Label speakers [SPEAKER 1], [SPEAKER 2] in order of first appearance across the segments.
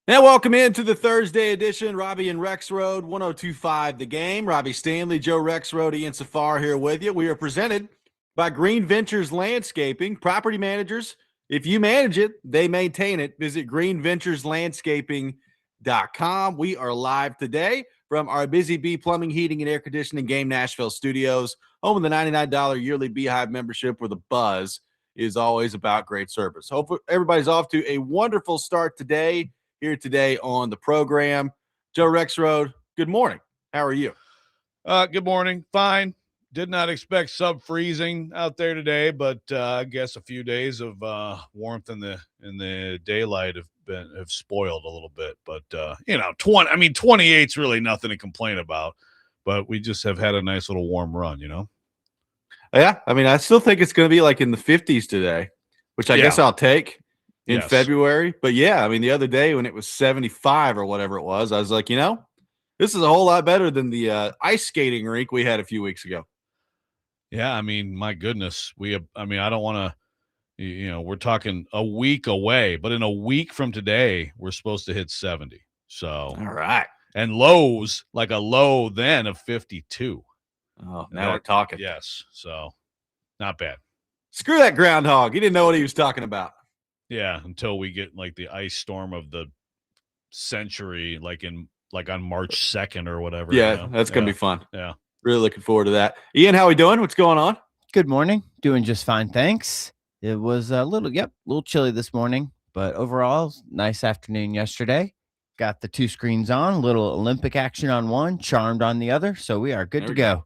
[SPEAKER 1] Now, welcome into the Thursday edition. Robby and Rexrode, 1025 The Game. Robbie Stanley, Joe Rexrode, Ian Safar here with you. We are presented by Green Ventures Landscaping. Property managers, if you manage it, they maintain it. Visit greenventureslandscaping.com. We are live today from our Busy Bee Plumbing, Heating, and Air Conditioning Game Nashville studios, home of the $99 yearly Beehive membership where the buzz is always about great service. Hope everybody's off to a wonderful start today. Here today on the program. Joe Rexrode, good morning. How are you?
[SPEAKER 2] Good morning. Fine. Did not expect sub-freezing out there today, but I guess a few days of warmth in the daylight have spoiled a little bit. But 28's really nothing to complain about. But we just have had a nice little warm run,
[SPEAKER 1] Yeah, I still think it's going to be like in the 50s today, which I guess I'll take in February. But yeah, the other day when it was 75 or whatever it was, I was like, this is a whole lot better than the ice skating rink we had a few weeks ago.
[SPEAKER 2] Yeah, my goodness. I don't want to, we're talking a week away, but in a week from today, we're supposed to hit 70. So,
[SPEAKER 1] all right.
[SPEAKER 2] And lows, like a low then of 52.
[SPEAKER 1] Oh, now we're talking.
[SPEAKER 2] Yes. So, not bad.
[SPEAKER 1] Screw that groundhog. He didn't know what he was talking about.
[SPEAKER 2] Yeah, until we get like the ice storm of the century, like on March 2nd or whatever.
[SPEAKER 1] Yeah, that's gonna be fun.
[SPEAKER 2] Yeah,
[SPEAKER 1] really looking forward to that. Ian, how we doing? What's going on?
[SPEAKER 3] Good morning. Doing just fine, thanks. It was a little chilly this morning, but overall, nice afternoon yesterday. Got the two screens on, a little Olympic action on one, Charmed on the other, so we are good to go.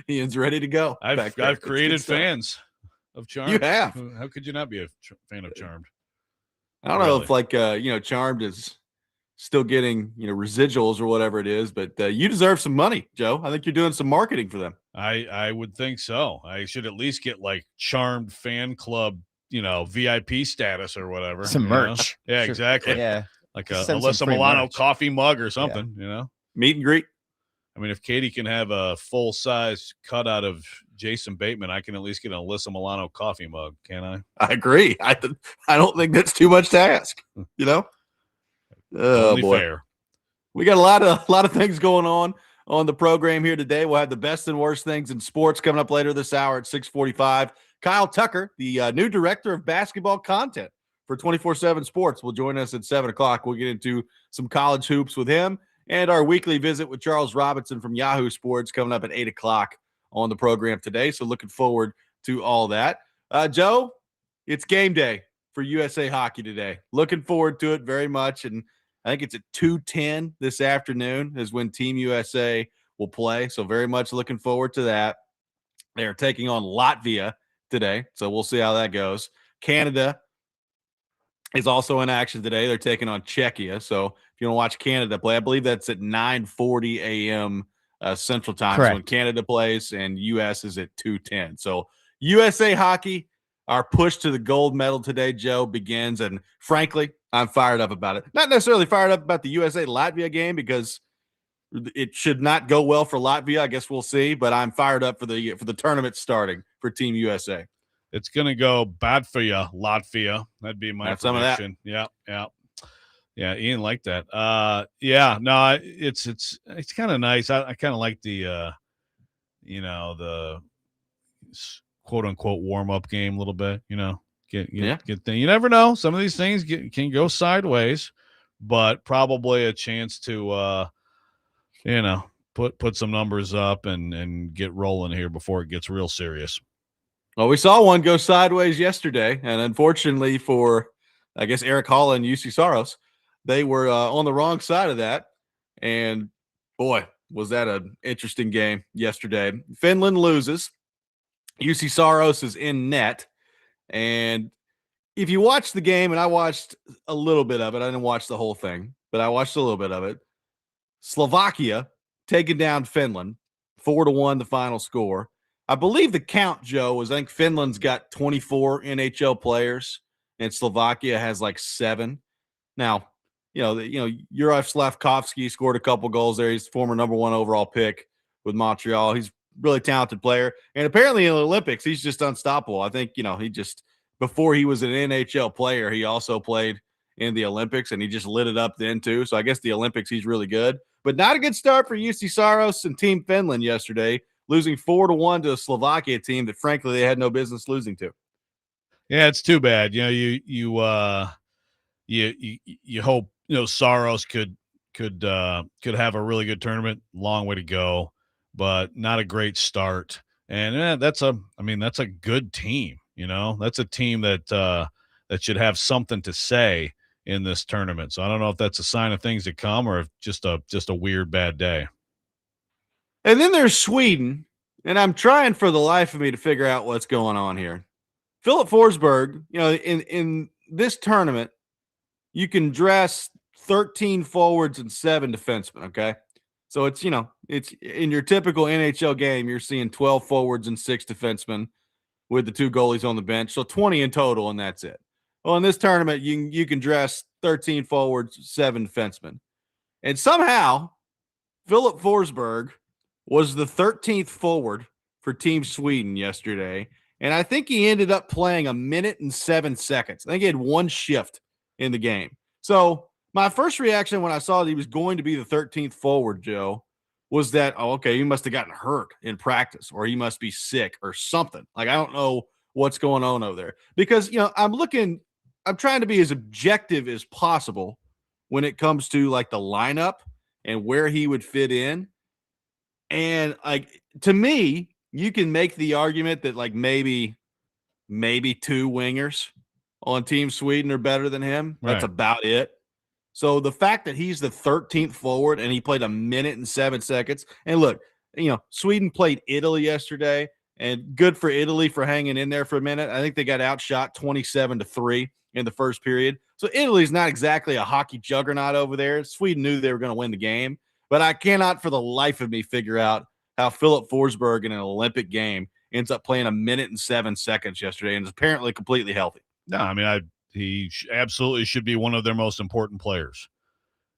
[SPEAKER 1] Ian's ready to go.
[SPEAKER 2] I've created fans of Charmed.
[SPEAKER 1] You have.
[SPEAKER 2] How could you not be a fan of Charmed?
[SPEAKER 1] I don't know if Charmed is still getting residuals or whatever it is, but you deserve some money, Joe. I think you're doing some marketing for them.
[SPEAKER 2] I would think so. I should at least get like Charmed fan club, VIP status or whatever.
[SPEAKER 3] Some merch.
[SPEAKER 2] Yeah,
[SPEAKER 3] sure.
[SPEAKER 2] Exactly.
[SPEAKER 3] Yeah,
[SPEAKER 2] like a Alyssa Milano coffee mug or something.
[SPEAKER 1] Meet and greet.
[SPEAKER 2] If Katie can have a full-size cutout of Jason Bateman, I can at least get an Alyssa Milano coffee mug, can't I?
[SPEAKER 1] I agree. I don't think that's too much to ask, Oh,
[SPEAKER 2] Only
[SPEAKER 1] boy.
[SPEAKER 2] Fair.
[SPEAKER 1] We got a lot of things going on the program here today. We'll have the best and worst things in sports coming up later this hour at 6:45. Kyle Tucker, the new director of basketball content for 24/7 Sports, will join us at 7 o'clock. We'll get into some college hoops with him. And our weekly visit with Charles Robinson from Yahoo Sports coming up at 8 o'clock on the program today. So looking forward to all that. Joe, it's game day for USA Hockey today. Looking forward to it very much. And I think it's at 2:10 this afternoon is when Team USA will play. So very much looking forward to that. They are taking on Latvia today. So we'll see how that goes. Canada is also in action today. They're taking on Czechia. So if you want to watch Canada play, I believe that's at 9:40 a.m. Central Time.
[SPEAKER 3] Correct.
[SPEAKER 1] So when Canada plays, and U.S. is at 2:10. So USA Hockey, our push to the gold medal today, Joe, begins. And frankly, I'm fired up about it. Not necessarily fired up about the USA-Latvia game because it should not go well for Latvia. I guess we'll see. But I'm fired up for the tournament starting for Team USA.
[SPEAKER 2] It's going to go bad for you, Latvia. That'd be my prediction. Yeah. Ian liked that. It's kind of nice. I kind of like the, the quote unquote warm up game a little bit. Get thing. You never know. Some of these things can go sideways, but probably a chance to, put some numbers up and get rolling here before it gets real serious.
[SPEAKER 1] Well, we saw one go sideways yesterday, and unfortunately for, I guess, Eric Hall and UC Saros, they were on the wrong side of that. And, boy, was that an interesting game yesterday. Finland loses. UC Saros is in net. And if you watch the game, and I watched a little bit of it, I didn't watch the whole thing, but I watched a little bit of it. Slovakia taking down Finland, 4-1 the final score. I believe the count, Joe, was I think Finland's got 24 NHL players and Slovakia has like 7. Now, Juraj Slavkovsky scored a couple goals there. He's former number 1 overall pick with Montreal. He's a really talented player. And apparently in the Olympics, he's just unstoppable. I think, he just, before he was an NHL player, he also played in the Olympics, and he just lit it up then too. So I guess the Olympics, he's really good. But not a good start for UC Saros and Team Finland yesterday, losing 4-1 to a Slovakia team that, frankly, they had no business losing to.
[SPEAKER 2] Yeah, it's too bad. You hope Saros could have a really good tournament. Long way to go, but not a great start. And that's a good team. That's a team that should have something to say in this tournament. So I don't know if that's a sign of things to come or if just a weird bad day.
[SPEAKER 1] And then there's Sweden, and I'm trying for the life of me to figure out what's going on here. Philip Forsberg, in this tournament, you can dress 13 forwards and 7 defensemen, okay? So it's in your typical NHL game, you're seeing 12 forwards and 6 defensemen with the 2 goalies on the bench. So 20 in total, and that's it. Well, in this tournament, you can dress 13 forwards, 7 defensemen. And somehow, Philip Forsberg was the 13th forward for Team Sweden yesterday. And I think he ended up playing 1 minute and 7 seconds. I think he had 1 shift in the game. So my first reaction when I saw that he was going to be the 13th forward, Joe, was that, okay, he must have gotten hurt in practice or he must be sick or something. Like, I don't know what's going on over there. Because, I'm trying to be as objective as possible when it comes to, like, the lineup and where he would fit in. And, like, to me, you can make the argument that, like, maybe 2 wingers on Team Sweden are better than him.
[SPEAKER 2] Right.
[SPEAKER 1] That's about it. So the fact that he's the 13th forward and he played 1 minute and 7 seconds. And look, Sweden played Italy yesterday, and good for Italy for hanging in there for a minute. I think they got outshot 27-3 in the first period. So Italy's not exactly a hockey juggernaut over there. Sweden knew they were going to win the game. But I cannot for the life of me figure out how Philip Forsberg in an Olympic game ends up playing 1 minute and 7 seconds yesterday and is apparently completely healthy.
[SPEAKER 2] No, I mean, he absolutely should be one of their most important players.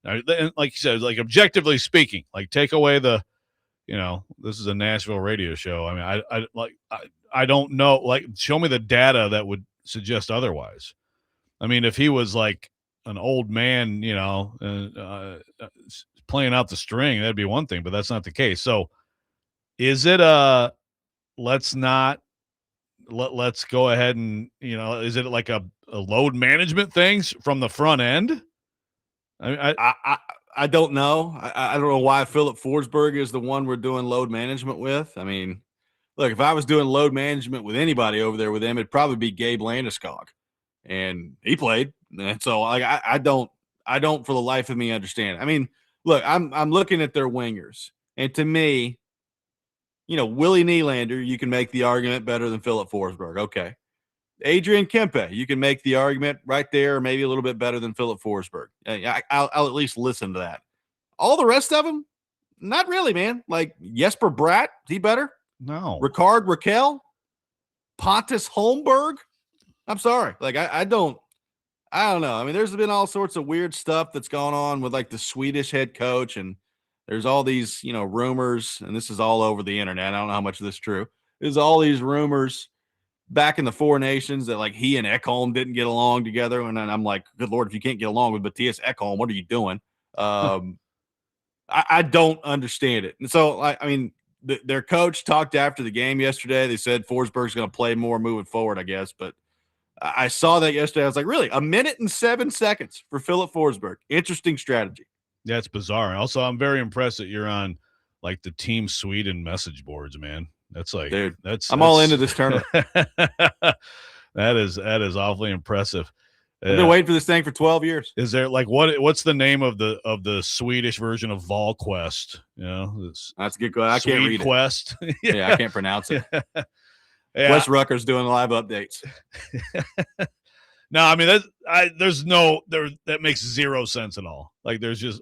[SPEAKER 2] Now, like you said, like objectively speaking, like take away the, this is a Nashville radio show. I mean, I don't know. Like, show me the data that would suggest otherwise. I mean, if he was like an old man, playing out the string, that'd be one thing, but that's not the case. So is it let's go ahead and, is it like a load management things from the front end?
[SPEAKER 1] I don't know. I don't know why Philip Forsberg is the one we're doing load management with. I mean, look, if I was doing load management with anybody over there with him, it'd probably be Gabe Landeskog, and he played. And so I don't for the life of me understand. I mean, look, I'm looking at their wingers, and to me, Willie Nylander, you can make the argument better than Philip Forsberg. Okay. Adrian Kempe, you can make the argument right there, maybe a little bit better than Philip Forsberg. I'll at least listen to that. All the rest of them, not really, man. Like Jesper Bratt, is he better?
[SPEAKER 2] No.
[SPEAKER 1] Ricard Raquel, Pontus Holmberg. I'm sorry. Like I don't know. I mean, there's been all sorts of weird stuff that's gone on with like the Swedish head coach, and there's all these, rumors, and this is all over the internet. I don't know how much of this is true. There's all these rumors back in the Four Nations that like he and Ekholm didn't get along together. And then I'm like, good Lord, if you can't get along with Matthias Ekholm, what are you doing? I don't understand it. And so, I mean, their coach talked after the game yesterday. They said Forsberg's going to play more moving forward, I guess. But I saw that yesterday. I was like, really? 1 minute and 7 seconds for Philip Forsberg. Interesting strategy.
[SPEAKER 2] That's bizarre. Also, I'm very impressed that you're on like the Team Sweden message boards, man. That's like,
[SPEAKER 1] dude, I'm all into this tournament.
[SPEAKER 2] That is awfully impressive.
[SPEAKER 1] I've been waiting for this thing for 12 years.
[SPEAKER 2] Is there like what's the name of the Swedish version of VolQuest?
[SPEAKER 1] That's a good question. I can't read
[SPEAKER 2] Quest.
[SPEAKER 1] it. Yeah, I can't pronounce it.
[SPEAKER 2] Yeah.
[SPEAKER 1] Wes Rucker's doing live updates.
[SPEAKER 2] No, I mean that makes zero sense at all. Like there's just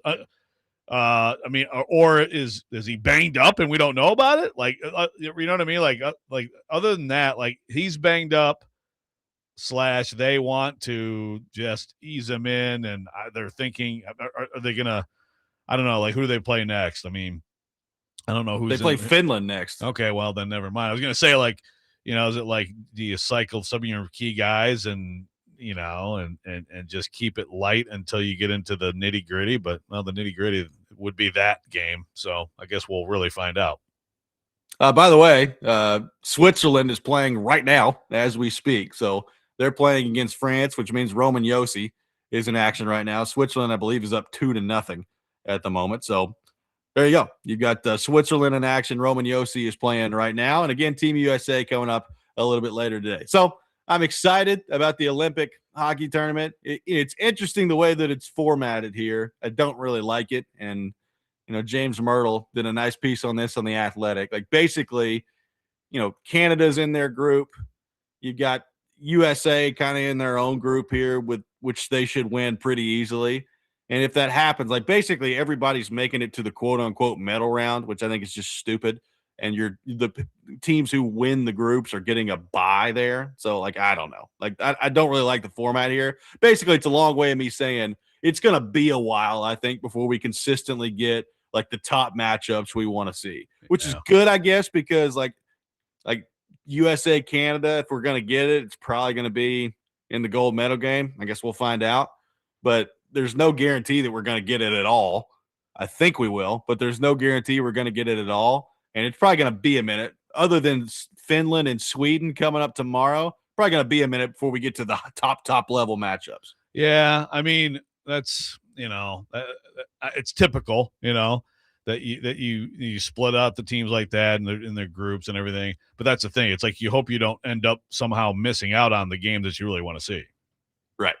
[SPEAKER 2] I mean, or is he banged up and we don't know about it? Like you know what I mean? Like other than that, like he's banged up / they want to just ease him in, and they're thinking, are they gonna? I don't know. Like who do they play next? I mean, I don't know who's.
[SPEAKER 1] They play Finland next.
[SPEAKER 2] Okay, well then never mind. I was gonna say like, is it like do you cycle some of your key guys and and just keep it light until you get into the nitty gritty. But well, the nitty gritty would be that game. So I guess we'll really find out.
[SPEAKER 1] By the way, Switzerland is playing right now as we speak. So they're playing against France, which means Roman Yossi is in action right now. Switzerland, I believe, is up 2-0 at the moment. So there you go. You've got Switzerland in action. Roman Yossi is playing right now. And again, Team USA coming up a little bit later today. So I'm excited about the Olympic hockey tournament. It's interesting the way that it's formatted here. I don't really like it. And James Myrtle did a nice piece on this on The Athletic. Like basically, Canada's in their group. You've got USA kind of in their own group here, with which they should win pretty easily. And if that happens, like basically everybody's making it to the quote unquote medal round, which I think is just stupid. And the teams who win the groups are getting a bye there. So like, I don't know. Like I don't really like the format here. Basically, it's a long way of me saying it's going to be a while, I think, before we consistently get like the top matchups we want to see, which is good, I guess, because like USA, Canada, if we're going to get it, it's probably going to be in the gold medal game. I guess we'll find out. But there's no guarantee that we're going to get it at all. I think we will, but there's no guarantee we're going to get it at all. And it's probably going to be a minute, other than Finland and Sweden coming up tomorrow. Probably going to be a minute before we get to the top level matchups.
[SPEAKER 2] Yeah, I mean, that's it's typical, that you split out the teams like that in their groups and everything. But that's the thing. It's like you hope you don't end up somehow missing out on the game that you really want to see.
[SPEAKER 1] Right.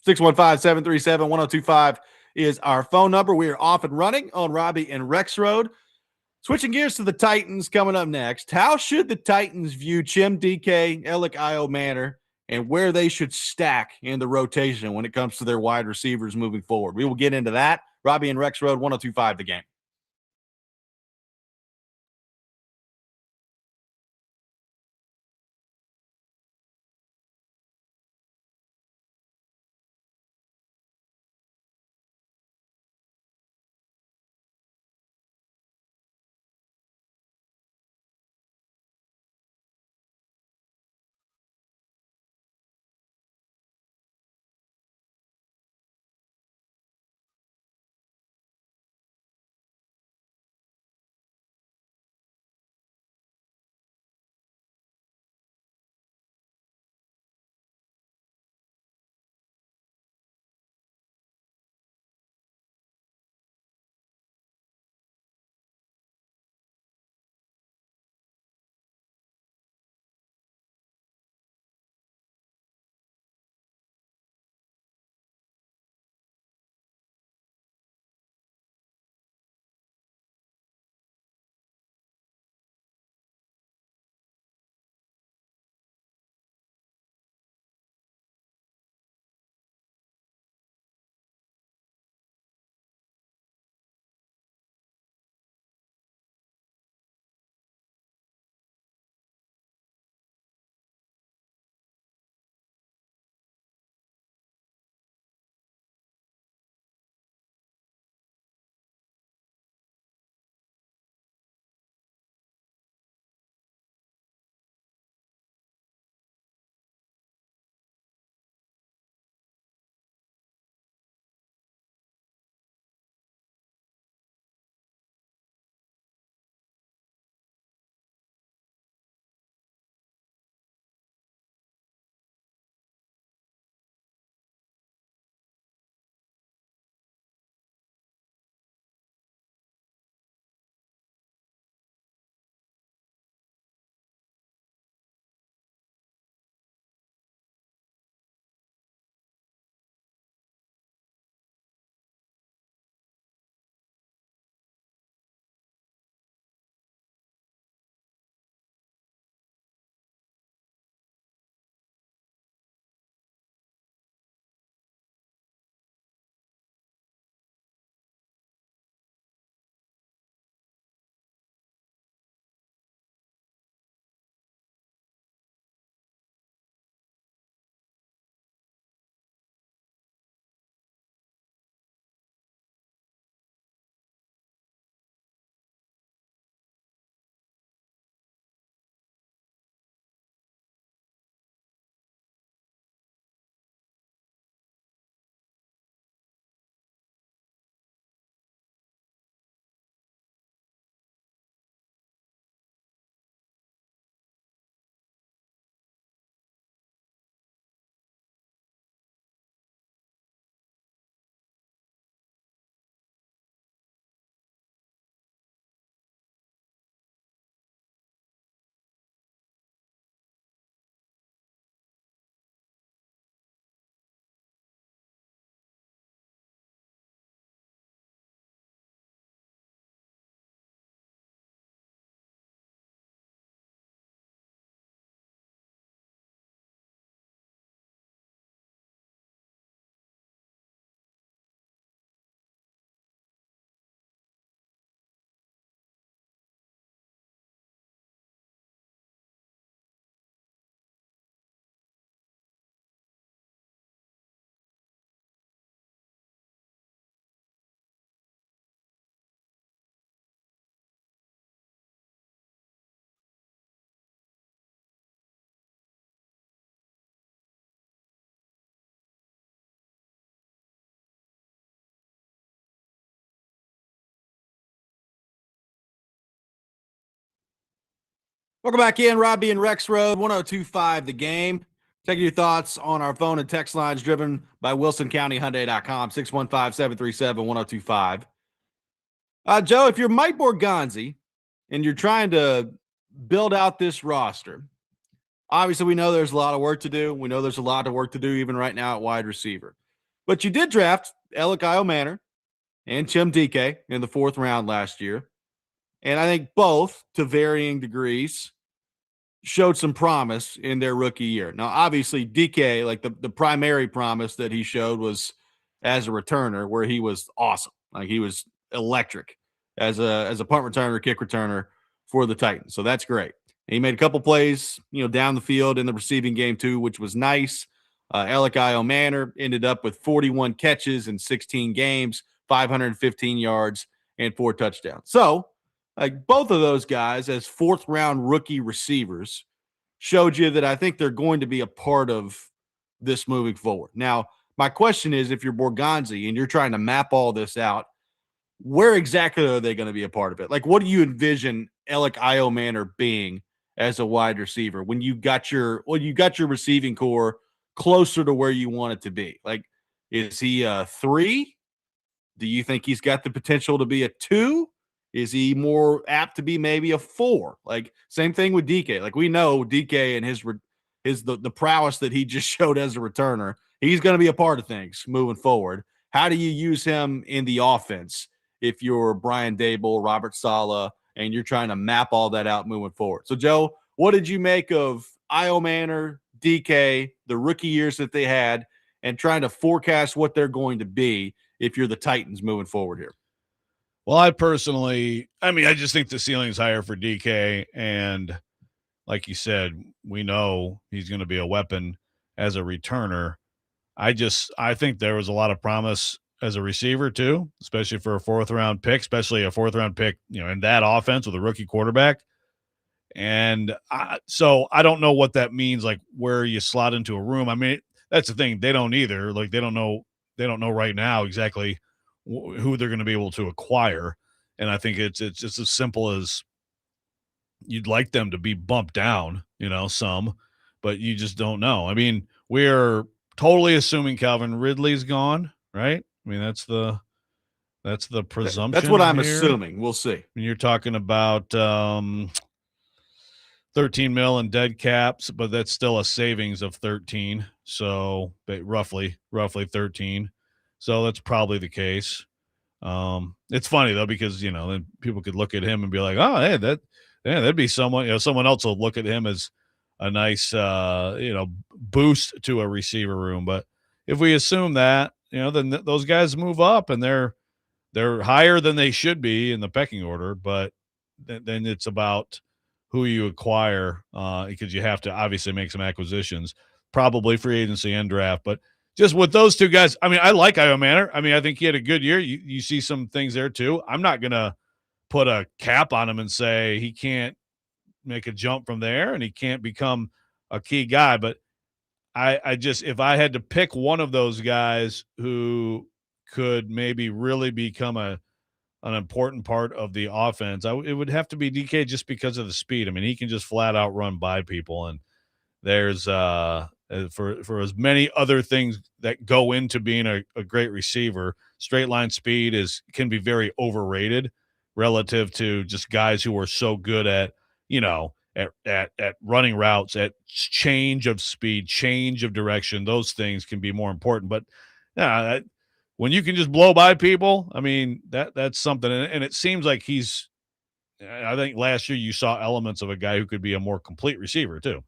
[SPEAKER 1] 615-737-1025 is our phone number. We are off and running on Robby and Rexrode. Switching gears to the Titans coming up next. How should the Titans view Chim DK, Alec Io Manor, and where they should stack in the rotation when it comes to their wide receivers moving forward? We will get into that. Robby and Rexrode, 1025 The Game. Welcome back in, Robby and Rexrode, 1025 The Game. Taking your thoughts on our phone and text lines driven by WilsonCountyHyundai.com, 615-737-1025. Joe, if you're Mike Borgonzi and you're trying to build out this roster, obviously we know there's a lot of work to do. We know there's a lot of work to do even right now at wide receiver. But you did draft Io Manor and Tim DK in the 4th round last year. And I think both, to varying degrees, showed some promise in their rookie year. Now, obviously, DK, like the primary promise that he showed was as a returner, where he was awesome. Like he was electric as a punt returner, kick returner for the Titans. So that's great. And he made a couple plays, down the field in the receiving game too, which was nice. Io Manor ended up with 41 catches in 16 games, 515 yards, and 4 touchdowns. So, like both of those guys as 4th round rookie receivers showed you that I think they're going to be a part of this moving forward. Now, my question is, if you're Borgonzi and you're trying to map all this out, where exactly are they going to be a part of it? Like, what do you envision Io Manor being as a wide receiver when you got your receiving core closer to where you want it to be? Like, is he a 3? Do you think he's got the potential to be a 2? Is he more apt to be maybe a 4? Like, same thing with DK. Like, we know DK and the prowess that he just showed as a returner, he's going to be a part of things moving forward. How do you use him in the offense if you're Brian Dable, Robert Saleh, and you're trying to map all that out moving forward? So, Joe, what did you make of Io Manor, DK, the rookie years that they had, and trying to forecast what they're going to be if you're the Titans moving forward here?
[SPEAKER 2] Well, I just think the ceiling's higher for DK. And like you said, we know he's going to be a weapon as a returner. I think there was a lot of promise as a receiver too, especially for a 4th round pick, in that offense with a rookie quarterback. And so I don't know what that means, like where you slot into a room. I mean, that's the thing. They don't either. Like they don't know right now exactly who they're going to be able to acquire. And I think it's just as simple as you'd like them to be bumped down, some, but you just don't know. I mean, we're totally assuming Calvin Ridley's gone, right? I mean, that's the presumption.
[SPEAKER 1] That's what I'm
[SPEAKER 2] here.
[SPEAKER 1] assuming. We'll see.
[SPEAKER 2] I mean, you're talking about 13 mil in dead caps, but that's still a savings of 13. So roughly 13. So that's probably the case. It's funny though, because, then people could look at him and be like, oh, hey, that'd be someone, someone else will look at him as a nice, boost to a receiver room. But if we assume that, then those guys move up and they're higher than they should be in the pecking order. But then it's about who you acquire, because you have to obviously make some acquisitions, probably free agency and draft. But just with those two guys, I mean, I like Io Manor. I mean, I think he had a good year. You see some things there too. I'm not going to put a cap on him and say he can't make a jump from there and he can't become a key guy. But I just, if I had to pick one of those guys who could maybe really become an important part of the offense, it would have to be DK, just because of the speed. I mean, he can just flat out run by people, and there's for as many other things that go into being a great receiver, straight line speed can be very overrated relative to just guys who are so good at running routes, at change of speed, change of direction. Those things can be more important. But when you can just blow by people, I mean, that's something. And it seems like I think last year you saw elements of a guy who could be a more complete receiver too.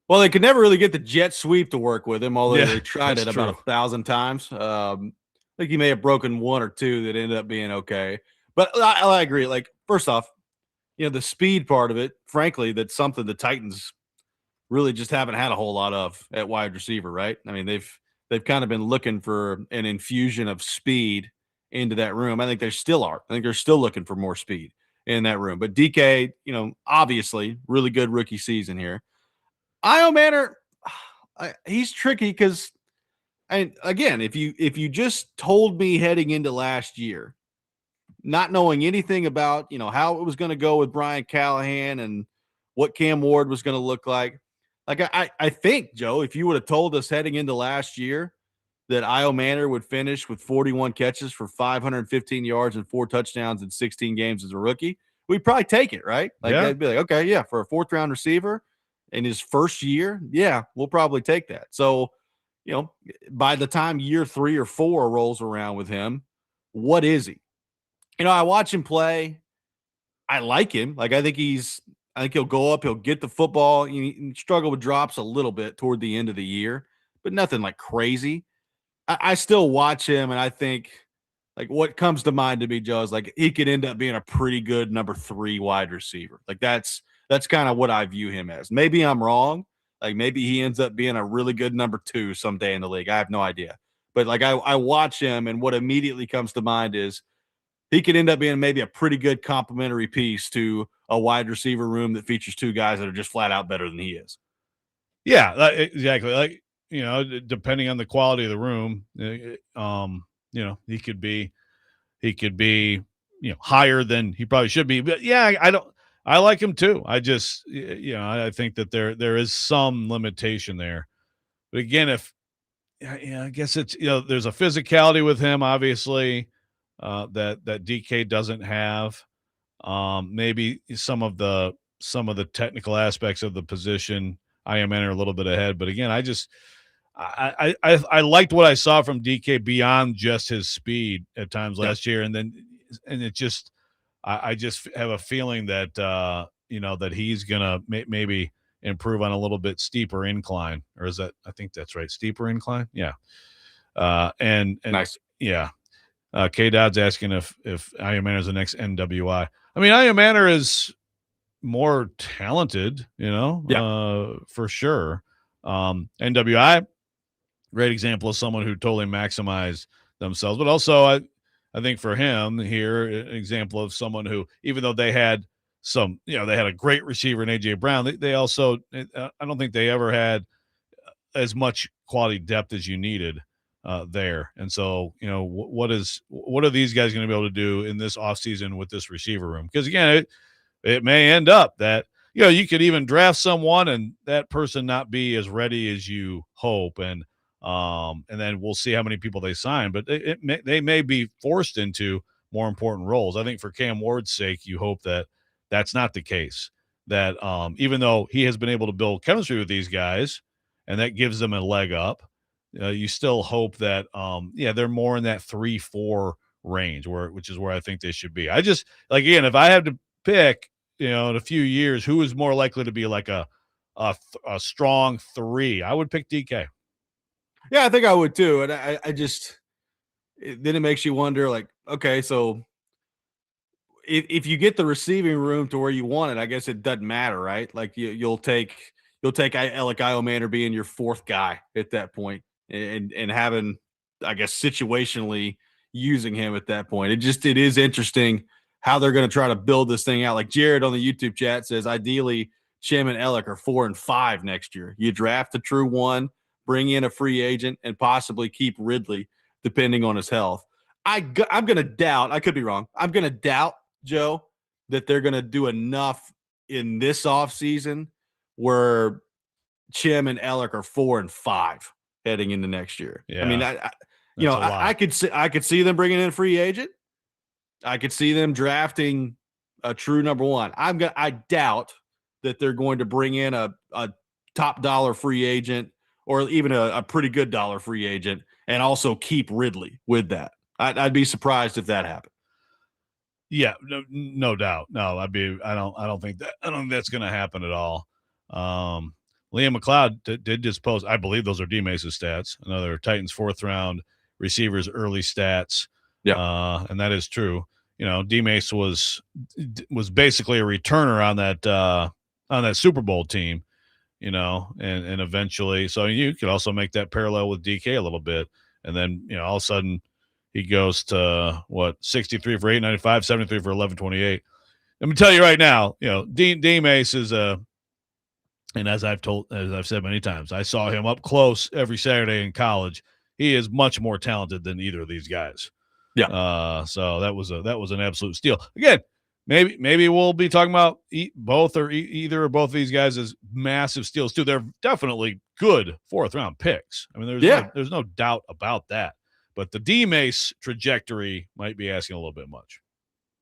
[SPEAKER 1] Well, they could never really get the jet sweep to work with him, although they tried it
[SPEAKER 2] true.
[SPEAKER 1] about 1,000 times. I think he may have broken 1 or 2 that ended up being okay. But I agree. Like, first off, the speed part of it, frankly, that's something the Titans really just haven't had a whole lot of at wide receiver, right? I mean, they've kind of been looking for an infusion of speed into that room. I think they still are. I think they're still looking for more speed in that room. But DK, obviously, really good rookie season here. Io Manor, he's tricky because, and again, if you just told me heading into last year, not knowing anything about how it was going to go with Brian Callahan and what Cam Ward was going to look like. Like I think, Joe, if you would have told us heading into last year that Io Manor would finish with 41 catches for 515 yards and 4 touchdowns in 16 games as a rookie, we'd probably take it, right? Like,
[SPEAKER 2] Yeah.
[SPEAKER 1] I'd be like, okay, yeah, for a 4th-round receiver in his first year, yeah, we'll probably take that. So, by the time year 3 or 4 rolls around with him, what is he? I watch him play. I like him. Like, I think he'll go up, he'll get the football. He struggle with drops a little bit toward the end of the year, but nothing like crazy. I still watch him, and I think, like, what comes to mind to me, Joe, is like he could end up being a pretty good number 3 wide receiver. Like, that's kind of what I view him as. Maybe I'm wrong. Like, maybe he ends up being a really good number 2 someday in the league. I have no idea. But, like, I watch him, and what immediately comes to mind is he could end up being maybe a pretty good complementary piece to a wide receiver room that features 2 guys that are just flat out better than he is.
[SPEAKER 2] Yeah, exactly. Like, depending on the quality of the room, he could be, higher than he probably should be. But yeah, I like him too. I just, I think that there is some limitation there. But again, I guess it's, there's a physicality with him, obviously, that DK doesn't have. Maybe some of the technical aspects of the position, I am a little bit ahead. But again, I liked what I saw from DK beyond just his speed at times last year, and it just I just have a feeling that that he's gonna maybe improve on a little bit steeper incline, or is that, I think that's right, steeper incline, yeah. And
[SPEAKER 1] Nice,
[SPEAKER 2] yeah. K Dodd's asking if Io Manor is the next NWI. I mean, Io Manor is more talented, for sure. NWI, great example of someone who totally maximized themselves, but also I think for him here, an example of someone who, even though they had they had a great receiver in AJ Brown, they also, I don't think they ever had as much quality depth as you needed there. And so, what are these guys going to be able to do in this offseason with this receiver room? Because again, it may end up that, you could even draft someone and that person not be as ready as you hope. And then we'll see how many people they sign, but they may be forced into more important roles. I think for Cam Ward's sake, you hope that that's not the case, that even though he has been able to build chemistry with these guys and that gives them a leg up, you still hope that, they're more in that 3-4 range, which is where I think they should be. I just, like, again, if I had to pick, in a few years, who is more likely to be like a strong 3, I would pick DK.
[SPEAKER 1] Yeah, I think I would too. And I just, then it makes you wonder, like, okay, so if you get the receiving room to where you want it, I guess it doesn't matter, right? Like, you'll take like Io Manor being your 4th guy at that point, and having, I guess, situationally using him at that point. It is interesting how they're going to try to build this thing out. Like Jared on the YouTube chat says, ideally, Chim and Ellick are 4 and 5 next year. You draft a true 1, bring in a free agent, and possibly keep Ridley, depending on his health. I'm going to doubt, I could be wrong, I'm going to doubt, Joe, that they're going to do enough in this offseason where Chim and Ellick are 4 and 5 heading into next year.
[SPEAKER 2] Yeah,
[SPEAKER 1] I mean, I could see them bringing in a free agent. I could see them drafting a true number 1. I doubt that they're going to bring in a top dollar free agent, or even a pretty good dollar free agent, and also keep Ridley with that. I'd be surprised if that happened.
[SPEAKER 2] Yeah, no doubt. No, I don't think that's going to happen at all. Liam McLeod did just post, I believe those are D-Mace's stats, another Titans 4th round receivers early stats. Yeah. And that is true. D-Mace was basically a returner on that Super Bowl team, and eventually, so you could also make that parallel with DK a little bit. And then, all of a sudden he goes to 63 for 895, 73 for 1128. Let me tell you right now, D-Mace is and as I've said many times, I saw him up close every Saturday in college. He is much more talented than either of these guys.
[SPEAKER 1] Yeah.
[SPEAKER 2] So that was an absolute steal. Again, maybe we'll be talking about either or both of these guys as massive steals too. They're definitely good 4th round picks. I mean, there's no doubt about that. But the D-Mace trajectory might be asking a little bit much.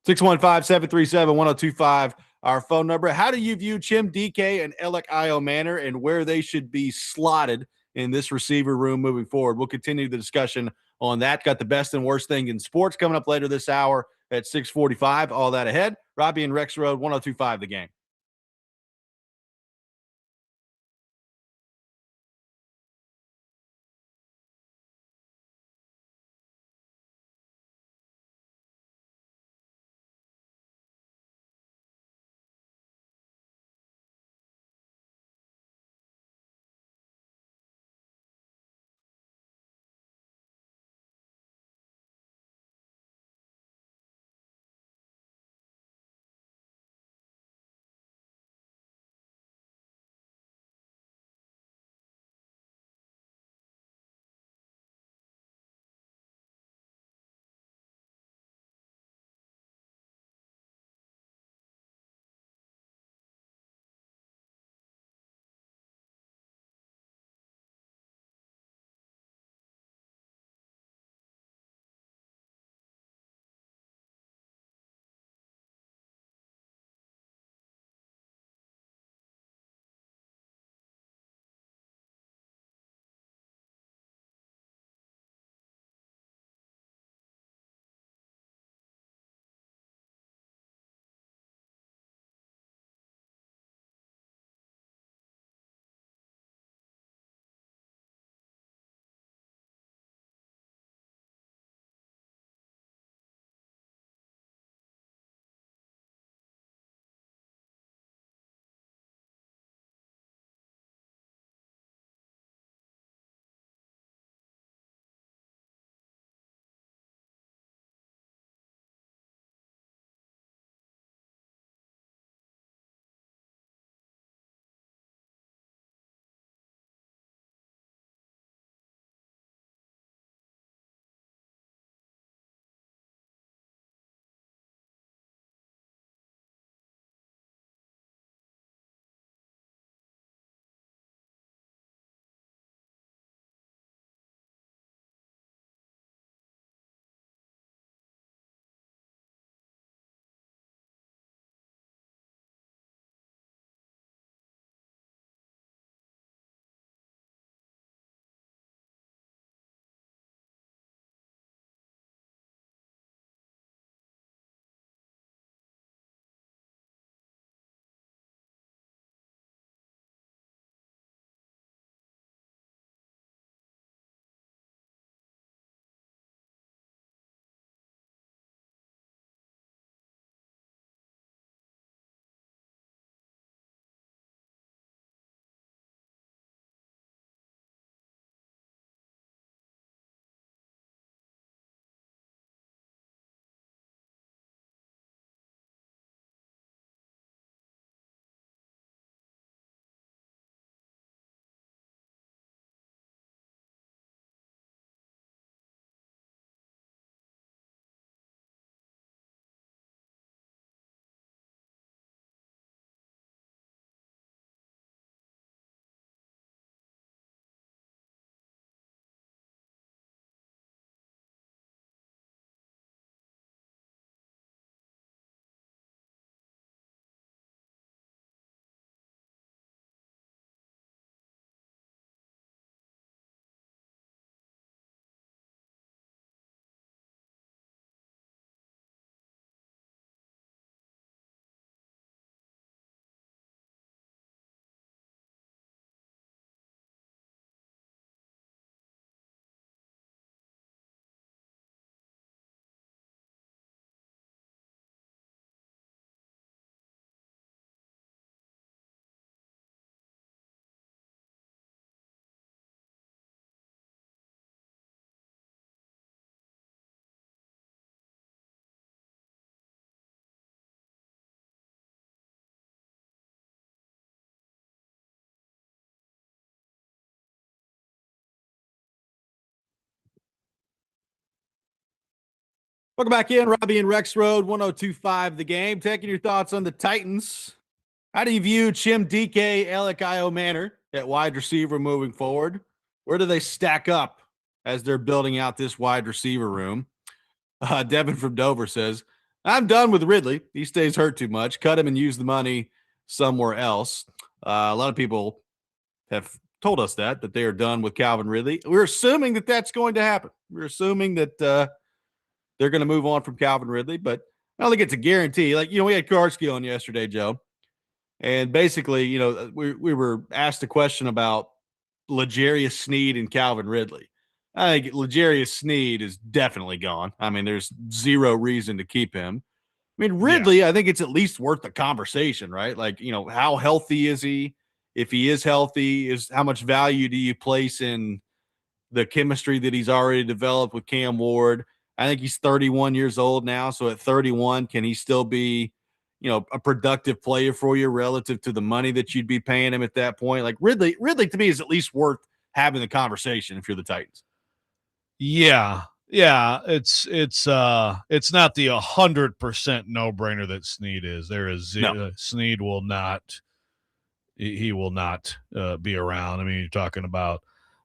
[SPEAKER 1] 615-737-1025, our phone number. How do you view Chim DK and Alec Io Manor and where they should be slotted in this receiver room moving forward? We'll continue the discussion on that. Got the best and worst thing in sports coming up later this hour at 6:45. All that ahead. Robby and Rexrode, 1025 The Game. Welcome back in, Robby and Rexrode, 102.5 The Game. Taking your thoughts on the Titans. How do you view Chim DK, Alec Io Manor at wide receiver moving forward? Where do they stack up as they're building out this wide receiver room? Devin from Dover says, I'm done with Ridley. He stays hurt too much. Cut him and use the money somewhere else. A lot of people have told us that they are done with Calvin Ridley. We're assuming that that's going to happen. We're assuming that they're going to move on from Calvin Ridley, but I don't think it's a guarantee. Like, we had Karski on yesterday, Joe, and basically, we were asked a question about L'Jarius Sneed and Calvin Ridley. I think L'Jarius Sneed is definitely gone. I mean, there's zero reason to keep him. I mean, Ridley, I think it's at least worth the conversation, right? Like, how healthy is he? If he is healthy, how much value do you place in the chemistry that he's already developed with Cam Ward? I think he's 31 years old now. So at 31, can he still be, a productive player for you relative to the money that you'd be paying him at that point? Like Ridley to me is at least worth having the conversation if you're the Titans.
[SPEAKER 2] Yeah. Yeah. It's not the 100% no brainer that Sneed is. There is Sneed will not, he will not be around. I mean, you're talking about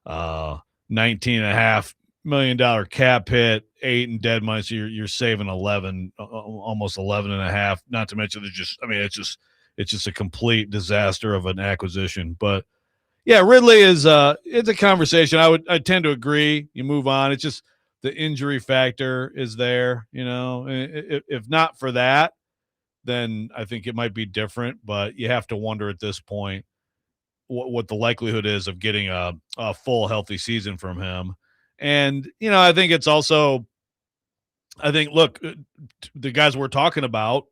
[SPEAKER 2] $19.5 million cap hit, 8 in dead money. So you're saving 11, almost 11.5. Not to mention it's just a complete disaster of an acquisition. But yeah, Ridley is it's a conversation. I tend to agree. You move on. It's just the injury factor is there. If not for that, then I think it might be different. But you have to wonder at this point what the likelihood is of getting a full healthy season from him. And, I think it's also, look, the guys we're talking about,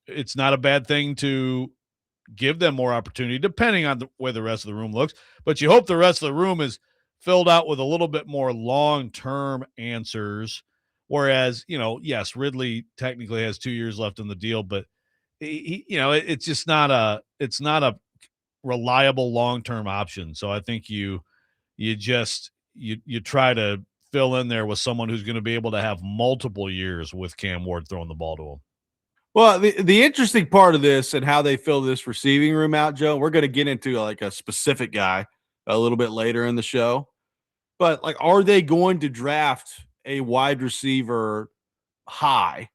[SPEAKER 2] it's not a bad thing to give them more opportunity, depending on the way the rest of the room looks. But you hope the rest of the room is filled out with a little bit more long-term answers. Whereas, yes, Ridley technically has 2 years left in the deal, but it's just not a reliable long-term option. So I think you try to fill in there with someone who's going to be able to have multiple years with Cam Ward throwing the ball to him.
[SPEAKER 1] Well, the interesting part of this and how they fill this receiving room out, Joe, we're going to get into like a specific guy a little bit later in the show. But like, are they going to draft a wide receiver high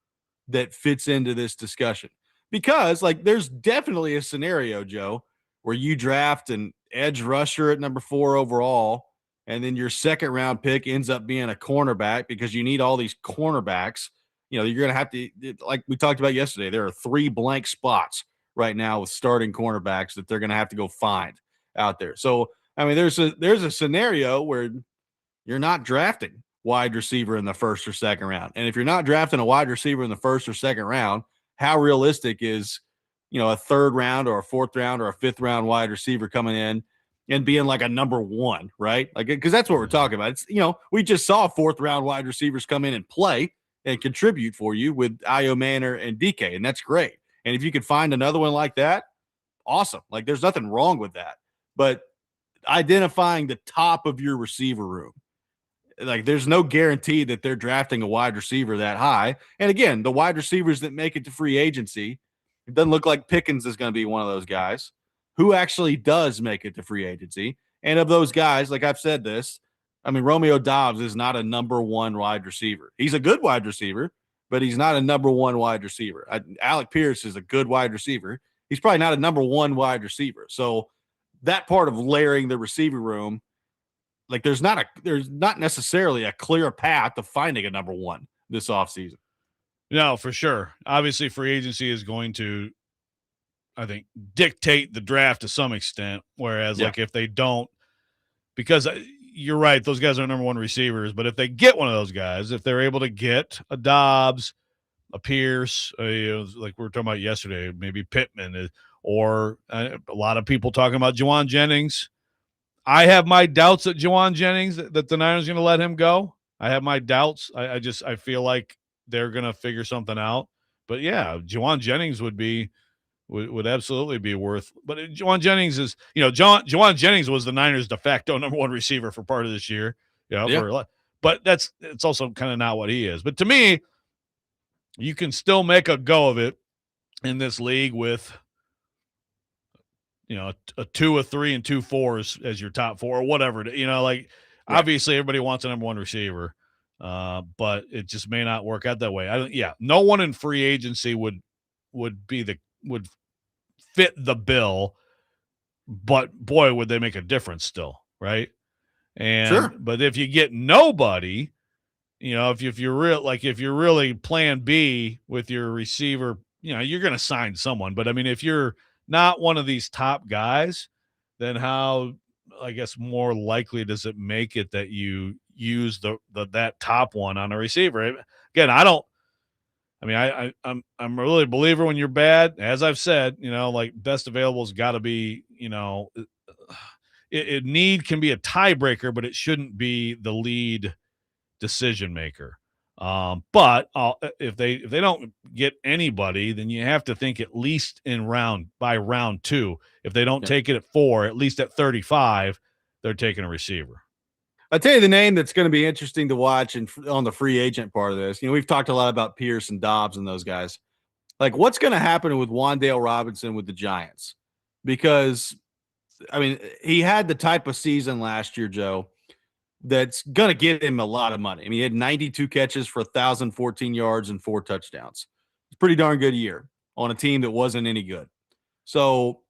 [SPEAKER 1] that fits into this discussion? Because like, there's definitely a scenario, Joe, where you draft an edge rusher at number 4 overall, and then your second round pick ends up being a cornerback because you need all these cornerbacks. You're going to have to, like we talked about yesterday, there are 3 blank spots right now with starting cornerbacks that they're going to have to go find out there. So, I mean, there's a scenario where you're not drafting wide receiver in the first or second round. And if you're not drafting a wide receiver in the first or second round, how realistic is, a third round or a fourth round or a fifth round wide receiver coming in and being like a number 1, right? Like, because that's what we're talking about. It's, we just saw 4th round wide receivers come in and play and contribute for you with Io Manor and DK, and that's great. And if you could find another one like that, awesome. Like, there's nothing wrong with that. But identifying the top of your receiver room, like, there's no guarantee that they're drafting a wide receiver that high. And again, the wide receivers that make it to free agency, it doesn't look like Pickens is going to be one of those guys who actually does make it to free agency. And of those guys, like I've said this, I mean, Romeo Doubs is not a number 1 wide receiver. He's a good wide receiver, but he's not a number 1 wide receiver. Alec Pierce is a good wide receiver. He's probably not a number 1 wide receiver. So that part of layering the receiver room, like, there's not necessarily a clear path to finding a number 1 this offseason.
[SPEAKER 2] No, for sure. Obviously, free agency is going to, I think, dictate the draft to some extent. Whereas, like, if they don't, because you're right, those guys are number 1 receivers. But if they get one of those guys, if they're able to get a Dobbs, a Pierce, like we were talking about yesterday, maybe Pittman, or a lot of people talking about Juwan Jennings. I have my doubts that Juwan Jennings, that the Niners are going to let him go. I have my doubts. I feel like they're going to figure something out. But yeah, Juwan Jennings would absolutely be worth. But Juwan Jennings is, Juwan Jennings was the Niners' de facto number 1 receiver for part of this year. But it's also kind of not what he is. But to me, you can still make a go of it in this league with, a 2, a 3, and 2 4s as your top 4 or whatever.
[SPEAKER 1] Right.
[SPEAKER 2] Obviously everybody wants a number 1 receiver, but it just may not work out that way. No one in free agency would fit the bill, but boy, would they make a difference still, right?
[SPEAKER 1] Sure.
[SPEAKER 2] But if you get nobody, if you're really plan B with your receiver, you're going to sign someone. But I mean, if you're not one of these top guys, then how, I guess, more likely does it make it that you use that top one on a receiver? Again, I'm really a believer when you're bad, as I've said, like best available has got to be, need can be a tiebreaker, but it shouldn't be the lead decision maker. But if they don't get anybody, then you have to think at least by round 2. If they don't take it at 4, at least at 35, they're taking a receiver.
[SPEAKER 1] I'll tell you the name that's going to be interesting to watch on the free agent part of this. We've talked a lot about Pierce and Dobbs and those guys. Like, what's going to happen with Wan'Dale Robinson with the Giants? Because, I mean, he had the type of season last year, Joe, that's going to get him a lot of money. I mean, he had 92 catches for 1,014 yards and 4 touchdowns. It's a pretty darn good year on a team that wasn't any good. So,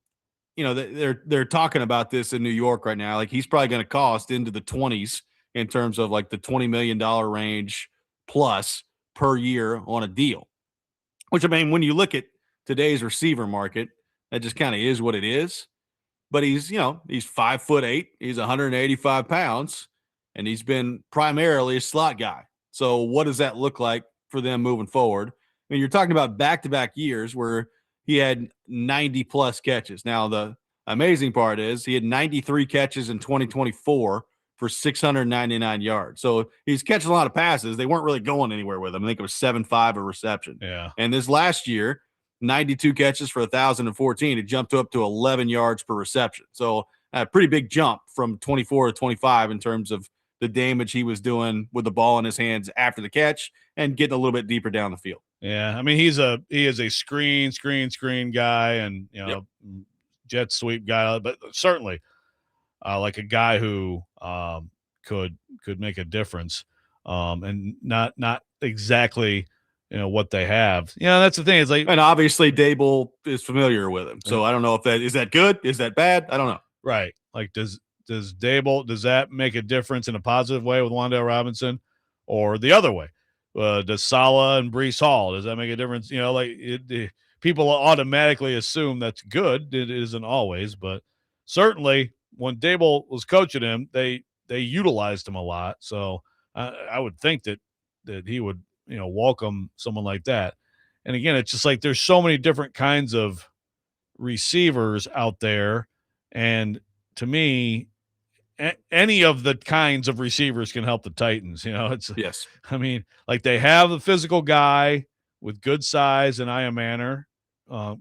[SPEAKER 1] they're talking about this in New York right now. Like, he's probably going to cost into the 20s in terms of like the $20 million range plus per year on a deal. Which, I mean, when you look at today's receiver market, that just kind of is what it is. But he's 5'8", he's 185 pounds, and he's been primarily a slot guy. So what does that look like for them moving forward? I mean, you're talking about back-to-back years where he had 90-plus catches. Now, the amazing part is he had 93 catches in 2024 for 699 yards. So he's catching a lot of passes. They weren't really going anywhere with him. I think it was 7.5 a reception.
[SPEAKER 2] Yeah.
[SPEAKER 1] And this last year, 92 catches for 1,014. It jumped up to 11 yards per reception. So a pretty big jump from 24 to 25 in terms of the damage he was doing with the ball in his hands after the catch and getting a little bit deeper down the field.
[SPEAKER 2] Yeah, I mean, he is a screen guy, and jet sweep guy, but certainly like a guy who could make a difference, and not exactly what they have. That's the thing. It's like,
[SPEAKER 1] and obviously Dable is familiar with him, so I don't know if that is that good, is that bad? I don't know.
[SPEAKER 2] Right? Like, does Dable, does that make a difference in a positive way with Wan'Dale Robinson, or the other way? Does Saleh and Breece Hall, does that make a difference? People automatically assume that's good. It isn't always, but certainly when Dable was coaching him, they utilized him a lot. So I would think that he would, welcome someone like that. And again, it's just like there's so many different kinds of receivers out there. And to me, any of the kinds of receivers can help the Titans.
[SPEAKER 1] Yes.
[SPEAKER 2] I mean, like, they have the physical guy with good size and Aya Manor, a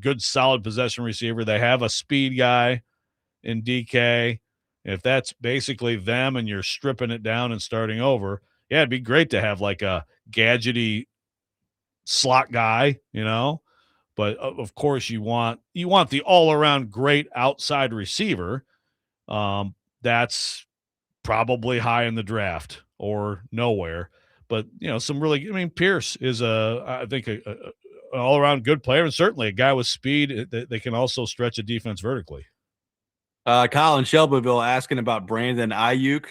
[SPEAKER 2] good solid possession receiver. They have a speed guy in DK. If that's basically them and you're stripping it down and starting over, yeah, it'd be great to have like a gadgety slot guy, but of course you want the all around great outside receiver. That's probably high in the draft or nowhere, but some really, I mean, Pierce is I think an all around good player, and certainly a guy with speed that they can also stretch a defense vertically.
[SPEAKER 1] Colin Shelbyville asking about Brandon Ayuk.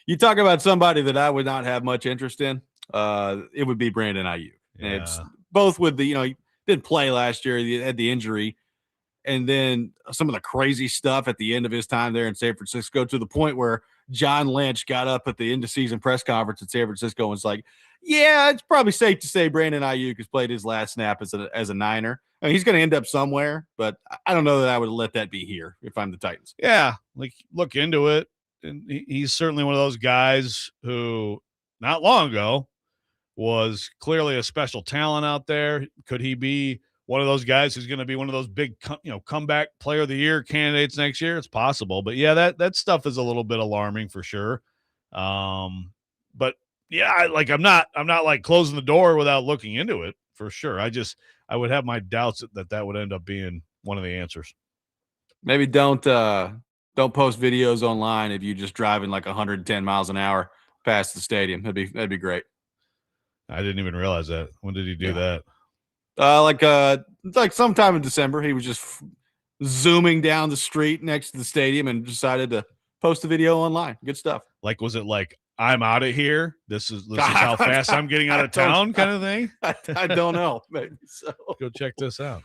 [SPEAKER 1] You talk about somebody that I would not have much interest in. It would be Brandon Ayuk.
[SPEAKER 2] Yeah.
[SPEAKER 1] And it's both with the, he didn't play last year. He had the injury. And then some of the crazy stuff at the end of his time there in San Francisco, to the point where John Lynch got up at the end of season press conference in San Francisco and was like, yeah, it's probably safe to say Brandon Ayuk has played his last snap as a Niner. I mean, he's going to end up somewhere, but I don't know that I would let that be here if I'm the Titans.
[SPEAKER 2] Yeah, like, look into it. And he's certainly one of those guys who not long ago was clearly a special talent out there. Could he be one of those guys who's going to be one of those big, comeback player of the year candidates next year? It's possible, but yeah, that stuff is a little bit alarming for sure. But Yeah, I'm not like closing the door without looking into it for sure. I would have my doubts that would end up being one of the answers.
[SPEAKER 1] Maybe don't post videos online if you just driving like 110 miles an hour past the stadium. That'd be great.
[SPEAKER 2] I didn't even realize that. When did he do that?
[SPEAKER 1] Like sometime in December, he was just zooming down the street next to the stadium and decided to post a video online. Good stuff.
[SPEAKER 2] Like, was it like, I'm out of here? This is how fast I'm getting out of town kind of thing?
[SPEAKER 1] I don't know. Maybe so.
[SPEAKER 2] Go check this out.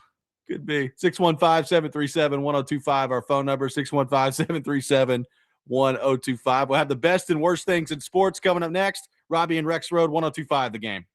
[SPEAKER 1] Could be 615-737-1025. Our phone number 615-737-1025. We'll have the best and worst things in sports coming up next. Robby and Rexrode 1025 The Game.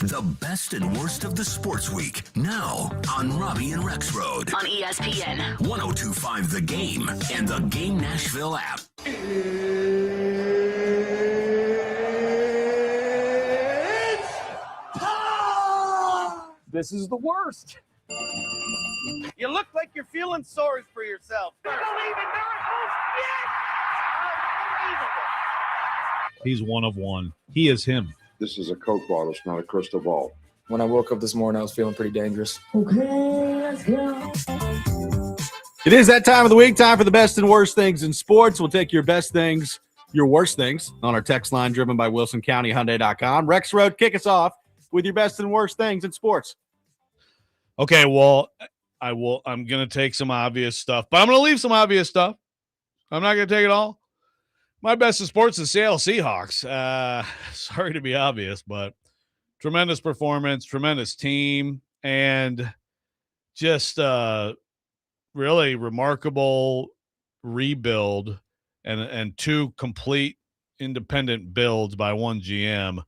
[SPEAKER 4] The best and worst of the sports week. Now on Robby and Rexrode.
[SPEAKER 5] On ESPN.
[SPEAKER 4] 102.5 The Game and the Game Nashville app.
[SPEAKER 6] This is the worst. You look like you're feeling sorry for yourself.
[SPEAKER 2] He's one of one. He is him.
[SPEAKER 7] This is a Coke bottle. It's not a crystal ball.
[SPEAKER 6] When I woke up this morning, I was feeling pretty dangerous.
[SPEAKER 1] It is that time of the week, time for the best and worst things in sports. We'll take your best things, your worst things on our text line driven by WilsonCountyHyundai.com. Rexrode, kick us off with your best and worst things in sports.
[SPEAKER 2] Okay, well, I'm going to take some obvious stuff, but I'm going to leave some obvious stuff. I'm not going to take it all. My best in sports is Seattle Seahawks. Sorry to be obvious, but tremendous performance, tremendous team, and just really remarkable rebuild and two complete independent builds by one GM.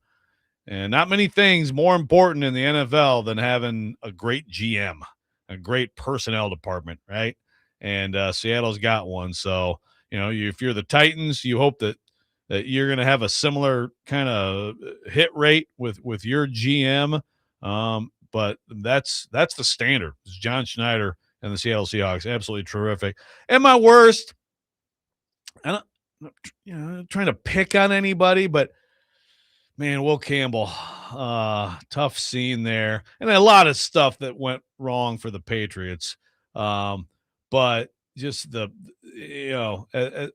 [SPEAKER 2] And not many things more important in the NFL than having a great GM, a great personnel department, right? And Seattle's got one. So, if you're the Titans, you hope that you're going to have a similar kind of hit rate with your GM. But that's the standard. It's John Schneider and the Seattle Seahawks. Absolutely terrific. And my worst, I'm not trying to pick on anybody, but man, Will Campbell, tough scene there. And a lot of stuff that went wrong for the Patriots. But just a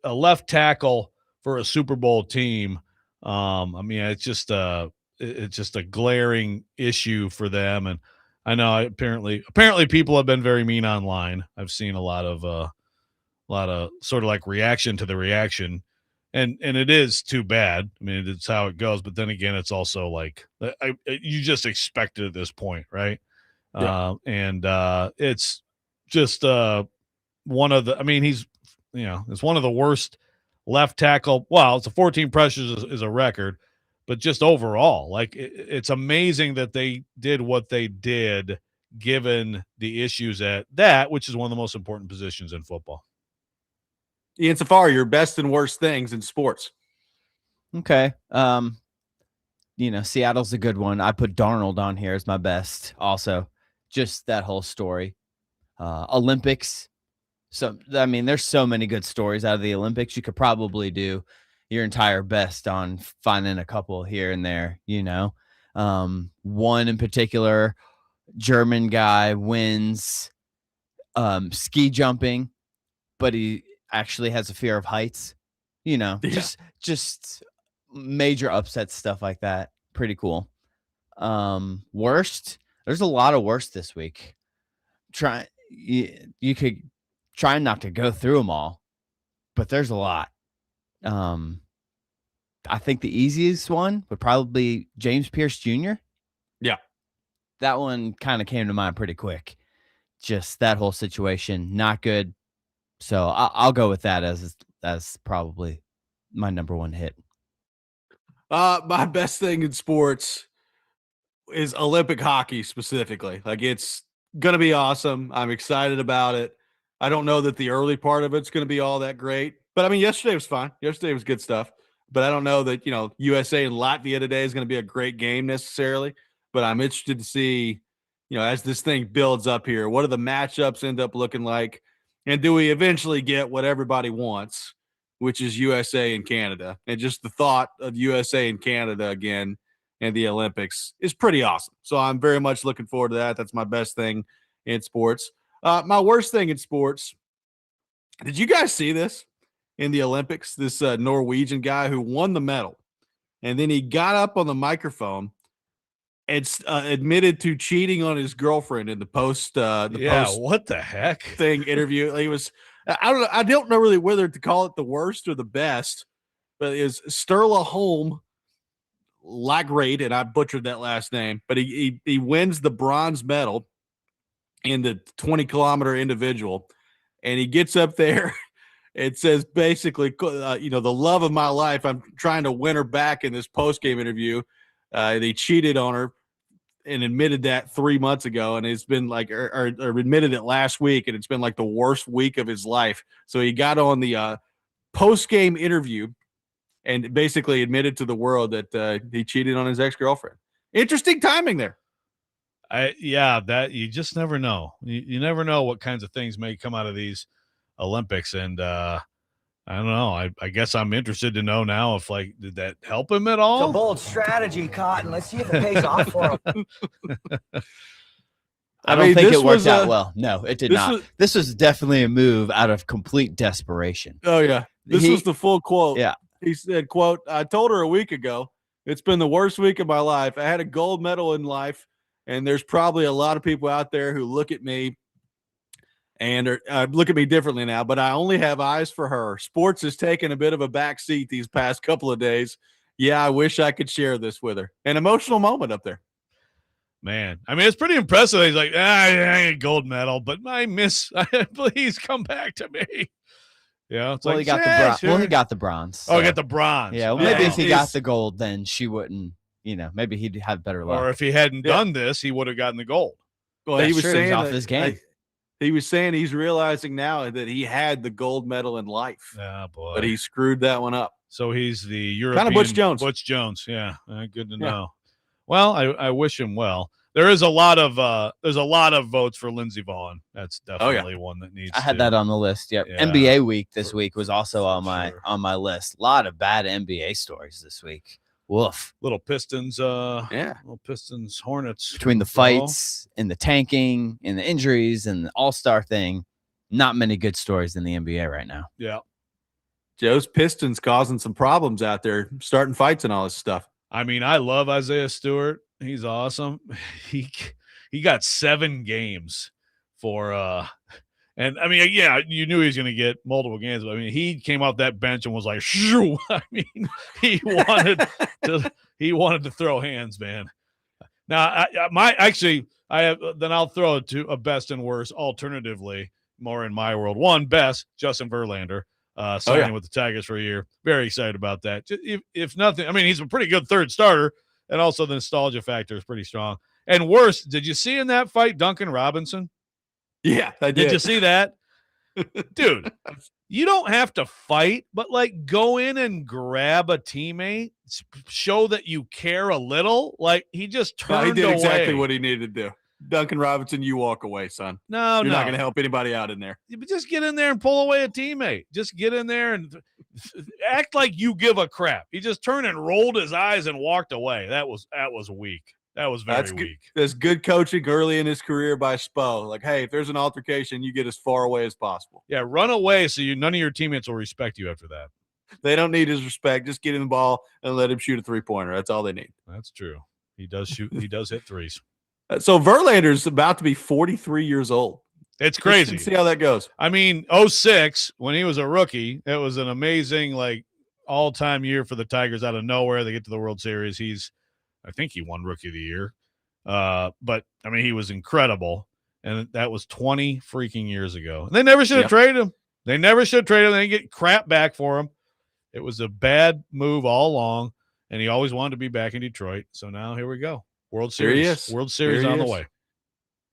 [SPEAKER 2] left tackle for a Super Bowl team. It's just a glaring issue for them. And I know apparently people have been very mean online. I've seen a lot of sort of like reaction to the reaction. And it is too bad. I mean, it's how it goes. But then again, it's also like you just expect it at this point, right? Yeah. It's just one of the. I mean, it's one of the worst left tackle. Well, it's a 14 pressures is a record, but just overall, like it's amazing that they did what they did, given the issues at that, which is one of the most important positions in football.
[SPEAKER 1] Ian Safari, your best and worst things in sports.
[SPEAKER 3] Okay. Seattle's a good one. I put Darnold on here as my best. Also, just that whole story. Olympics. So, there's so many good stories out of the Olympics. You could probably do your entire best on finding a couple here and there, one in particular, German guy wins ski jumping, but he actually has a fear of heights, just major upset stuff like that. Pretty cool. Worst, there's a lot of worst this week. You could try not to go through them all, but there's a lot. I think the easiest one would probably be James Pierce Jr.
[SPEAKER 1] Yeah.
[SPEAKER 3] That one kind of came to mind pretty quick. Just that whole situation, not good. So I'll go with that as probably my number one hit.
[SPEAKER 1] My best thing in sports is Olympic hockey specifically. Like, it's going to be awesome. I'm excited about it. I don't know that the early part of it's going to be all that great, but yesterday was fine. Yesterday was good stuff, but I don't know that, USA and Latvia today is going to be a great game necessarily, but I'm interested to see, as this thing builds up here, what do the matchups end up looking like? And do we eventually get what everybody wants, which is USA and Canada? And just the thought of USA and Canada again in the Olympics is pretty awesome. So I'm very much looking forward to that. That's my best thing in sports. My worst thing in sports, did you guys see this in the Olympics? This Norwegian guy who won the medal, and then he got up on the microphone and admitted to cheating on his girlfriend in the post.
[SPEAKER 2] What the heck
[SPEAKER 1] thing interview. He was, I don't know really whether to call it the worst or the best, but it was Sturla Holm Lagrade, and I butchered that last name, but he wins the bronze medal in the 20-kilometer individual, and he gets up there and says basically, the love of my life, I'm trying to win her back in this post-game interview. They cheated on her and admitted that 3 months ago, and it's been like, or admitted it last week, and it's been like the worst week of his life. So he got on the post-game interview and basically admitted to the world that he cheated on his ex-girlfriend. Interesting timing there.
[SPEAKER 2] That you just never know. You never know what kinds of things may come out of these Olympics, and I don't know. I guess I'm interested to know now if, like, did that help him at all?
[SPEAKER 6] It's a bold strategy, Cotton. Let's see if it pays off for him.
[SPEAKER 3] I don't think it worked out well. No, it did not. This was definitely a move out of complete desperation.
[SPEAKER 1] Oh, yeah. This was the full quote.
[SPEAKER 3] Yeah.
[SPEAKER 1] He said, quote, "I told her a week ago, it's been the worst week of my life. I had a gold medal in life, and there's probably a lot of people out there who look at me and look at me differently now, but I only have eyes for her. Sports has taken a bit of a back seat these past couple of days. Yeah, I wish I could share this with her." An emotional moment up there.
[SPEAKER 2] Man, I mean, it's pretty impressive. He's like, I ain't gold medal, but I miss. Please come back to me. Yeah, it's
[SPEAKER 3] well,
[SPEAKER 2] like,
[SPEAKER 3] he got the bronze.
[SPEAKER 2] sure.
[SPEAKER 3] Well, he got the bronze.
[SPEAKER 2] So. Oh, he got the bronze.
[SPEAKER 3] Yeah, well, maybe if he got the gold, then she wouldn't. Maybe he'd have better luck.
[SPEAKER 2] Or if he hadn't done this, he would have gotten the gold.
[SPEAKER 1] Well, he was
[SPEAKER 3] true.
[SPEAKER 1] saying
[SPEAKER 3] He's off his game.
[SPEAKER 1] He was saying he's realizing now that he had the gold medal in life.
[SPEAKER 2] Oh, boy.
[SPEAKER 1] But he screwed that one up.
[SPEAKER 2] So he's the European.
[SPEAKER 1] Kind of Butch Jones.
[SPEAKER 2] Butch Jones, yeah. Good to know. Well, I wish him well. There is a lot of votes for Lindsey Vaughn. That's definitely one that needs.
[SPEAKER 3] I had that on the list. Yep.
[SPEAKER 2] Yeah.
[SPEAKER 3] NBA week this week was also on my list. A lot of bad NBA stories this week. Woof.
[SPEAKER 2] Little Pistons.
[SPEAKER 1] Little
[SPEAKER 2] Pistons Hornets
[SPEAKER 3] between the fights and the tanking and the injuries and the All-Star thing. Not many good stories in the NBA right now.
[SPEAKER 2] Yeah.
[SPEAKER 1] Joe's Pistons causing some problems out there, starting fights and all this stuff.
[SPEAKER 2] I mean, I love Isaiah Stewart. He's awesome. He got 7 games for and I mean, yeah, you knew he was going to get multiple games, but I mean, he came off that bench and was like, shoo. I mean, he wanted to throw hands, man. Now, then I'll throw it to a best and worst. Alternatively, more in my world. One, best, Justin Verlander. Signing with the Tigers for a year. Very excited about that. If nothing, I mean, he's a pretty good third starter, and also the nostalgia factor is pretty strong. And worse, did you see in that fight Duncan Robinson?
[SPEAKER 1] Yeah, I did.
[SPEAKER 2] Did you see that? Dude, you don't have to fight, but like go in and grab a teammate, show that you care a little. Like he just turned
[SPEAKER 1] he did
[SPEAKER 2] away.
[SPEAKER 1] exactly what he needed to do. Duncan Robinson, you walk away, son.
[SPEAKER 2] No,
[SPEAKER 1] You're not going to help anybody out in there.
[SPEAKER 2] Just get in there and pull away a teammate. Just get in there and act like you give a crap. He just turned and rolled his eyes and walked away. That was weak. That was very weak.
[SPEAKER 1] That's good coaching early in his career by Spo. Like, hey, if there's an altercation, you get as far away as possible.
[SPEAKER 2] Yeah, run away so none of your teammates will respect you after that.
[SPEAKER 1] They don't need his respect. Just get him the ball and let him shoot a three-pointer. That's all they need.
[SPEAKER 2] That's true. He does shoot. He does hit threes.
[SPEAKER 1] So Verlander's about to be 43 years old.
[SPEAKER 2] It's crazy.
[SPEAKER 1] See how that goes.
[SPEAKER 2] I mean, 2006, when he was a rookie, it was an amazing, like, all-time year for the Tigers out of nowhere. They get to the World Series. I think he won Rookie of the Year. But, I mean, he was incredible. And that was 20 freaking years ago. And they never should have traded him. They never should have traded him. They didn't get crap back for him. It was a bad move all along. And he always wanted to be back in Detroit. So now here we go. World Series. World Series on the way.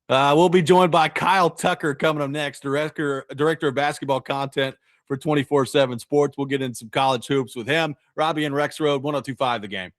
[SPEAKER 1] We'll be joined by Kyle Tucker coming up next, director of basketball content for 24/7 Sports. We'll get in some college hoops with him. Robby and Rexrode, 102.5 The Game.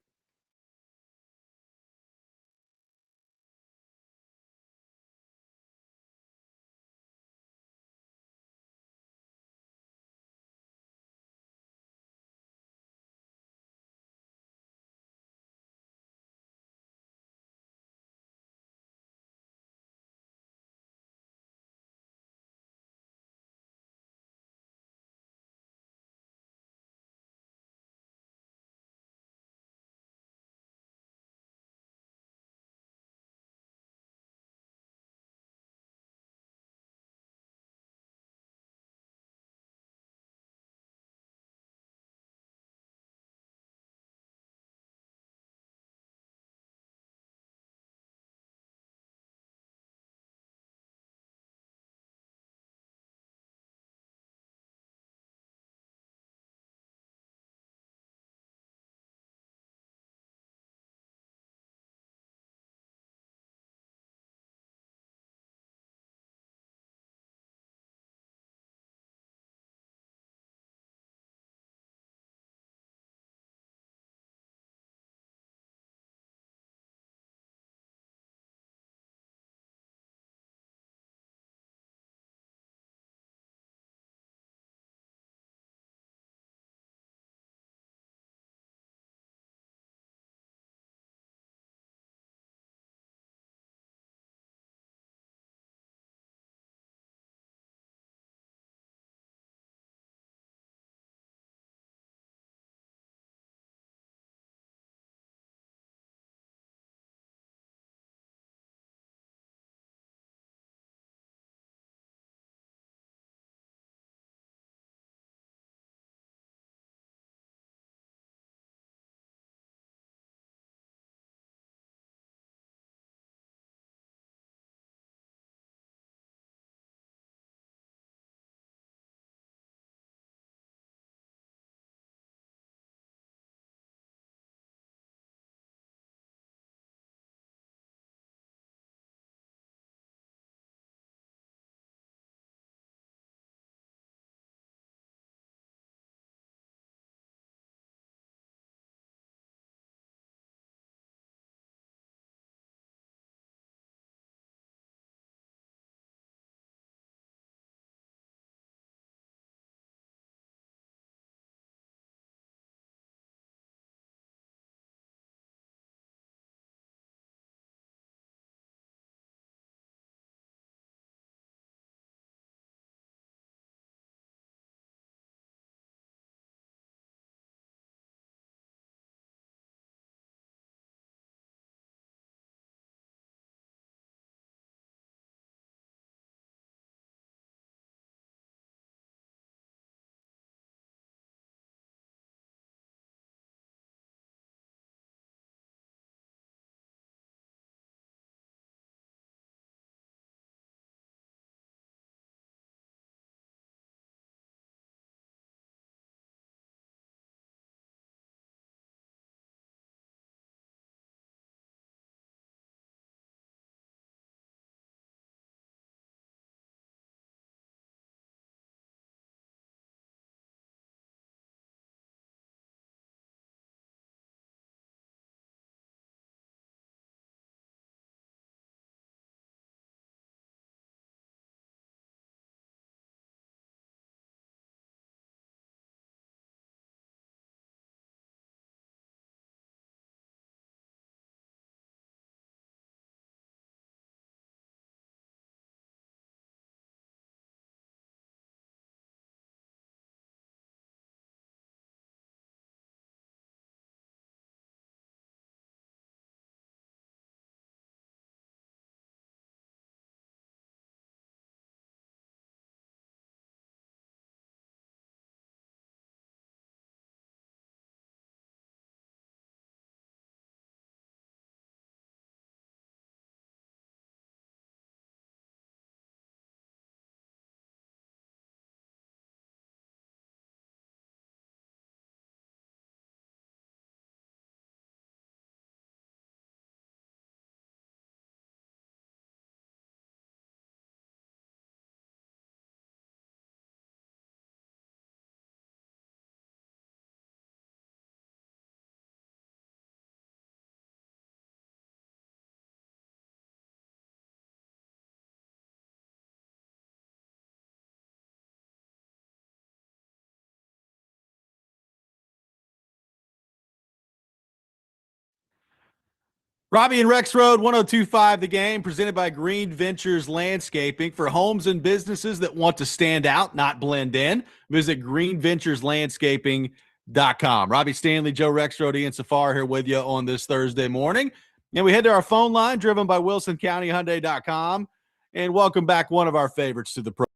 [SPEAKER 1] Robby and Rexrode 1025 The Game, presented by Green Ventures Landscaping. For homes and businesses that want to stand out, not blend in, visit greenventureslandscaping.com. Robby Stanley, Joe Rexrode, Ian Safar here with you on this Thursday morning. And we head to our phone line, driven by WilsonCountyHyundai.com. And welcome back one of our favorites to the program,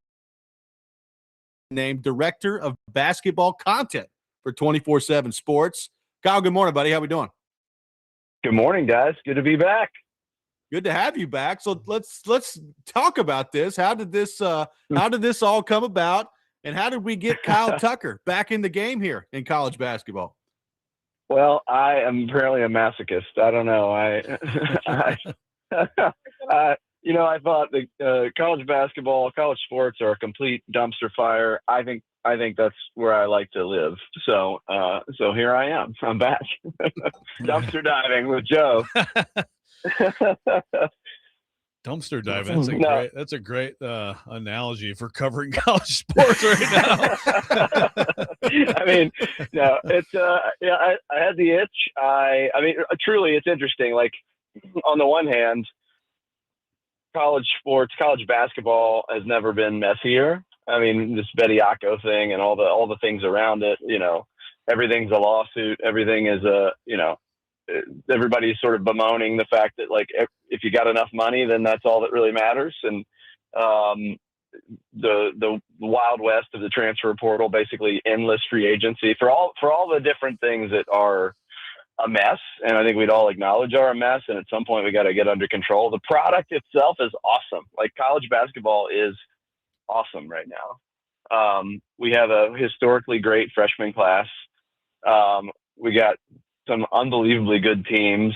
[SPEAKER 1] named Director of Basketball Content for 24/7 Sports. Kyle, good morning, buddy. How we doing?
[SPEAKER 5] Good morning, guys. Good to be back.
[SPEAKER 1] Good to have you back. So let's talk about this. How did this all come about, and how did we get Kyle Tucker back in the game here in college basketball?
[SPEAKER 5] Well, I am apparently a masochist. I don't know. I thought the college basketball, college sports are a complete dumpster fire. I think that's where I like to live. So here I am. I'm back. Dumpster diving with Joe.
[SPEAKER 2] Dumpster diving. That's a great analogy for covering college sports right now.
[SPEAKER 5] I mean, no, it's I had the itch. I mean, truly, it's interesting. Like, on the one hand, college sports, college basketball has never been messier. I mean, this Bediako thing and all the things around it, everything's a lawsuit. Everything is everybody's sort of bemoaning the fact that, like, if you got enough money, then that's all that really matters. And the Wild West of the transfer portal, basically endless free agency for all the different things that are a mess. And I think we'd all acknowledge are a mess. And at some point we got to get under control. The product itself is awesome. Like, college basketball is awesome right now. We have a historically great freshman class. We got some unbelievably good teams,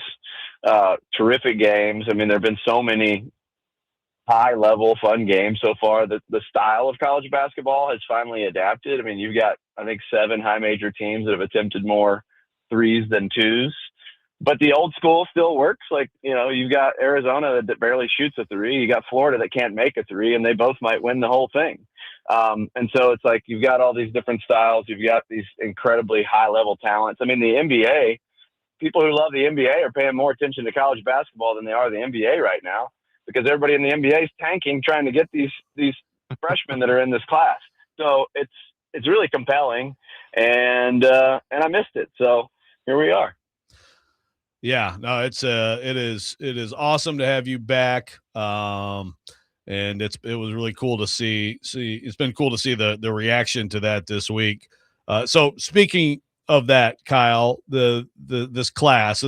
[SPEAKER 5] terrific games. I mean, there have been so many high level fun games so far. The style of college basketball has finally adapted. I mean, you've got, I think, 7 high major teams that have attempted more threes than twos, but the old school still works. Like, you've got Arizona that barely shoots a three. You got Florida that can't make a three, and they both might win the whole thing. And so it's like, you've got all these different styles. You've got these incredibly high level talents. I mean, the NBA, people who love the NBA are paying more attention to college basketball than they are the NBA right now, because everybody in the NBA is tanking, trying to get these freshmen that are in this class. So it's really compelling, and I missed it. So here we are.
[SPEAKER 2] Yeah, no, it is awesome to have you back. And it was really cool to see. It's been cool to see the reaction to that this week. So speaking of that, Kyle, this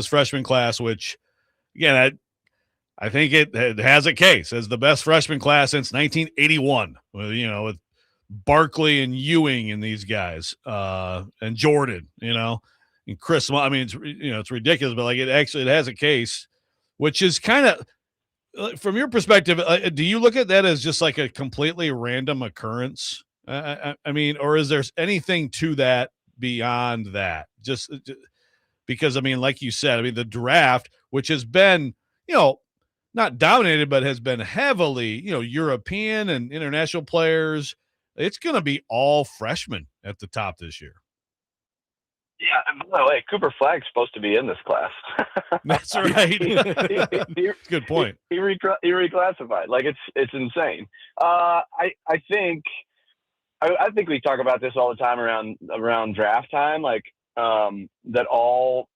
[SPEAKER 2] freshman class, which, again, I think it has a case as the best freshman class since 1981. With Barkley and Ewing and these guys, and Jordan, and Chris. I mean, it's ridiculous, but like, it has a case, which is kind of, from your perspective, do you look at that as just like a completely random occurrence? I mean, or is there anything to that beyond that? Just because, I mean, like you said, I mean, the draft, which has been, not dominated, but has been heavily, European and international players, it's going to be all freshmen at the top this year.
[SPEAKER 5] Yeah, and by the way, Cooper Flagg's supposed to be in this class.
[SPEAKER 2] That's right. Good point.
[SPEAKER 5] He reclassified. Like, it's insane. I think we talk about this all the time around draft time. Like, that all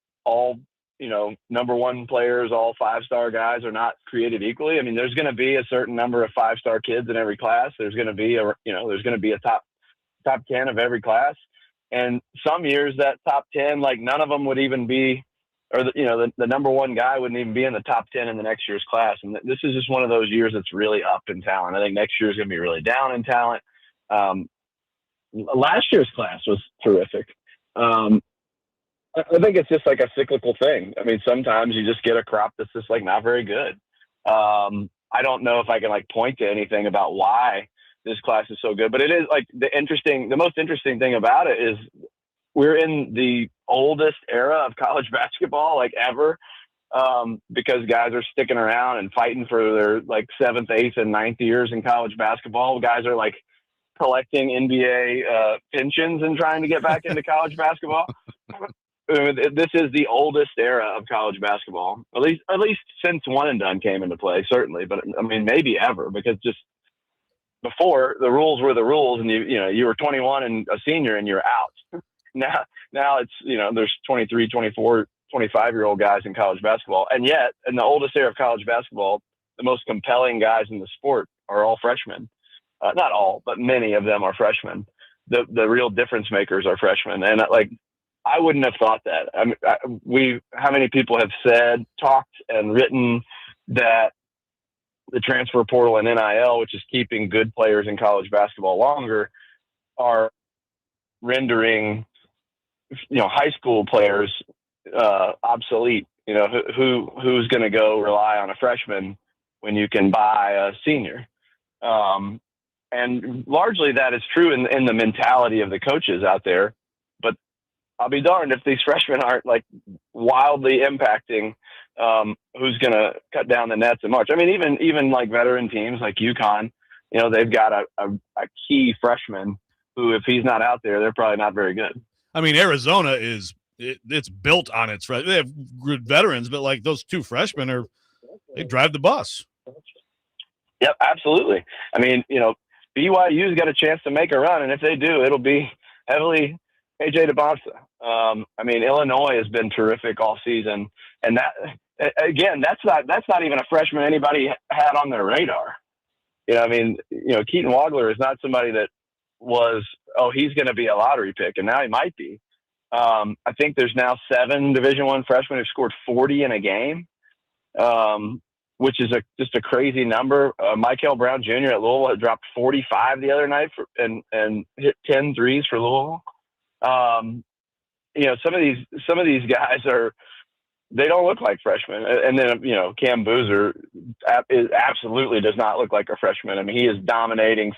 [SPEAKER 5] number one players, all 5-star guys are not created equally. I mean, there's going to be a certain number of 5-star kids in every class. There's going to be a top 10 of every class. And some years that top 10, like, none of them would even be, or the number one guy wouldn't even be in the top 10 in the next year's class. And this is just one of those years that's really up in talent. I think next year is going to be really down in talent. Last year's class was terrific. I think it's just like a cyclical thing. I mean, sometimes you just get a crop that's just, like, not very good. I don't know if I can, like, point to anything about why this class is so good, but it is, like, the most interesting thing about it is we're in the oldest era of college basketball, like, ever, because guys are sticking around and fighting for their, like, 7th, 8th, and 9th years in college basketball. Guys are, like, collecting NBA pensions and trying to get back into college basketball. this is the oldest era of college basketball, at least since one and done came into play, certainly. But I mean, maybe ever, because just before, the rules were the rules, and you were 21 and a senior and you're out. Now it's, there's 23, 24, 25-year-old guys in college basketball, and yet in the oldest era of college basketball, the most compelling guys in the sport are all freshmen. Not all, but many of them are freshmen. The real difference makers are freshmen, and I wouldn't have thought that. I mean, how many people have said, talked, and written that the transfer portal and NIL, which is keeping good players in college basketball longer, are rendering, high school players obsolete. Who's going to go rely on a freshman when you can buy a senior? And largely that is true in the mentality of the coaches out there. But I'll be darned if these freshmen aren't wildly impacting who's going to cut down the nets in March. I mean, even veteran teams like UConn, they've got a key freshman who, if he's not out there, they're probably not very good.
[SPEAKER 2] I mean, Arizona it's built on its freshmen. They have good veterans, but those two freshmen they drive the bus.
[SPEAKER 5] Yep, absolutely. I mean, BYU's got a chance to make a run, and if they do, it'll be heavily AJ DeBonsa. I mean, Illinois has been terrific all season, and that, again, that's not even a freshman anybody had on their radar. Keaton Wagler is not somebody that was, he's going to be a lottery pick, and now he might be. I think there's now 7 Division I freshmen who've scored 40 in a game, which is just a crazy number. Michael Brown Jr. at Louisville had dropped 45 the other night and hit 10 threes for Louisville. Some of these guys they don't look like freshmen. And then, Cam Boozer absolutely does not look like a freshman. I mean, he is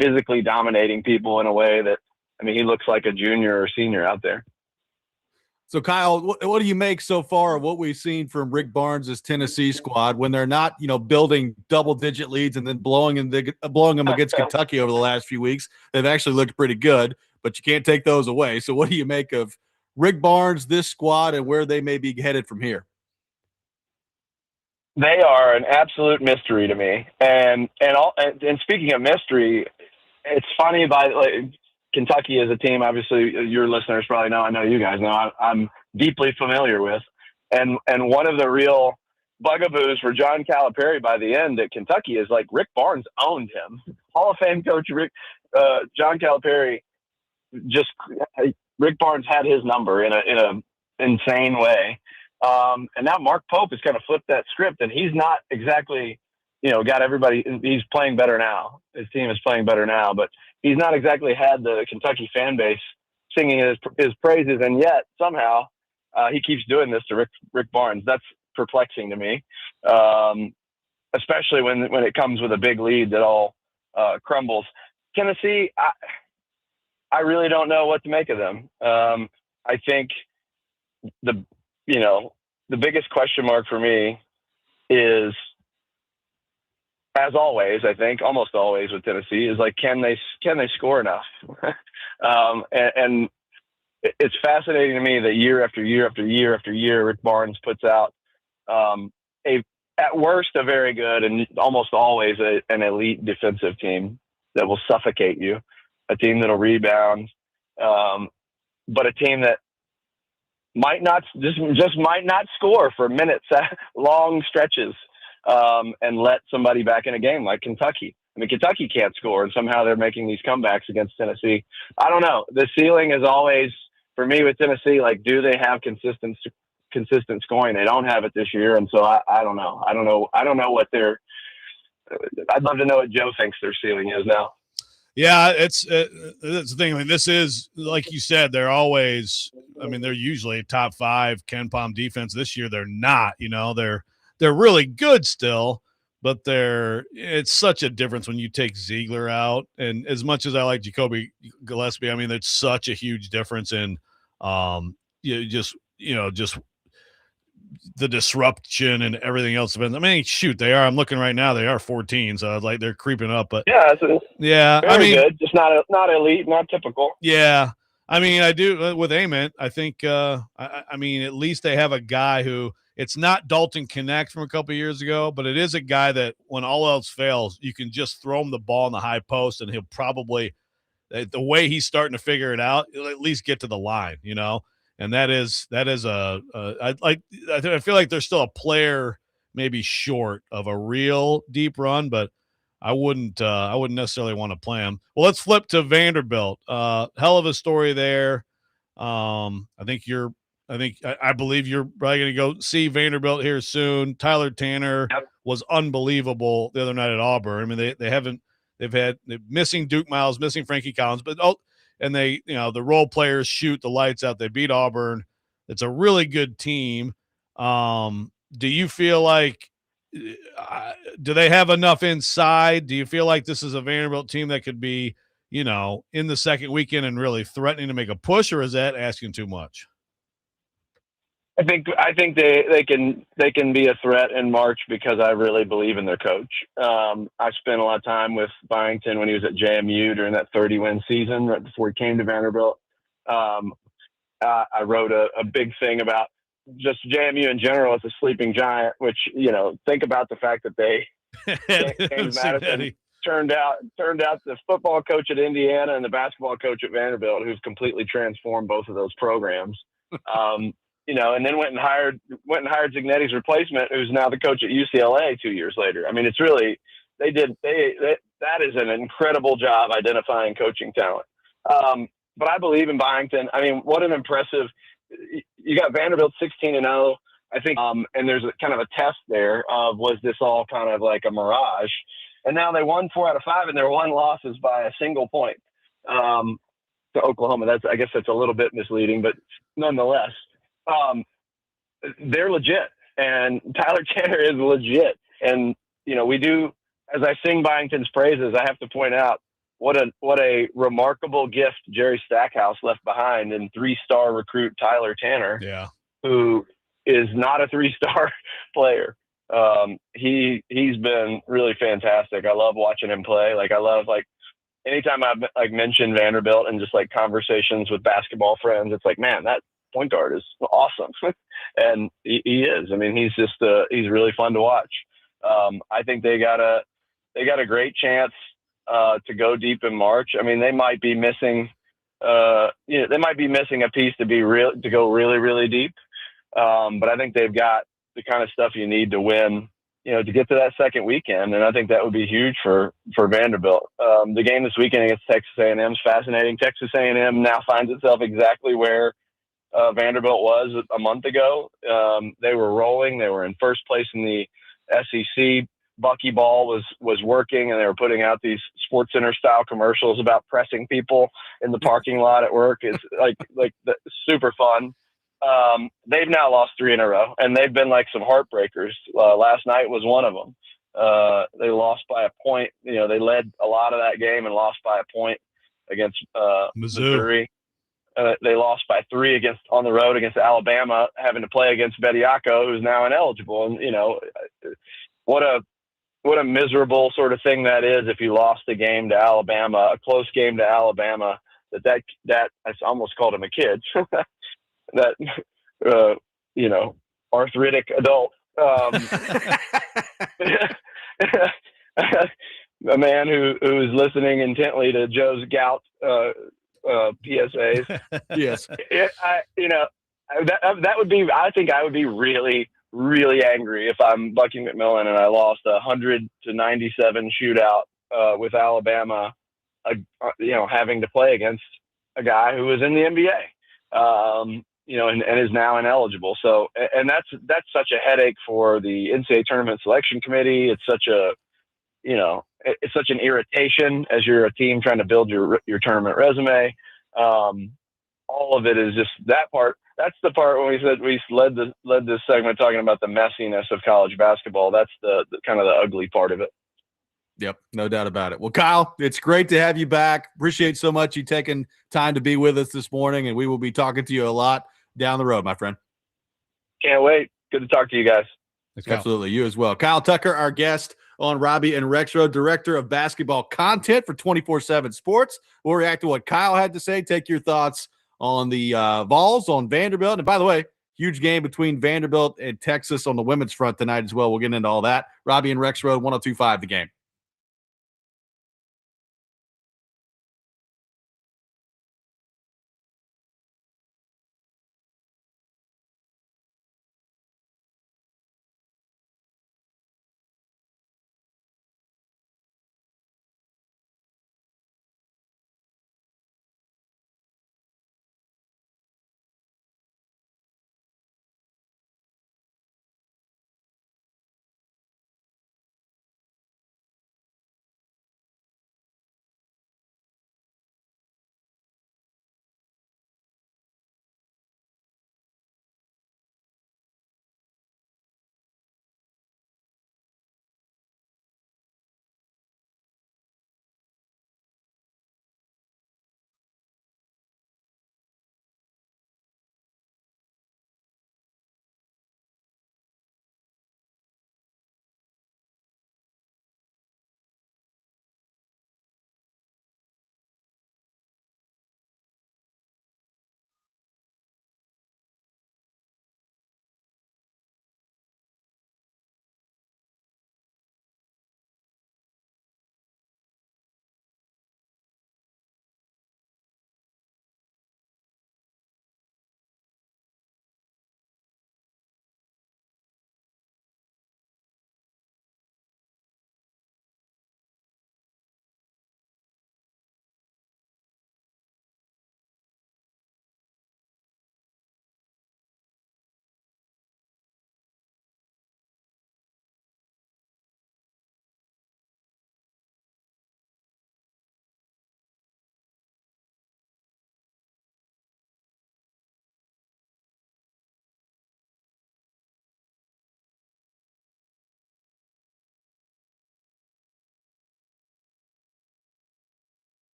[SPEAKER 5] physically dominating people in a way that, he looks like a junior or senior out there.
[SPEAKER 1] So, Kyle, what do you make so far of what we've seen from Rick Barnes' Tennessee squad when they're not, building double-digit leads and then blowing them against Kentucky over the last few weeks? They've actually looked pretty good, but you can't take those away. So what do you make of Rick Barnes, this squad, and where they may be headed from here?
[SPEAKER 5] They are an absolute mystery to me. And speaking of mystery, it's funny Kentucky is a team, obviously, your listeners probably know. I know you guys know. I'm deeply familiar with. And one of the real bugaboos for John Calipari by the end at Kentucky is Rick Barnes owned him. Hall of Fame coach John Calipari Rick Barnes had his number in a insane way. And now Mark Pope has kind of flipped that script, and he's not exactly, got everybody. He's playing better now. His team is playing better now, but he's not exactly had the Kentucky fan base singing his praises, and yet somehow he keeps doing this to Rick Barnes. That's perplexing to me, especially when it comes with a big lead that all crumbles. Tennessee, I really don't know what to make of them. I think the biggest question mark for me is, as always, I think almost always with Tennessee, is can they score enough? And it's fascinating to me that year after year after year after year, Rick Barnes puts out at worst a very good and almost always an elite defensive team that will suffocate you, a team that'll rebound, but a team that might not score for minutes, long stretches. And let somebody back in a game like Kentucky. I mean, Kentucky can't score, and somehow they're making these comebacks against Tennessee. I don't know. The ceiling is always, for me with Tennessee, do they have consistent scoring? They don't have it this year, and so I don't know. I don't know what I'd love to know what Joe thinks their ceiling is now.
[SPEAKER 2] Yeah, it's the thing. I mean, this is, like you said, they're always. I mean, they're usually a top 5 Ken Palm defense. This year, they're not. They're really good still, but it's such a difference when you take Ziegler out. And as much as I like Jacoby Gillespie, I mean, there's such a huge difference in just the disruption and everything else. I mean, shoot, they are. I'm looking right now. They are 14, so they're creeping up. But
[SPEAKER 5] yeah,
[SPEAKER 2] yeah,
[SPEAKER 5] very good. Just not elite, not typical.
[SPEAKER 2] Yeah, I mean, I do with Ament. I think, I mean, at least they have a guy who it's not Dalton Connect from a couple of years ago, but it is a guy that when all else fails, you can just throw him the ball in the high post and he'll probably, the way he's starting to figure it out, he'll at least get to the line, you know? And that is I feel like there's still a player maybe short of a real deep run, but I wouldn't necessarily want to play him. Well, let's flip to Vanderbilt. Hell of a story there. I believe you're probably going to go see Vanderbilt here soon. Tyler Tanner was unbelievable the other night at Auburn. I mean, they're missing Duke Miles, missing Frankie Collins, but the role players shoot the lights out. They beat Auburn. It's a really good team. Do you feel like do they have enough inside? Do you feel like this is a Vanderbilt team that could be, in the second weekend and really threatening to make a push, or is that asking too much?
[SPEAKER 5] I think they can be a threat in March because I really believe in their coach. I spent a lot of time with Byington when he was at JMU during that 30-win season right before he came to Vanderbilt. I wrote a big thing about just JMU in general as a sleeping giant, which, think about the fact that James Madison turned out the football coach at Indiana and the basketball coach at Vanderbilt, who's completely transformed both of those programs. And then went and hired Zignetti's replacement, who's now the coach at UCLA 2 years later. I mean, it's really, that is an incredible job identifying coaching talent. But I believe in Byington. I mean, what an impressive, you got Vanderbilt 16-0, I think. And there's kind of a test there of, was this all kind of like a mirage? And now they won 4 out of 5 and their one loss is by a single point to Oklahoma. I guess that's a little bit misleading, but nonetheless, they're legit, and Tyler Tanner is legit. And, we do, as I sing Byington's praises, I have to point out what a remarkable gift Jerry Stackhouse left behind in 3-star recruit Tyler Tanner, who is not a 3-star player. He's been really fantastic. I love watching him play. Anytime I mention Vanderbilt and just conversations with basketball friends, it's like, man, that point guard is awesome. And he is. I mean, he's just he's really fun to watch. I think they got a great chance to go deep in March. I mean, they might be missing a piece to go really, really deep. But I think they've got the kind of stuff you need to win, to get to that second weekend. And I think that would be huge for Vanderbilt. The game this weekend against Texas A&M is fascinating. Texas A&M now finds itself exactly where Vanderbilt was a month ago. They were rolling. They were in first place in the SEC. Buckyball was working, and they were putting out these Sports Center style commercials about pressing people in the parking lot at work. It's super fun. They've now lost 3 in a row, and they've been like some heartbreakers. Last night was one of them. They lost by a point. They led a lot of that game and lost by a point against Missouri. They lost by 3 on the road against Alabama, having to play against Bediako, who's now ineligible. And what a miserable sort of thing that is if you lost a game to Alabama, a close game to Alabama. That I almost called him a kid. That arthritic adult. A man who is listening intently to Joe's gout PSAs.
[SPEAKER 1] Yes.
[SPEAKER 5] That would be, I think I would be really, really angry if I'm Bucky McMillan and I lost 100-97 shootout with Alabama, having to play against a guy who was in the NBA, and is now ineligible. So, and that's such a headache for the NCAA tournament selection committee. It's such it's such an irritation as you're a team trying to build your tournament resume. All of it is just that part. That's the part when we said we led this segment talking about the messiness of college basketball. That's the kind of the ugly part of it.
[SPEAKER 1] Yep, no doubt about it. Well, Kyle, it's great to have you back. Appreciate so much you taking time to be with us this morning, and we will be talking to you a lot down the road, my friend.
[SPEAKER 5] Can't wait. Good to talk to you guys.
[SPEAKER 1] Absolutely. You as well. Kyle Tucker, our guest on Robby and Rexrode, director of basketball content for 24/7 Sports. We'll react to what Kyle had to say. Take your thoughts on the Vols, on Vanderbilt. And by the way, huge game between Vanderbilt and Texas on the women's front tonight as well. We'll get into all that. Robby and Rexrode, 102.5 The Game.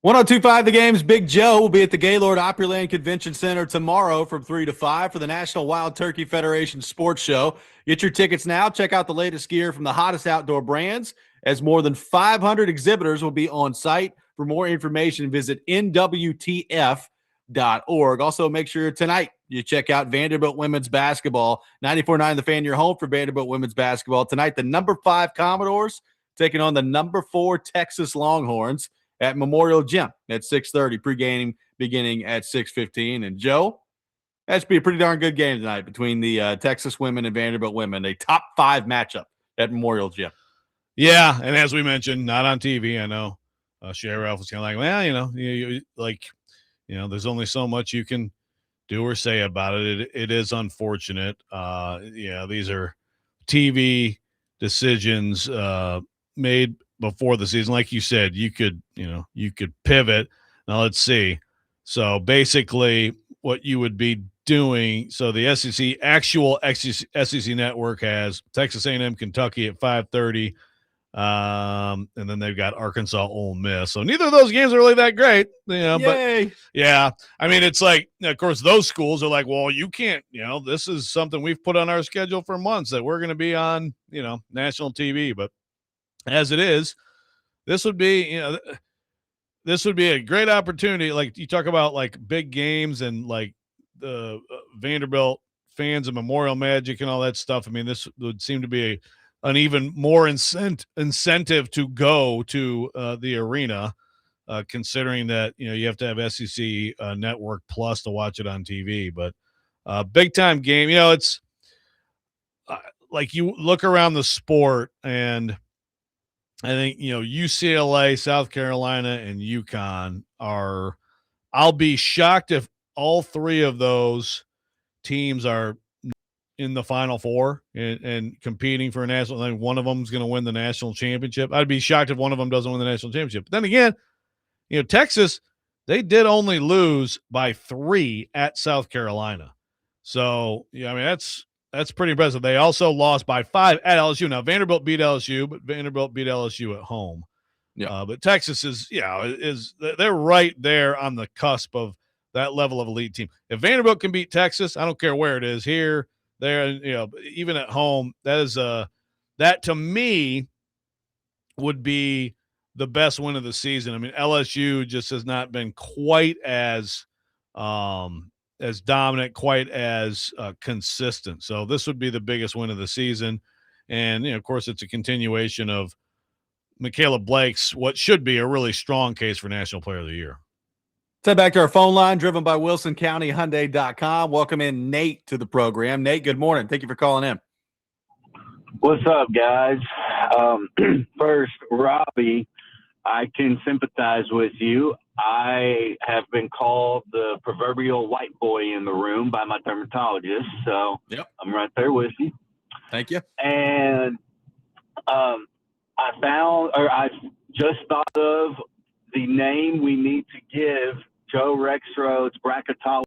[SPEAKER 1] 1025 The Game's Big Joe will be at the Gaylord Opryland Convention Center tomorrow from 3 to 5 for the National Wild Turkey Federation Sports Show. Get your tickets now. Check out the latest gear from the hottest outdoor brands, as more than 500 exhibitors will be on site. For more information, visit nwtf.org. Also, make sure tonight you check out Vanderbilt women's basketball. 94.9 The Fan, your home for Vanderbilt women's basketball. Tonight, the number 5 Commodores taking on the number 4 Texas Longhorns at Memorial Gym at 6:30. Pregame beginning at 6:15. And Joe, that should be a pretty darn good game tonight between the Texas women and Vanderbilt women. A top 5 matchup at Memorial Gym.
[SPEAKER 2] Yeah, and as we mentioned, not on TV. I know Shay Ralph was kind of like, well, there's only so much you can do or say about it. It is unfortunate. These are TV decisions made before the season. Like you said, you could pivot. Now let's see. So basically what you would be doing, so the actual SEC network has Texas A&M, Kentucky at 5:30. And then they've got Arkansas, Ole Miss. So neither of those games are really that great,
[SPEAKER 1] Yay.
[SPEAKER 2] But yeah, I mean, it's like, of course, those schools are like, well, you can't, this is something we've put on our schedule for months that we're going to be on, national TV. But as it is, this would be a great opportunity. Like you talk about like big games and like the Vanderbilt fans and Memorial Magic and all that stuff. I mean, this would seem to be an even more incentive to go to the arena, considering that, you have to have SEC Network Plus to watch it on TV. But big time game, it's like you look around the sport, and I think, UCLA, South Carolina, and UConn are – I'll be shocked if all 3 of those teams are in the Final Four and competing for a national. I think one of them is going to win the national championship. I'd be shocked if one of them doesn't win the national championship. But then again, Texas, they did only lose by 3 at South Carolina. So, that's pretty impressive. They also lost by 5 at LSU. Now, Vanderbilt beat LSU, but Vanderbilt beat LSU at home.
[SPEAKER 1] Yeah.
[SPEAKER 2] But Texas they're right there on the cusp of that level of elite team. If Vanderbilt can beat Texas, I don't care where it is, here, there, even at home, that to me would be the best win of the season. I mean, LSU just has not been quite as dominant, quite as consistent. So this would be the biggest win of the season. And, of course, it's a continuation of Michaela Blake's what should be a really strong case for National Player of the Year.
[SPEAKER 1] Let's head back to our phone line, driven by WilsonCountyHyundai.com. Welcome in Nate to the program. Nate, good morning. Thank you for calling in.
[SPEAKER 8] What's up, guys? First, Robby, I can sympathize with you. I have been called the proverbial white boy in the room by my dermatologist, so
[SPEAKER 1] yep.
[SPEAKER 8] I'm right there with you.
[SPEAKER 1] Thank you.
[SPEAKER 8] And I just thought of the name we need to give Joe Rexrode's bracketology.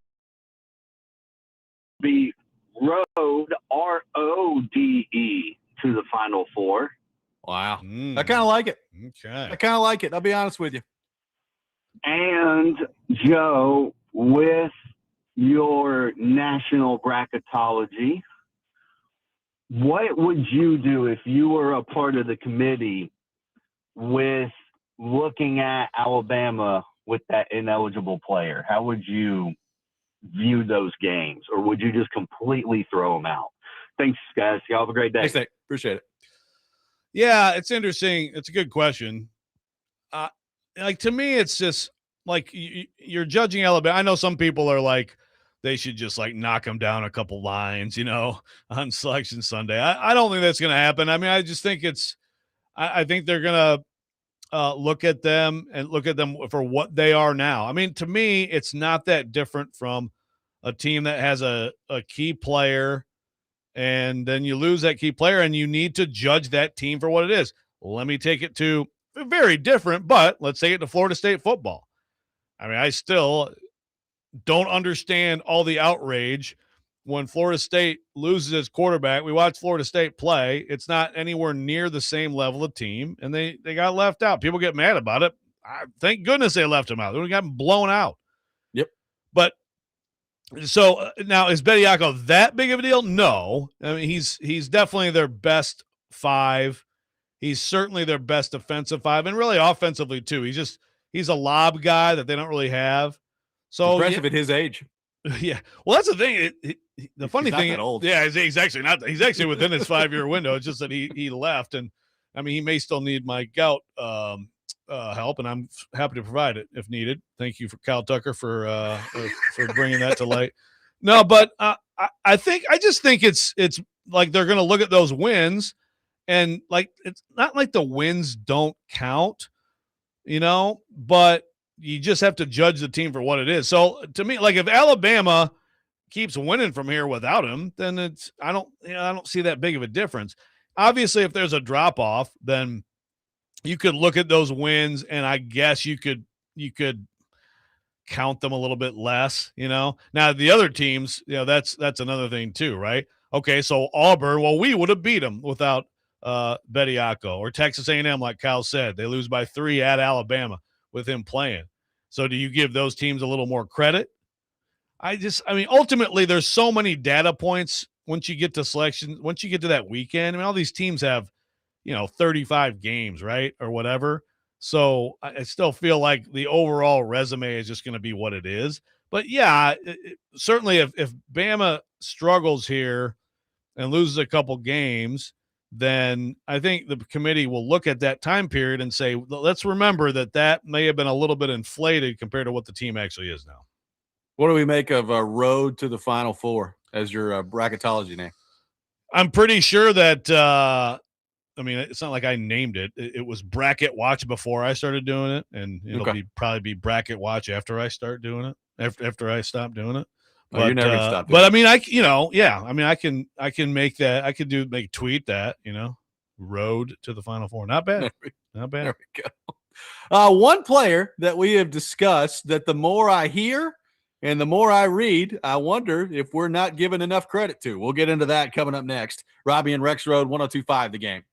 [SPEAKER 8] Be Rode, R-O-D-E, to the Final Four.
[SPEAKER 1] Wow. I kind of like it.
[SPEAKER 2] Okay.
[SPEAKER 1] I kind of like it. I'll be honest with you.
[SPEAKER 8] And, Joe, with your national bracketology, what would you do if you were a part of the committee with looking at Alabama with that ineligible player? How would you view those games, or would you just completely throw them out? Thanks, guys. Y'all have a great day.
[SPEAKER 1] Thanks, Nate. Appreciate it.
[SPEAKER 2] Yeah, it's interesting. It's a good question. To me, it's just like you're judging Alabama. I know some people are like, they should just like knock them down a couple lines, on Selection Sunday. I don't think that's going to happen. I mean, I just think I think they're going to look at them for what they are now. I mean, to me, it's not that different from a team that has a key player, and then you lose that key player, and you need to judge that team for what it is. Let me take it to very different, but let's take it to Florida State football. I mean, I still don't understand all the outrage when Florida State loses its quarterback. We watch Florida State play. It's not anywhere near the same level of team, and they got left out. People get mad about it. Thank goodness they left him out. They would have gotten blown out.
[SPEAKER 1] Yep.
[SPEAKER 2] But so now is Bediako that big of a deal? No. I mean, he's definitely their best 5. He's certainly their best defensive 5, and really offensively too. He's a lob guy that they don't really have. So
[SPEAKER 1] impressive at his age.
[SPEAKER 2] Yeah. Well, that's the thing. The funny thing,
[SPEAKER 1] that old.
[SPEAKER 2] yeah, he's actually not. He's actually within his 5-year window. It's just that he left, and I mean, he may still need my gout help, and I'm happy to provide it if needed. Thank you for Kyle Tucker for bringing that to light. No, but I just think it's like they're going to look at those wins, and like it's not like the wins don't count, but you just have to judge the team for what it is. So to me, like if Alabama keeps winning from here without him, then I don't see that big of a difference. Obviously, if there's a drop off, then you could look at those wins, and I guess you could count them a little bit less. Now the other teams, that's another thing too, right? Okay, so Auburn, well, we would have beat them without Bediako, or Texas A&M, like Kyle said, they lose by 3 at Alabama with him playing. So do you give those teams a little more credit? I mean, ultimately there's so many data points once you get to selection, once you get to that weekend. I mean, all these teams have, 35 games, right? Or whatever. So I still feel like the overall resume is just going to be what it is. But yeah, certainly if Bama struggles here and loses a couple games, then I think the committee will look at that time period and say, let's remember that may have been a little bit inflated compared to what the team actually is now.
[SPEAKER 1] What do we make of a road to the Final Four as your bracketology name?
[SPEAKER 2] I'm pretty sure that, I mean, it's not like I named it. It was Bracket Watch before I started doing it, and it'll probably be Bracket Watch after I start doing it, after I stop doing it.
[SPEAKER 1] But, you're never gonna stop doing
[SPEAKER 2] but
[SPEAKER 1] it.
[SPEAKER 2] I mean, I can make that. Make tweet that, road to the Final Four. Not bad. Not bad.
[SPEAKER 1] There we go. One player that we have discussed that the more I hear and the more I read, I wonder if we're not giving enough credit to. We'll get into that coming up next. Robby and Rexrode, 102.5 The Game.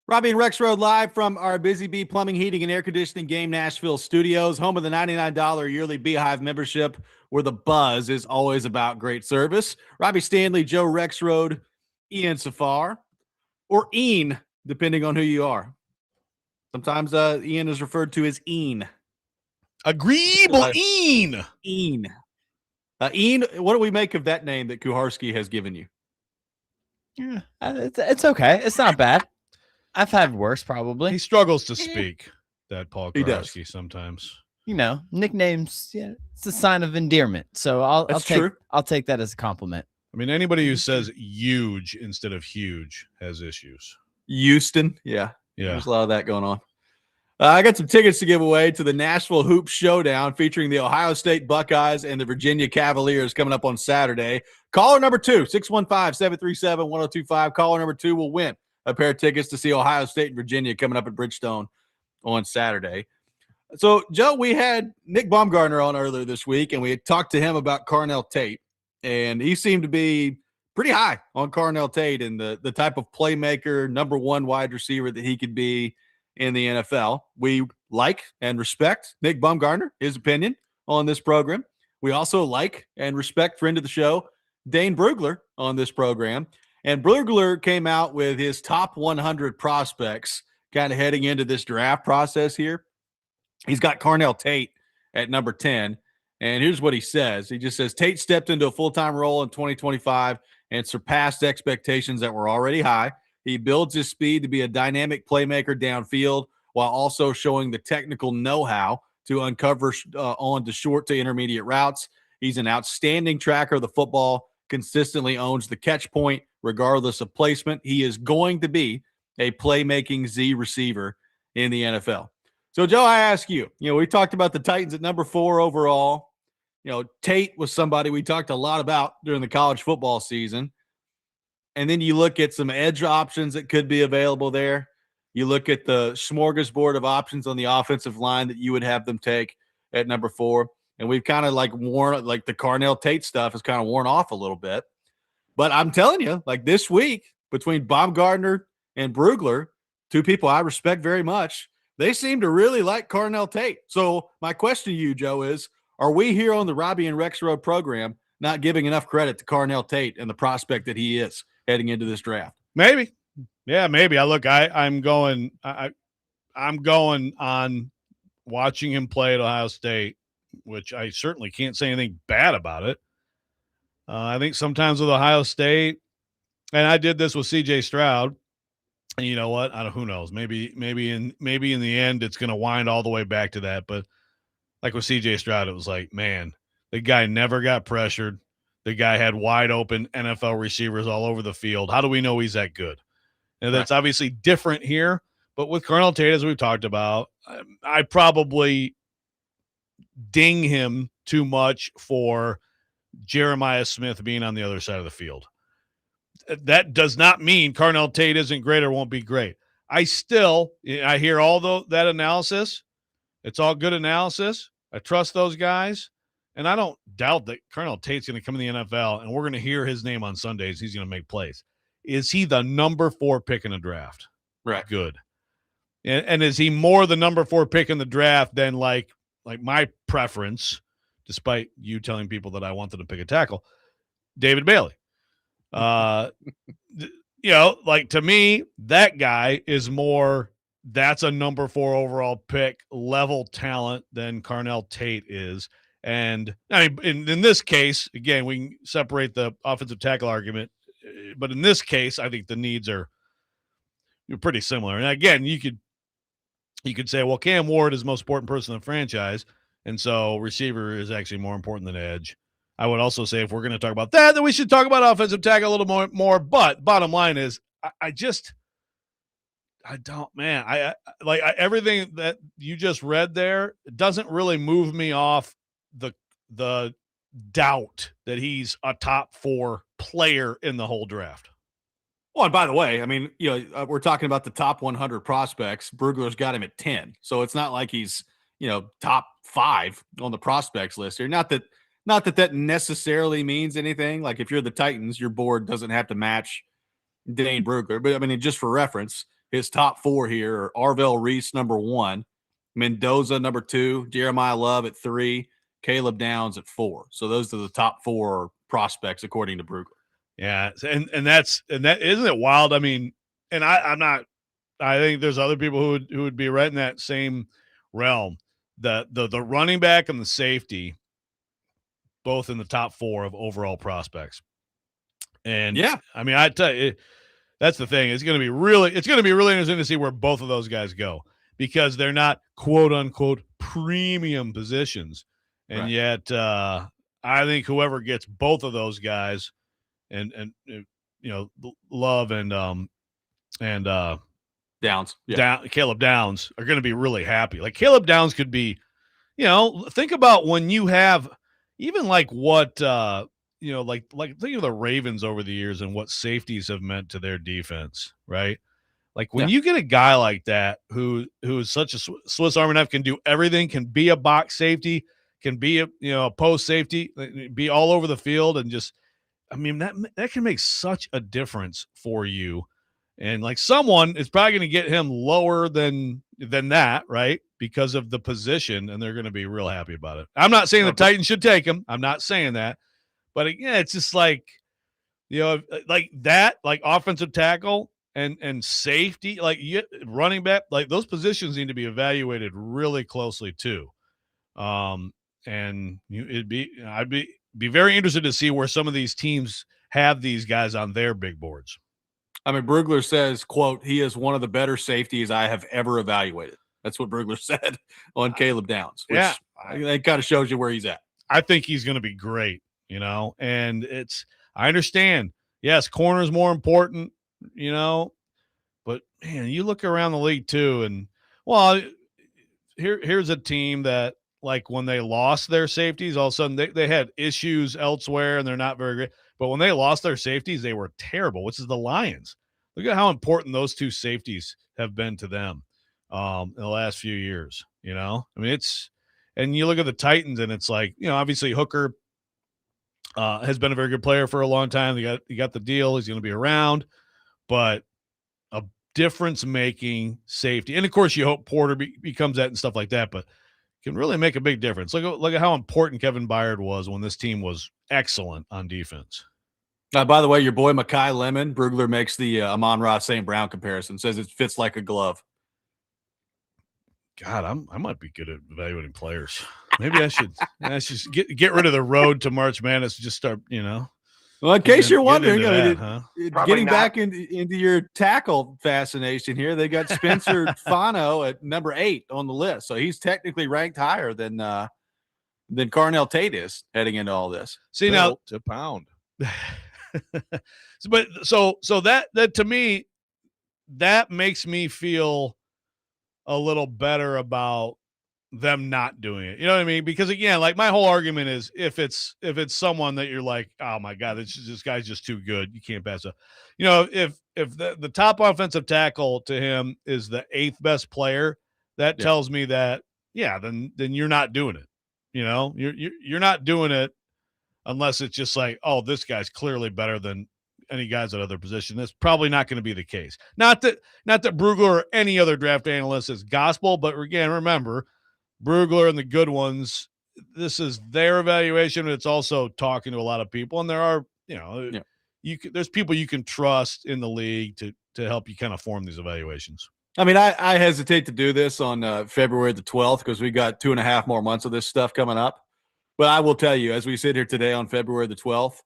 [SPEAKER 1] Robby and Rexrode live from our Busy Bee Plumbing, Heating, and Air Conditioning Game Nashville studios, home of the $99 yearly Beehive membership, where the buzz is always about great service. Robby Stanley, Joe Rexrode, Ian Safar, or Ian, depending on who you are. Sometimes Ian is referred to as Ian.
[SPEAKER 2] Agreeable, Ian.
[SPEAKER 1] Ian. Ian, what do we make of that name that Kuharski has given you?
[SPEAKER 3] Yeah, it's okay. It's not bad. I've had worse, probably.
[SPEAKER 2] He struggles to speak, that Paul
[SPEAKER 1] He does.
[SPEAKER 2] Kuharski sometimes.
[SPEAKER 3] You know, nicknames, yeah, it's a sign of endearment. So I'll take that as a compliment.
[SPEAKER 2] I mean, anybody who says huge instead of huge has issues.
[SPEAKER 1] Houston. Yeah.
[SPEAKER 2] Yeah.
[SPEAKER 1] There's a lot of that going on. I got some tickets to give away to the Nashville Hoop Showdown featuring the Ohio State Buckeyes and the Virginia Cavaliers coming up on Saturday. Caller number 2, 615-737-1025. Caller number 2 will win a pair of tickets to see Ohio State and Virginia coming up at Bridgestone on Saturday. So, Joe, we had Nick Baumgartner on earlier this week, and we had talked to him about Carnell Tate, and he seemed to be pretty high on Carnell Tate and the type of playmaker, number one wide receiver that he could be in the NFL. We like and respect Nick Baumgartner, his opinion on this program. We also like and respect friend of the show, Dane Brugler, on this program. And Brugler came out with his top 100 prospects kind of heading into this draft process here. He's got Carnell Tate at number 10. And here's what he says. He just says, Tate stepped into a full-time role in 2025 and surpassed expectations that were already high. He builds his speed to be a dynamic playmaker downfield while also showing the technical know-how to uncover on to short to intermediate routes. He's an outstanding tracker of the football, consistently owns the catch point regardless of placement. He is going to be a playmaking Z receiver in the NFL. So, Joe, I ask you, we talked about the Titans at number 4 overall. Tate was somebody we talked a lot about during the college football season. And then you look at some edge options that could be available there. You look at the smorgasbord of options on the offensive line that you would have them take at number 4. And we've kind of worn the Carnell Tate stuff has kind of worn off a little bit. But I'm telling you, this week between Baumgartner and Brugler, two people I respect very much, they seem to really like Carnell Tate. So my question to you, Joe, is, are we here on the Robby and Rexrode program not giving enough credit to Carnell Tate and the prospect that he is heading into this draft?
[SPEAKER 2] Maybe. Yeah, maybe. I'm going on watching him play at Ohio State, which I certainly can't say anything bad about it. I think sometimes with Ohio State, and I did this with CJ Stroud, and you know what? Who knows? Maybe in the end it's going to wind all the way back to that. But like with CJ Stroud, it was like, man, the guy never got pressured. The guy had wide open NFL receivers all over the field. How do we know he's that good? And that's obviously different here. But with Carnell Tate, as we've talked about, I probably ding him too much for Jeremiah Smith being on the other side of the field. That does not mean Carnell Tate isn't great or won't be great. I hear all that analysis. It's all good analysis. I trust those guys. And I don't doubt that Carnell Tate's going to come in the NFL and we're going to hear his name on Sundays. He's going to make plays. Is he the number 4 pick in the draft?
[SPEAKER 1] Right.
[SPEAKER 2] Good. And is he more the number 4 pick in the draft than like my preference, despite you telling people that I wanted to pick a tackle, David Bailey? To me, that guy is more, that's a number 4 overall pick level talent than Carnell Tate is. And I mean, in this case, again, we can separate the offensive tackle argument, but in this case, I think the needs are pretty similar. And again, you could say, well, Cam Ward is the most important person in the franchise, and so receiver is actually more important than edge. I would also say if we're going to talk about that, then we should talk about offensive tackle a little more. But bottom line is, everything that you just read there, it doesn't really move me off the doubt that he's a top 4 player in the whole draft.
[SPEAKER 1] Well, and by the way, I mean, we're talking about the top 100 prospects. Brugler's got him at 10. So it's not like he's, top 5 on the prospects list here. Not that necessarily means anything. Like if you're the Titans, your board doesn't have to match Dane Brugler. But I mean, just for reference, his top 4 here are Arvell Reese, number 1, Mendoza, number 2, Jeremiah Love at 3, Caleb Downs at 4. So those are the top 4 prospects according to Brugler.
[SPEAKER 2] Yeah, and that isn't it wild? I mean, and I'm not. I think there's other people who would be right in that same realm. The running back and the safety, both in the top 4 of overall prospects. And
[SPEAKER 1] yeah,
[SPEAKER 2] I mean, I tell you, that's the thing. It's going to be really interesting to see where both of those guys go, because they're not quote unquote premium positions, and
[SPEAKER 1] right.
[SPEAKER 2] yet I think whoever gets both of those guys, and Love and
[SPEAKER 1] Downs, yeah.
[SPEAKER 2] Caleb Downs are going to be really happy. Like Caleb Downs could be, think about when you have even like what like think of the Ravens over the years and what safeties have meant to their defense, right? Like when you get a guy like that who is such a Swiss Army knife, can do everything, can be a box safety, can be a post safety, be all over the field, and just, I mean, that can make such a difference for you. And like someone is probably going to get him lower than that, right? Because of the position, and they're going to be real happy about it. I'm not saying the Titans should take him. I'm not saying that. But again, it's just like, like that, like offensive tackle and safety, like running back, like those positions need to be evaluated really closely too. And I'd be very interested to see where some of these teams have these guys on their big boards.
[SPEAKER 1] I mean, Brugler says, quote, he is one of the better safeties I have ever evaluated. That's what Brugler said on Caleb Downs, which it kind of shows you where he's at.
[SPEAKER 2] I think he's going to be great, and I understand. Yes, corner is more important, but man, you look around the league too, and well, here's a team that, like, when they lost their safeties, all of a sudden they had issues elsewhere and they're not very great. But when they lost their safeties, they were terrible, which is the Lions. Look at how important those 2 safeties have been to them in the last few years. I mean, and you look at the Titans, and it's like, obviously Hooker has been a very good player for a long time. He got the deal. He's going to be around, but a difference-making safety. And of course, you hope Porter becomes that and stuff like that, but can really make a big difference. Look at how important Kevin Byard was when this team was excellent on defense.
[SPEAKER 1] By the way, your boy Mekhi Lemon, Brugler makes the Amon-Ra St. Brown comparison, says it fits like a glove.
[SPEAKER 2] God, I might be good at evaluating players. Maybe I should get rid of the road to March Madness and just start,
[SPEAKER 1] Well, in case you're wondering, getting
[SPEAKER 5] not.
[SPEAKER 1] back into your tackle fascination here, they got Spencer Fano at number 8 on the list. So he's technically ranked higher than Carnell Tate is heading into all this.
[SPEAKER 2] See, now
[SPEAKER 9] to pound.
[SPEAKER 2] But so that to me, that makes me feel a little better about them not doing it. You know what I mean? Because again, like my whole argument is if it's someone that you're like, oh my God, this guy's just too good, you can't pass up. If the top offensive tackle to him is the 8th best player, that tells me that, then you're not doing it. You're not doing it unless it's just like, oh, this guy's clearly better than any guys at other position. That's probably not going to be the case. Not that Brugler or any other draft analyst is gospel, but again, remember, Brugler and the good ones, this is their evaluation. It's also talking to a lot of people, and there are, there's people you can trust in the league to help you kind of form these evaluations.
[SPEAKER 1] I mean, I hesitate to do this on February the 12th because we got 2.5 more months of this stuff coming up. But I will tell you, as we sit here today on February the 12th,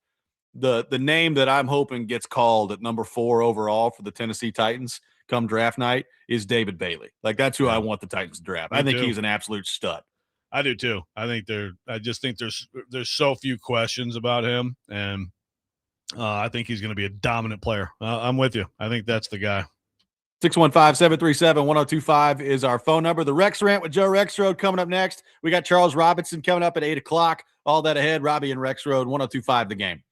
[SPEAKER 1] the name that I'm hoping gets called at number 4 overall for the Tennessee Titans come draft night is David Bailey. Like, that's who I want the Titans to draft. I think he's an absolute stud.
[SPEAKER 2] I do too. I just think there's so few questions about him, and I think he's going to be a dominant player. I'm with you. I think that's the guy.
[SPEAKER 1] 615-737-1025 is our phone number. The Rex Rant with Joe Rexrode coming up next. We got Charles Robinson coming up at 8 o'clock. All that ahead. Robby and Rexrode, 1025 The Game.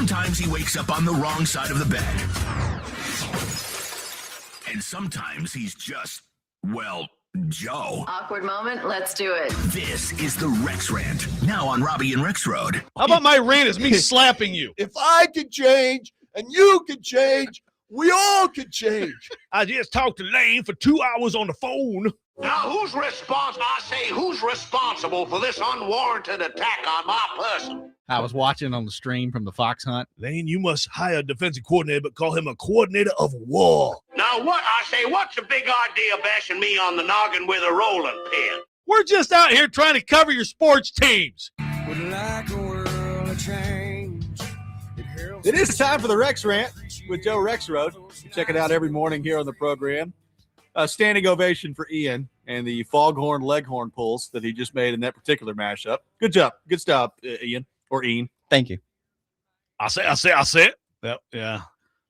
[SPEAKER 4] Sometimes he wakes up on the wrong side of the bed. And sometimes he's just, well, Joe.
[SPEAKER 9] Awkward moment. Let's do it.
[SPEAKER 4] This is the Rex Rant, now on Robby and Rexrode.
[SPEAKER 2] How about my rant is me slapping you?
[SPEAKER 6] If I could change and you could change, we all could change.
[SPEAKER 2] I just talked to Lane for 2 hours on the phone.
[SPEAKER 10] Now, who's responsible for this unwarranted attack on my person?
[SPEAKER 11] I was watching on the stream from the fox hunt.
[SPEAKER 2] Lane, you must hire a defensive coordinator, but call him a coordinator of war.
[SPEAKER 10] Now, what's the big idea bashing me on the noggin with a rolling pin?
[SPEAKER 2] We're just out here trying to cover your sports teams.
[SPEAKER 1] It is time for the Rex Rant with Joe Rexrode. Check it out every morning here on the program. A standing ovation for Ian and the foghorn leghorn pulls that he just made in that particular mashup. Good job. Good stuff, Ian or Ian.
[SPEAKER 3] Thank you.
[SPEAKER 2] I say it. Yeah.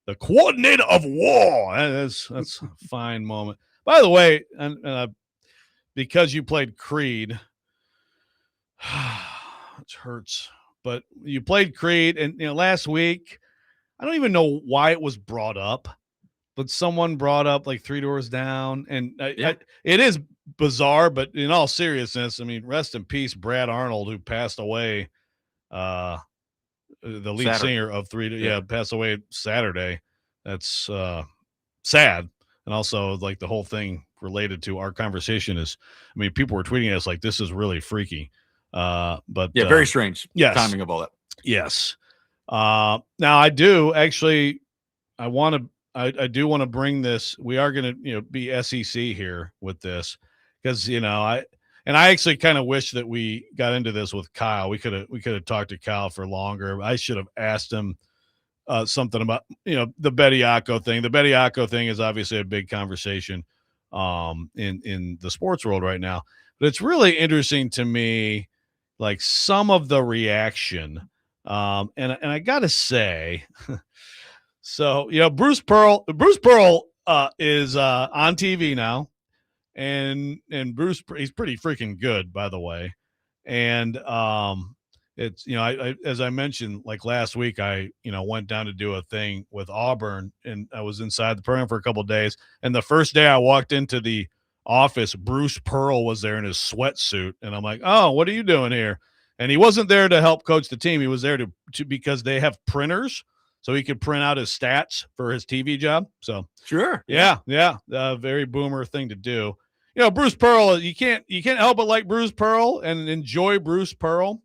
[SPEAKER 2] The coordinator of war. That's a fine moment. By the way, and because you played Creed, it hurts. But you played Creed, and last week, I don't even know why it was brought up, but someone brought up like Three Doors Down, and it is bizarre. But in all seriousness, I mean, rest in peace, Brad Arnold, who passed away. The lead singer of passed away Saturday. That's sad, and also like the whole thing related to our conversation is, I mean, people were tweeting us like this is really freaky. But
[SPEAKER 1] very strange.
[SPEAKER 2] Yes.
[SPEAKER 1] Timing of all that.
[SPEAKER 2] Yes. Now I do actually, I do want to bring this. We are going to, be SEC here with this because, I actually kind of wish that we got into this with Kyle. We could have talked to Kyle for longer. I should have asked him something about, the Bediako thing. The Bediako thing is obviously a big conversation in the sports world right now, but it's really interesting to me, like some of the reaction. And I gotta say, so Bruce Pearl is on TV now, and Bruce, he's pretty freaking good, by the way. And it's I as I mentioned, like last week, I went down to do a thing with Auburn, and I was inside the program for a couple of days. And the first day I walked into the office, Bruce Pearl was there in his sweatsuit, and I'm like, oh, what are you doing here? And he wasn't there to help coach the team. He was there to because they have printers, so he could print out his stats for his TV job. So
[SPEAKER 1] sure,
[SPEAKER 2] yeah, very boomer thing to do. Bruce Pearl, you can't help but like Bruce Pearl and enjoy Bruce Pearl.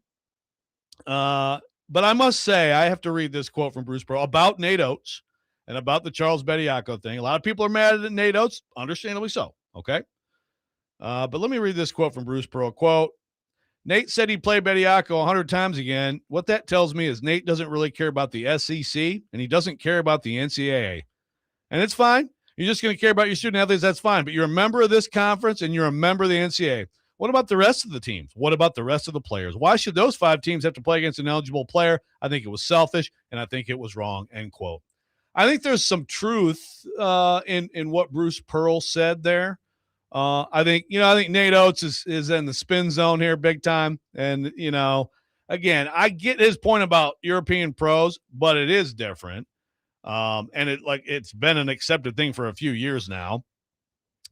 [SPEAKER 2] But I must say, I have to read this quote from Bruce Pearl about Nate Oates and about the Charles Bediako thing. A lot of people are mad at Nate Oates, understandably so. Okay. But let me read this quote from Bruce Pearl. Quote, Nate said he'd play Bediako 100 times again. What that tells me is Nate doesn't really care about the SEC, and he doesn't care about the NCAA. And it's fine. You're just going to care about your student athletes. That's fine. But you're a member of this conference, and you're a member of the NCAA. What about the rest of the teams? What about the rest of the players? Why should those 5 teams have to play against an eligible player? I think it was selfish, and I think it was wrong, end quote. I think there's some truth in what Bruce Pearl said there. I think Nate Oates is in the spin zone here big time. And, again, I get his point about European pros, but it is different. And it's been an accepted thing for a few years now.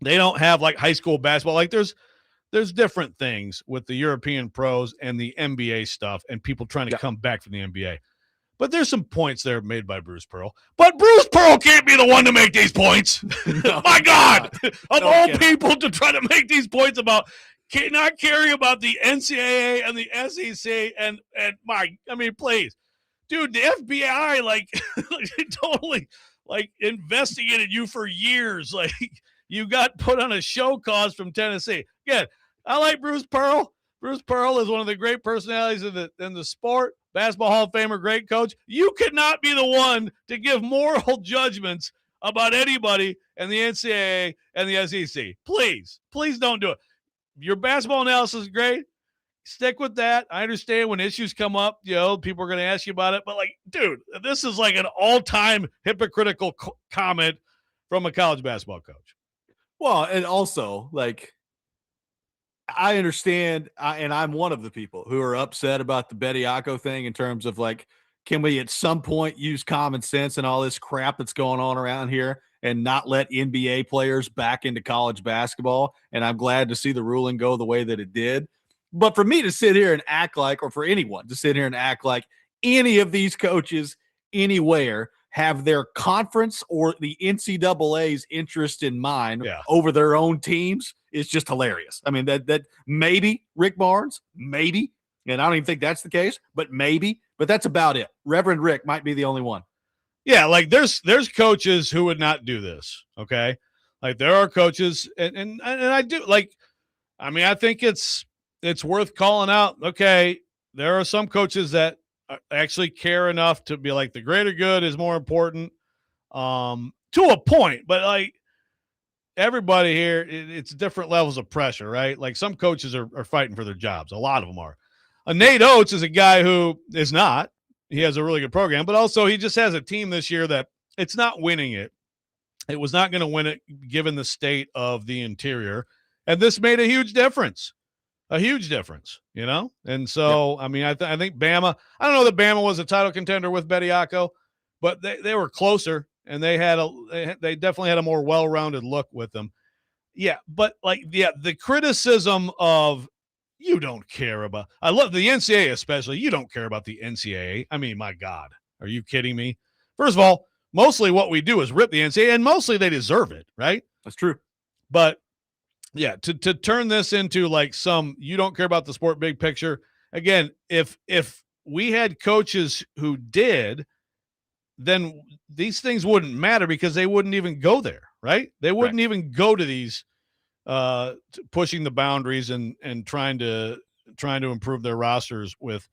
[SPEAKER 2] They don't have like high school basketball. Like there's different things with the European pros and the NBA stuff and people trying to come back from the NBA. But there's some points there made by Bruce Pearl. But Bruce Pearl can't be the one to make these points. No, my God, of all people to try to make these points about not caring about the NCAA and the SEC and please, dude, the FBI totally investigated you for years. Like you got put on a show cause from Tennessee. Again, I like Bruce Pearl. Bruce Pearl is one of the great personalities in the sport. Basketball Hall of Famer, great coach. You could not be the one to give moral judgments about anybody in the NCAA and the SEC. Please don't do it. Your basketball analysis is great. Stick with that. I understand when issues come up, people are going to ask you about it. But, dude, this is like an all-time hypocritical comment from a college basketball coach.
[SPEAKER 1] Well, and also, I understand, and I'm one of the people who are upset about the Bediako thing in terms of can we at some point use common sense and all this crap that's going on around here and not let NBA players back into college basketball? And I'm glad to see the ruling go the way that it did. But for me to sit here and act like, or for anyone to sit here and act like any of these coaches anywhere have their conference or the NCAA's interest in mind over their own teams is just hilarious. I mean, that maybe Rick Barnes, maybe, and I don't even think that's the case, but maybe, but that's about it. Reverend Rick might be the only one.
[SPEAKER 2] Yeah, like there's coaches who would not do this. Okay, like there are coaches, and I do like. I mean, I think it's worth calling out. Okay, there are some coaches that actually care enough to be like the greater good is more important, to a point. But like everybody here, it's different levels of pressure, right? Like some coaches are fighting for their jobs. A lot of them are. Nate Oates is a guy who is not. He has a really good program, but also he just has a team this year that it's not winning it. It was not going to win it given the state of the interior. And this made a huge difference. A huge difference, you know? And so, I mean, I think Bama, I don't know that Bama was a title contender with Bediako, but they were closer, and they definitely had a more well-rounded look with them. Yeah, but the criticism of you don't care about, I love the NCAA especially, you don't care about the NCAA. I mean, my God, are you kidding me? First of all, mostly what we do is rip the NCAA, and mostly they deserve it, right?
[SPEAKER 1] That's true.
[SPEAKER 2] But yeah, to turn this into like some you don't care about the sport big picture. Again, if we had coaches who did, then these things wouldn't matter because they wouldn't even go there, right? They wouldn't even go to these pushing the boundaries and trying to improve their rosters with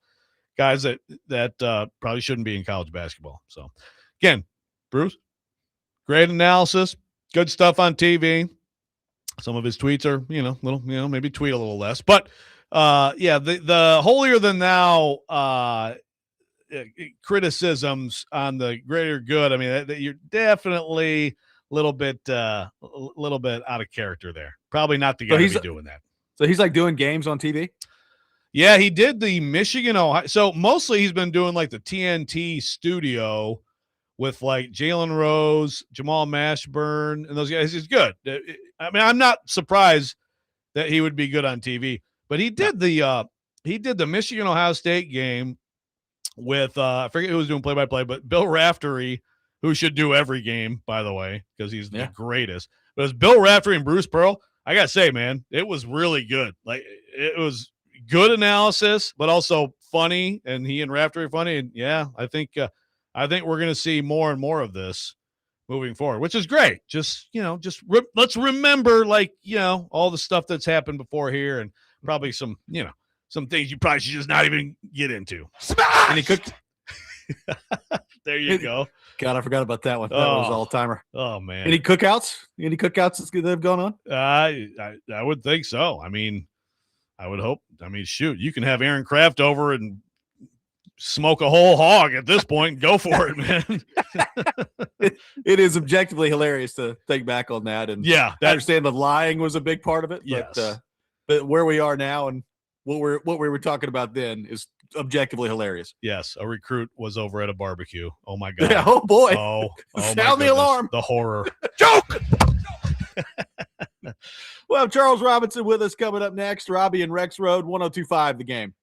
[SPEAKER 2] guys that probably shouldn't be in college basketball. So again, Bruce, great analysis, good stuff on TV. Some of his tweets are, maybe tweet a little less, but the holier than thou criticisms on the greater good. I mean, you're definitely a little bit out of character there. Probably not the guy to be doing that.
[SPEAKER 1] So he's like doing games on TV.
[SPEAKER 2] Yeah, he did the Michigan, Ohio. So mostly he's been doing like the TNT studio with like Jalen Rose, Jamal Mashburn, and those guys. He's good. I mean, I'm not surprised that he would be good on TV, but he did the Michigan Ohio State game with I forget who was doing play-by-play, but Bill Raftery, who should do every game, by the way, because he's the greatest. But it was Bill Raftery and Bruce Pearl. I gotta say, man, it was really good. Like it was good analysis, but also funny, and he and Raftery are funny. And yeah, I think we're going to see more and more of this moving forward, which is great. Just, let's remember, all the stuff that's happened before here, and probably some things you probably should just not even get into.
[SPEAKER 1] Smash! And he cooked.
[SPEAKER 2] There you go.
[SPEAKER 1] God, I forgot about that one. That was all-timer.
[SPEAKER 2] Oh, man.
[SPEAKER 1] Any cookouts? Any cookouts that have gone on?
[SPEAKER 2] I would think so. I mean, I would hope. I mean, shoot, you can have Aaron Kraft over and smoke a whole hog at this point. Go for it, man.
[SPEAKER 1] It is objectively hilarious to think back on that. And I understand the lying was a big part of it.
[SPEAKER 2] Yes.
[SPEAKER 1] But where we are now and what we were talking about then is objectively hilarious.
[SPEAKER 2] Yes. A recruit was over at a barbecue. Oh my God.
[SPEAKER 1] Yeah, oh boy.
[SPEAKER 2] Oh
[SPEAKER 1] sound the alarm.
[SPEAKER 2] The horror.
[SPEAKER 1] Joke. Well, Charles Robinson with us coming up next. Robby and Rexrode, 102.5 The Game.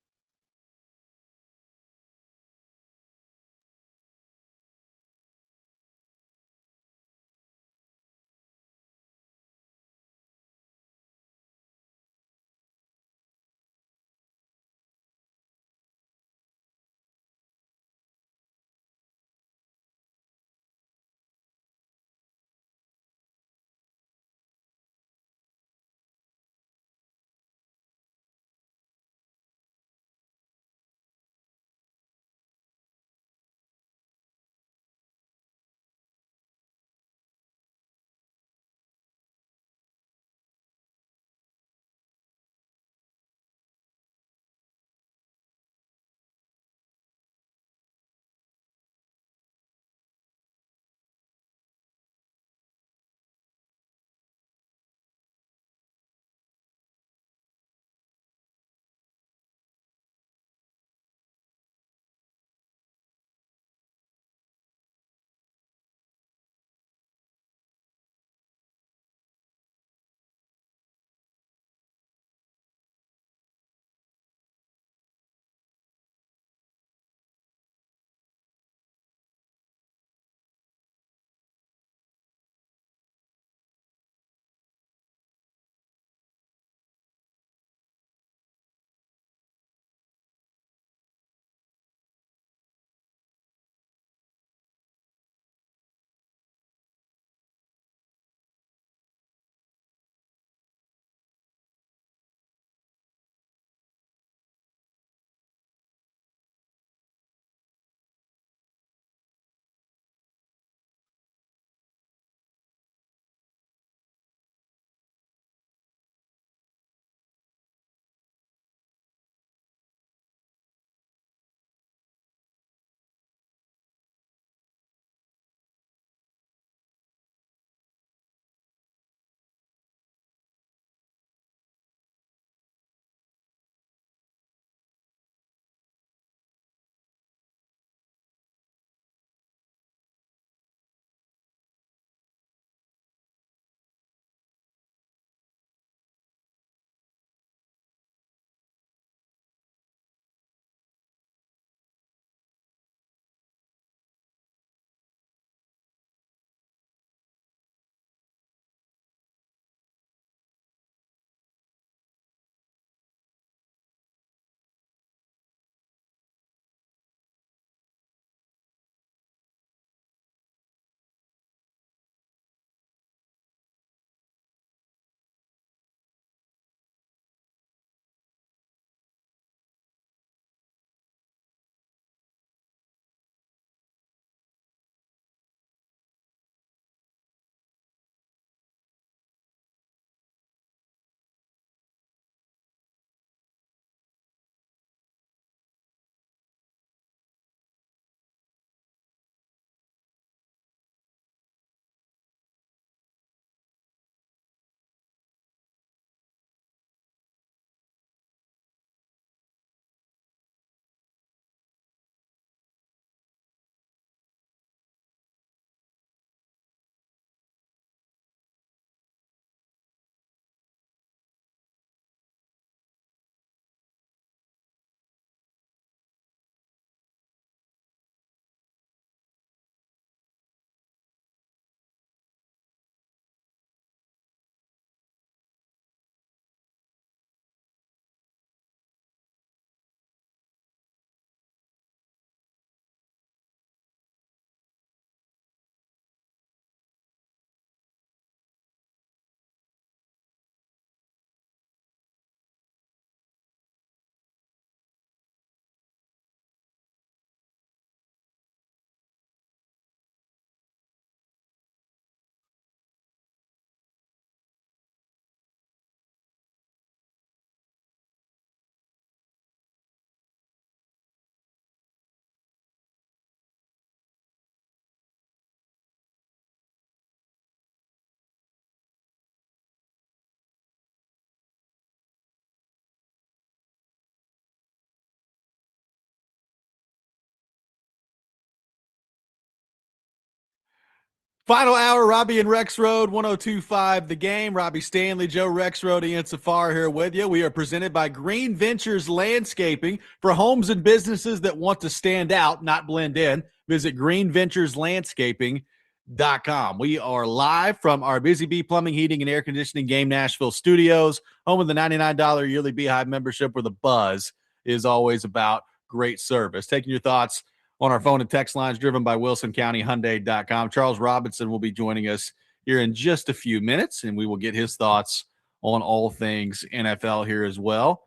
[SPEAKER 1] Final hour, Robby and Rexrode, 102.5 The Game. Robbie Stanley, Joe Rexrode, Ian Safar here with you. We are presented by Green Ventures Landscaping for homes and businesses that want to stand out, not blend in. Visit greenventureslandscaping.com. We are live from our Busy Bee Plumbing, Heating, and Air Conditioning Game Nashville studios, home of the $99 yearly Beehive membership, where the buzz is always about great service. Taking your thoughts on our phone and text lines driven by WilsonCountyHyundai.com. Charles Robinson will be joining us here in just a few minutes, and we will get his thoughts on all things NFL here as well.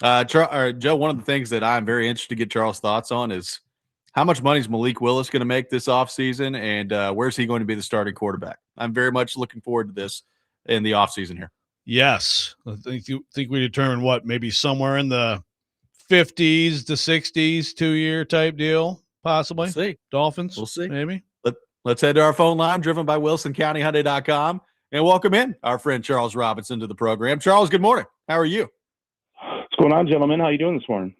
[SPEAKER 1] Joe, one of the things that I'm very interested to get Charles' thoughts on is how much money is Malik Willis going to make this offseason, and where's he going to be the starting quarterback? I'm very much looking forward to this in the offseason here.
[SPEAKER 2] Yes. I think we determined maybe somewhere in the 50s to 60s, 2-year type deal. Possibly.
[SPEAKER 1] We'll see.
[SPEAKER 2] Dolphins.
[SPEAKER 1] We'll see.
[SPEAKER 2] Maybe.
[SPEAKER 1] Let's head to our phone line, driven by WilsonCountyHyundai.com, and welcome in our friend Charles Robinson to the program. Charles, good morning. How are you?
[SPEAKER 12] What's going on, gentlemen? How you doing this morning?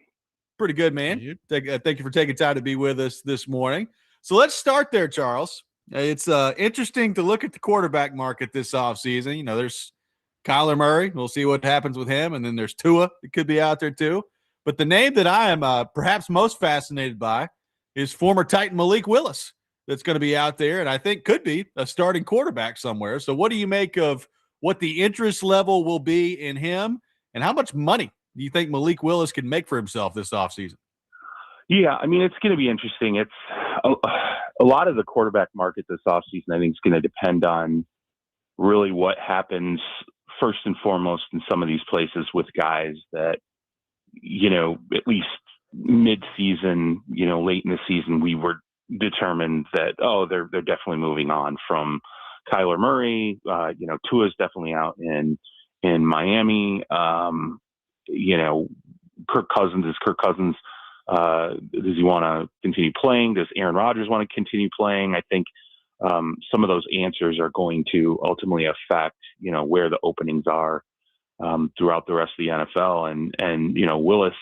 [SPEAKER 1] Pretty good, man. Thank you for taking time to be with us this morning. So let's start there, Charles. It's interesting to look at the quarterback market this offseason. You know, there's Kyler Murray. We'll see what happens with him. And then there's Tua that could be out there too. But the name that I am perhaps most fascinated by is former Titan Malik Willis, that's going to be out there and I think could be a starting quarterback somewhere. So what do you make of what the interest level will be in him, and how much money do you think Malik Willis can make for himself this offseason?
[SPEAKER 12] Yeah, I mean, it's going to be interesting. It's a lot of the quarterback market this offseason, I think, is going to depend on really what happens first and foremost in some of these places with guys that, you know, at least mid-season, you know, late in the season, we were determined that, they're definitely moving on from Kyler Murray. You know, Tua's definitely out in Miami. You know, Kirk Cousins. Does he want to continue playing? Does Aaron Rodgers want to continue playing? I think some of those answers are going to ultimately affect, you know, where the openings are throughout the rest of the NFL. And you know, Willis,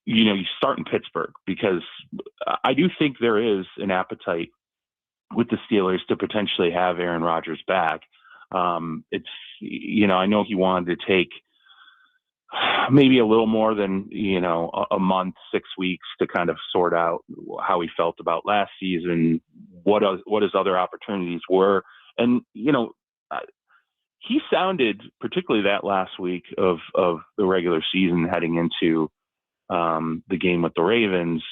[SPEAKER 12] you know, you start in Pittsburgh, because I do think there is an appetite with the Steelers to potentially have Aaron Rodgers back. It's, you know, I know he wanted to take maybe a little more than, you know, a month, 6 weeks to kind of sort out how he felt about last season, what his other opportunities were. And, you know, he sounded, particularly that last week of the regular season heading into the game with the Ravens,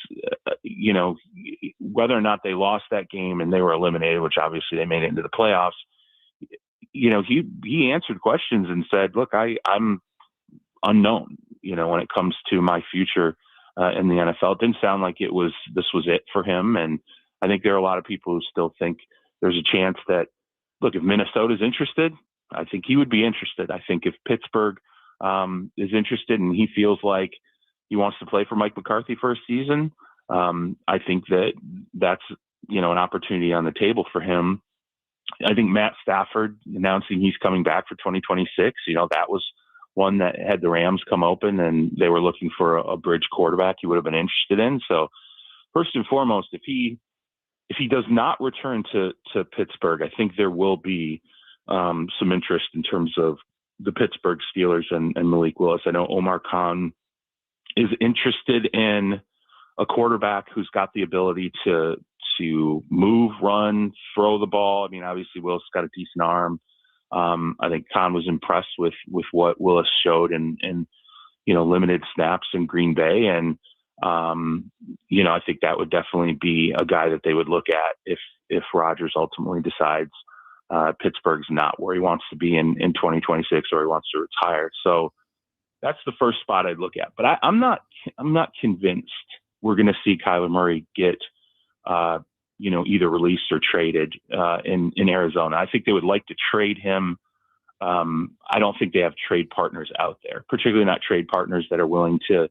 [SPEAKER 12] you know, whether or not they lost that game and they were eliminated, which obviously they made it into the playoffs, you know, he answered questions and said, look, I'm unknown, you know, when it comes to my future in the NFL. It didn't sound like this was it for him. And I think there are a lot of people who still think there's a chance that, look, if Minnesota's interested, I think he would be interested. I think if Pittsburgh is interested and he feels like he wants to play for Mike McCarthy for a season, I think that's, you know, an opportunity on the table for him. I think Matt Stafford announcing he's coming back for 2026, you know, that was one that had the Rams come open and they were looking for a bridge quarterback he would have been interested in. So first and foremost, if he does not return to Pittsburgh, I think there will be some interest in terms of the Pittsburgh Steelers and Malik Willis. I know Omar Khan is interested in a quarterback who's got the ability to move, run, throw the ball. I mean, obviously Willis got a decent arm. I think Khan was impressed with what Willis showed in you know, limited snaps in Green Bay. And, you know, I think that would definitely be a guy that they would look at if Rodgers ultimately decides Pittsburgh's not where he wants to be in 2026, or he wants to retire. So that's the first spot I'd look at. But I'm not convinced we're going to see Kyler Murray get, you know, either released or traded in Arizona. I think they would like to trade him. I don't think they have trade partners out there, particularly not trade partners that are willing to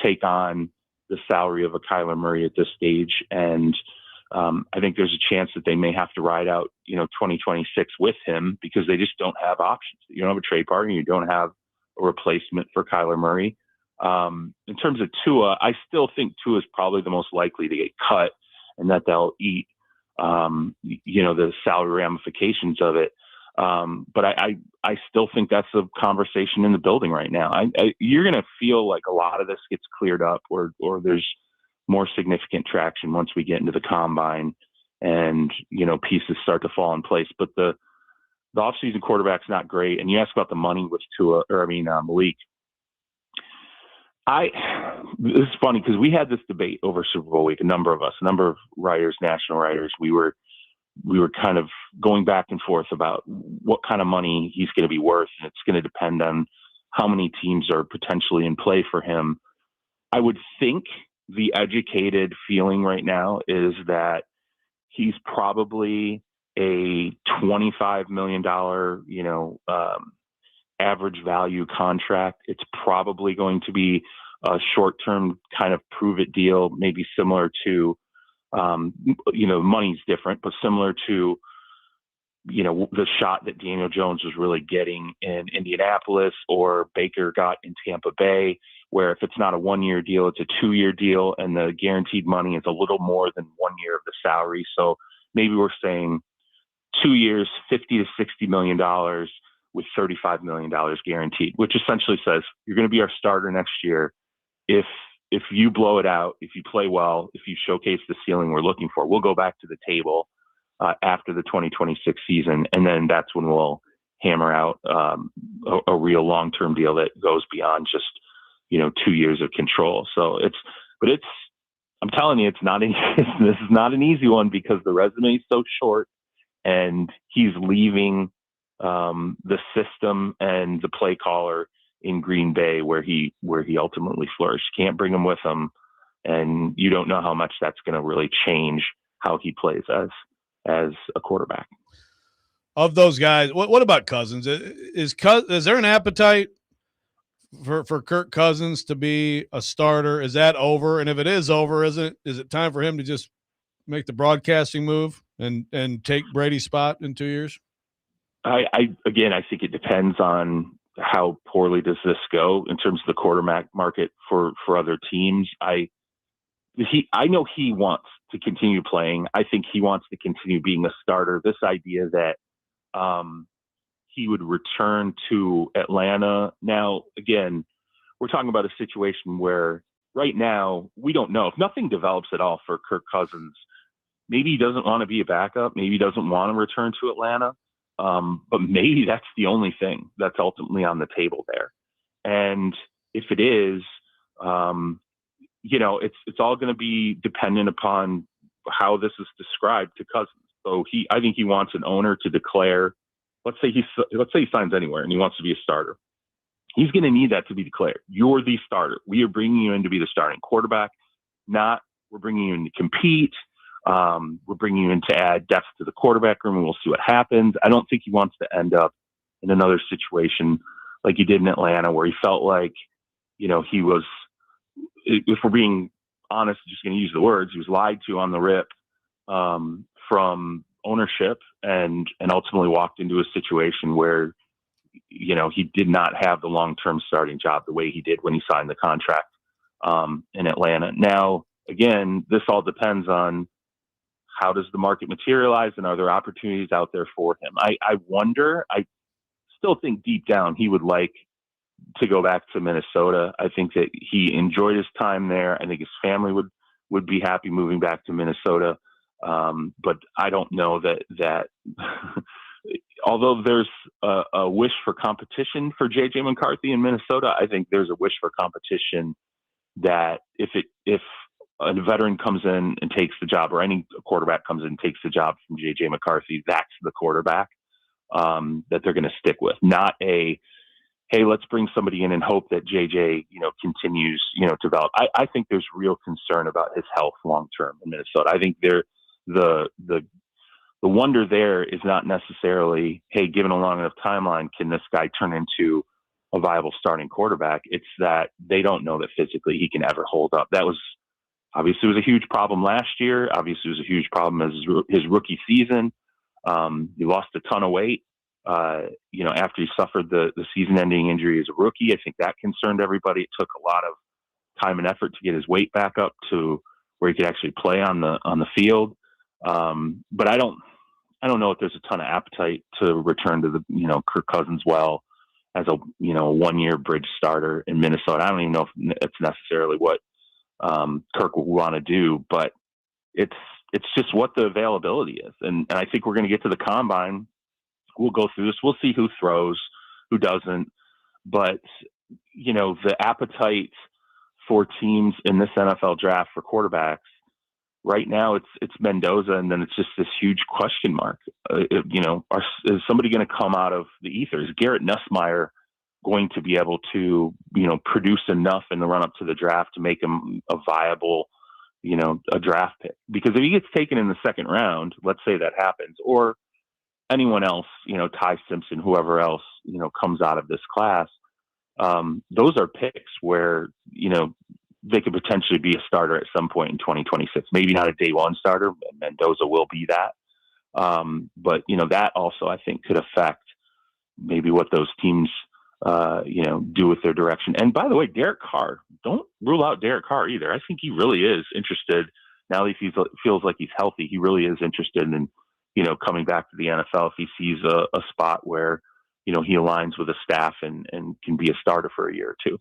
[SPEAKER 12] take on the salary of a Kyler Murray at this stage. And I think there's a chance that they may have to ride out, you know, 2026 with him, because they just don't have options. You don't have a trade partner. You don't have a replacement for Kyler Murray. In terms of Tua, I still think Tua is probably the most likely to get cut, and that they'll eat the salary ramifications of it. But I still think that's a conversation in the building right now. You're going to feel like a lot of this gets cleared up, or there's more significant traction once we get into the combine and, pieces start to fall in place. But the offseason quarterback's not great. And you asked about the money with Malik. This is funny because we had this debate over Super Bowl week. A number of writers, national writers, we were kind of going back and forth about what kind of money he's going to be worth. And it's going to depend on how many teams are potentially in play for him. I would think the educated feeling right now is that he's probably a $25 million, average value contract. It's probably going to be a short-term kind of prove-it deal, maybe similar to, money's different, but similar to, the shot that Daniel Jones was really getting in Indianapolis or Baker got in Tampa Bay, where if it's not a 1-year deal, it's a 2-year deal, and the guaranteed money is a little more than 1 year of the salary. So maybe we're saying 2 years, $50 to $60 million with $35 million guaranteed, which essentially says you're going to be our starter next year. If you blow it out, if you play well, if you showcase the ceiling we're looking for, we'll go back to the table after the 2026 season. And then that's when we'll hammer out a real long-term deal that goes beyond just, 2 years of control. So I'm telling you, this is not an easy one because the resume is so short and he's leaving the system and the play caller in Green Bay where he ultimately flourished. Can't bring him with him, and you don't know how much that's going to really change how he plays as a quarterback.
[SPEAKER 2] Of those guys, what about Cousins? Is there an appetite for Kirk Cousins to be a starter? Is that over? And if it is over, is it time for him to just make the broadcasting move and take Brady's spot in 2 years?
[SPEAKER 12] I think it depends on how poorly does this go in terms of the quarterback market for other teams. I know he wants to continue playing. I think he wants to continue being a starter. This idea that he would return to Atlanta. Now, again, we're talking about a situation where right now we don't know. If nothing develops at all for Kirk Cousins, maybe he doesn't want to be a backup. Maybe he doesn't want to return to Atlanta. But maybe that's the only thing that's ultimately on the table there. And if it is, it's all going to be dependent upon how this is described to Cousins. So I think he wants an owner to declare, let's say he signs anywhere and he wants to be a starter. He's going to need that to be declared. You're the starter. We are bringing you in to be the starting quarterback, not we're bringing you in to compete. We're bringing you in to add depth to the quarterback room, and we'll see what happens. I don't think he wants to end up in another situation like he did in Atlanta, where he felt like, he was, if we're being honest, just going to use the words, he was lied to on the rip from ownership, and ultimately walked into a situation where, he did not have the long-term starting job the way he did when he signed the contract in Atlanta. Now, again, this all depends on how does the market materialize, and are there opportunities out there for him? I wonder. I still think deep down he would like to go back to Minnesota. I think that he enjoyed his time there. I think his family would be happy moving back to Minnesota. But I don't know that although there's a wish for competition for J.J. McCarthy in Minnesota, I think there's a wish for competition that if a veteran comes in and takes the job, or any quarterback comes in and takes the job from J.J. McCarthy, that's the quarterback that they're going to stick with. Not hey, let's bring somebody in and hope that J.J., continues, to develop. I think there's real concern about his health long-term in Minnesota. I think the wonder there is not necessarily, hey, given a long enough timeline, can this guy turn into a viable starting quarterback? It's that they don't know that physically he can ever hold up. That was obviously was a huge problem last year. Obviously, it was a huge problem as his rookie season. He lost a ton of weight, after he suffered the season-ending injury as a rookie. I think that concerned everybody. It took a lot of time and effort to get his weight back up to where he could actually play on the field. But I don't know if there's a ton of appetite to return to the, Kirk Cousins as a, 1-year bridge starter in Minnesota. I don't even know if it's necessarily what Kirk will want to do, but it's just what the availability is. And I think we're going to get to the combine. We'll go through this. We'll see who throws, who doesn't. But, the appetite for teams in this NFL draft for quarterbacks right now, it's Mendoza, and then it's just this huge question mark. Is somebody going to come out of the ether? Is Garrett Nussmeier going to be able to, produce enough in the run up to the draft to make him a viable, a draft pick? Because if he gets taken in the second round, let's say that happens, or anyone else, Ty Simpson, whoever else, comes out of this class, those are picks where, they could potentially be a starter at some point in 2026. Maybe not a day one starter. Mendoza will be that. But, that also, I think, could affect maybe what those teams, do with their direction. And by the way, Derek Carr, don't rule out Derek Carr either. I think he really is interested now that he feels like he's healthy. He really is interested in, coming back to the NFL if he sees a spot where, he aligns with a staff and can be a starter for a year or two.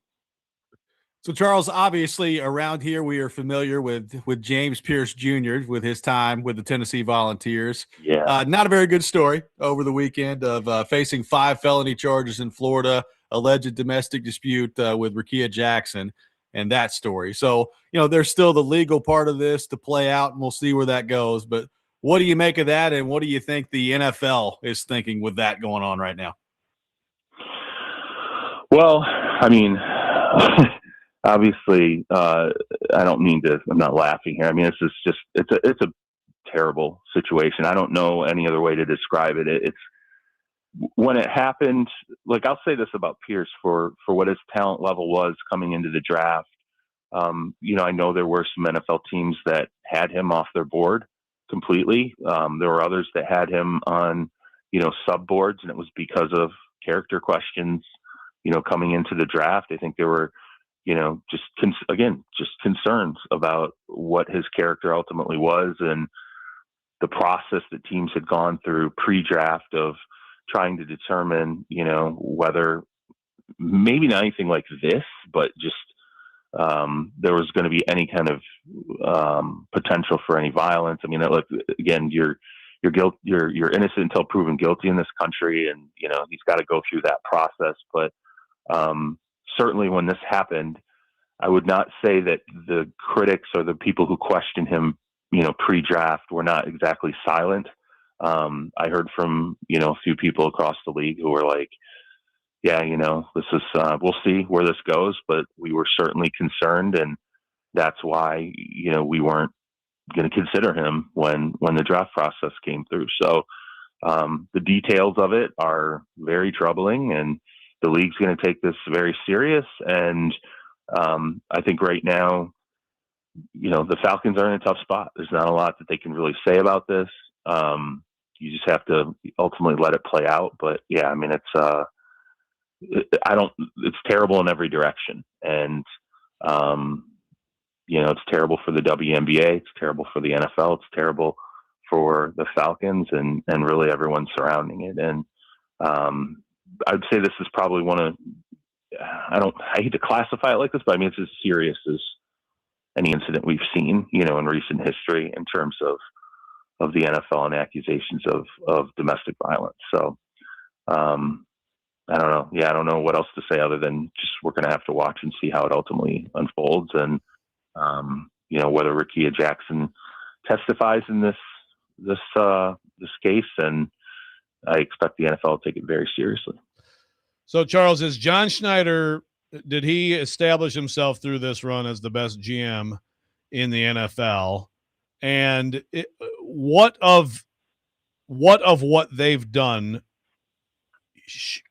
[SPEAKER 1] So, Charles, obviously around here we are familiar with James Pierce Jr. with his time with the Tennessee Volunteers.
[SPEAKER 12] Yeah.
[SPEAKER 1] Not a very good story over the weekend of facing 5 felony charges in Florida, alleged domestic dispute with Rickea Jackson, and that story. So, there's still the legal part of this to play out, and we'll see where that goes. But what do you make of that, and what do you think the NFL is thinking with that going on right now?
[SPEAKER 12] Well, I mean, obviously, I'm not laughing here. I mean, it's a terrible situation. I don't know any other way to describe it. It's when it happened, like, I'll say this about Pierce for what his talent level was coming into the draft. I know there were some NFL teams that had him off their board completely. There were others that had him on, sub boards, and it was because of character questions, coming into the draft. I think there were, just concerns about what his character ultimately was, and the process that teams had gone through pre-draft of trying to determine, whether maybe not anything like this, but just there was going to be any kind of potential for any violence. I mean, again, you're innocent until proven guilty in this country, and he's got to go through that process. But certainly when this happened, I would not say that the critics or the people who questioned him, pre-draft were not exactly silent. I heard from, a few people across the league who were like, yeah, this is, we'll see where this goes, but we were certainly concerned. And that's why, we weren't going to consider him when the draft process came through. So the details of it are very troubling, and the league's going to take this very serious. And I think right now, the Falcons are in a tough spot. There's not a lot that they can really say about this. You just have to ultimately let it play out. But yeah, I mean, it's terrible in every direction. And, it's terrible for the WNBA. It's terrible for the NFL. It's terrible for the Falcons and really everyone surrounding it. And I'd say this is probably I hate to classify it like this, but I mean, it's as serious as any incident we've seen, in recent history in terms of the NFL and accusations of domestic violence. So, I don't know. Yeah, I don't know what else to say other than just we're going to have to watch and see how it ultimately unfolds, and whether Rickea Jackson testifies in this case. And I expect the NFL to take it very seriously.
[SPEAKER 2] So, Charles, is John Schneider, did he establish himself through this run as the best GM in the NFL? And what of what they've done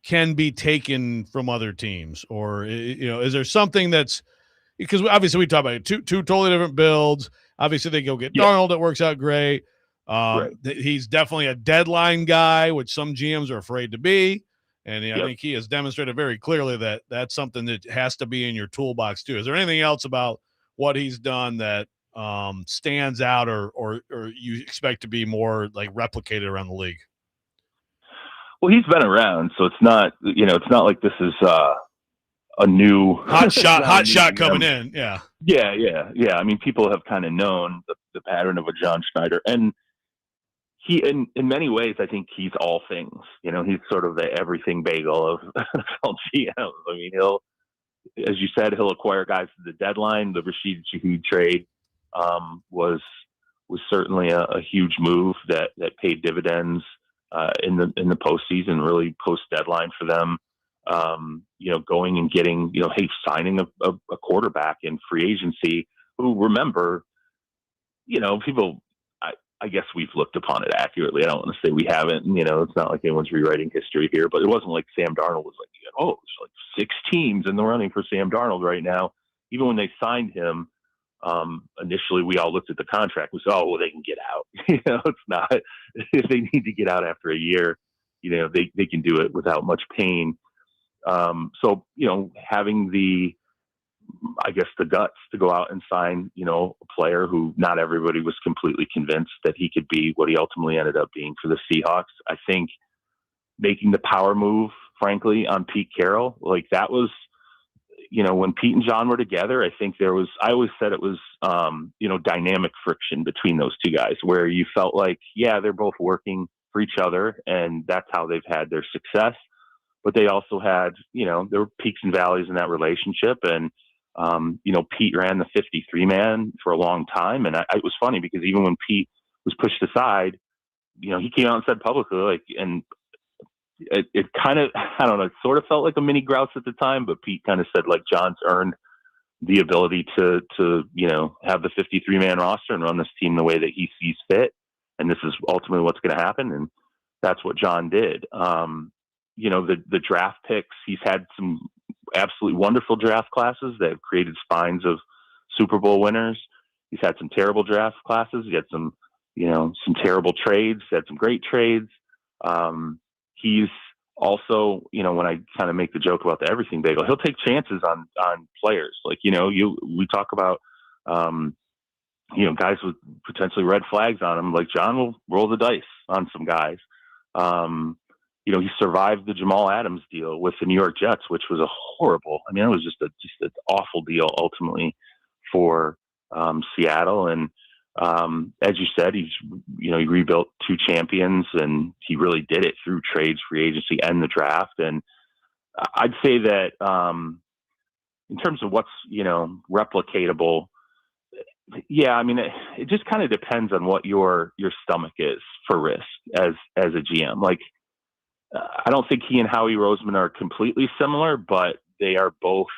[SPEAKER 2] can be taken from other teams? Or, is there something that's, because obviously we talk about two totally different builds. Obviously they go get Darnold. It works out great. Right. He's definitely a deadline guy, which some GMs are afraid to be. And I think he has demonstrated very clearly that that's something that has to be in your toolbox too. Is there anything else about what he's done that stands out or you expect to be more like replicated around the league?
[SPEAKER 12] Well, he's been around, so it's not like this is a new
[SPEAKER 2] hot shot coming in. Yeah.
[SPEAKER 12] I mean, people have kind of known the pattern of a John Schneider, and he, in many ways, I think he's all things. He's sort of the everything bagel of NFL GMs. I mean, as you said, he'll acquire guys at the deadline. The Rashid Shaheed trade was certainly a huge move that paid dividends in the postseason, really post deadline for them. Going and getting, signing a quarterback in free agency who, remember, people, I guess we've looked upon it accurately. I don't want to say we haven't. It's not like anyone's rewriting history here, but it wasn't like Sam Darnold was like, there's like 6 teams in the running for Sam Darnold right now. Even when they signed him, initially we all looked at the contract. We said, they can get out. It's not, if they need to get out after a year, they can do it without much pain. So, having the guts to go out and sign, a player who not everybody was completely convinced that he could be what he ultimately ended up being for the Seahawks. I think making the power move, frankly, on Pete Carroll, like that was, when Pete and John were together, I think I always said it was, dynamic friction between those two guys where you felt like, they're both working for each other and that's how they've had their success. But they also had, there were peaks and valleys in that relationship. And, Pete ran the 53 man for a long time. And it was funny because even when Pete was pushed aside, he came out and said publicly, and it kind of, I don't know, it sort of felt like a mini grouse at the time, but Pete kind of said like John's earned the ability to have the 53 man roster and run this team the way that he sees fit. And this is ultimately what's going to happen. And that's what John did. The draft picks, he's had some absolutely wonderful draft classes that have created spines of Super Bowl winners. He's had some terrible draft classes. He had some terrible trades, had some great trades. He's also, when I kind of make the joke about the everything bagel, he'll take chances on players. Like, we talk about, guys with potentially red flags on them. Like John will roll the dice on some guys. He survived the Jamal Adams deal with the New York Jets, which was a horrible. I mean, it was just an awful deal ultimately for Seattle. And as you said, he rebuilt 2 champions, and he really did it through trades, free agency, and the draft. And I'd say that in terms of what's replicatable, I mean, it just kind of depends on what your stomach is for risk as a GM. Like, I don't think he and Howie Roseman are completely similar, but they are both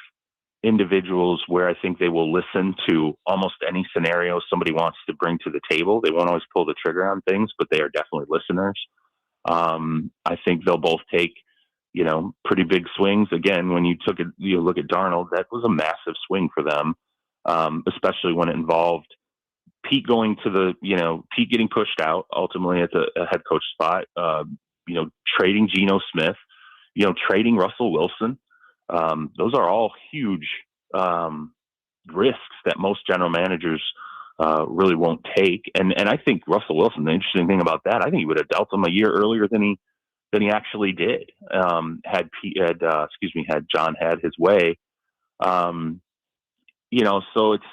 [SPEAKER 12] individuals where I think they will listen to almost any scenario somebody wants to bring to the table. They won't always pull the trigger on things, but they are definitely listeners. I think they'll both take, pretty big swings. Again, when you look at Darnold, that was a massive swing for them, especially when it involved Pete going to Pete getting pushed out ultimately at the head coach spot, trading Geno Smith, trading Russell Wilson. Those are all huge risks that most general managers really won't take. And I think Russell Wilson, the interesting thing about that, I think he would have dealt him a year earlier than he actually did. Had John had his way. So it's,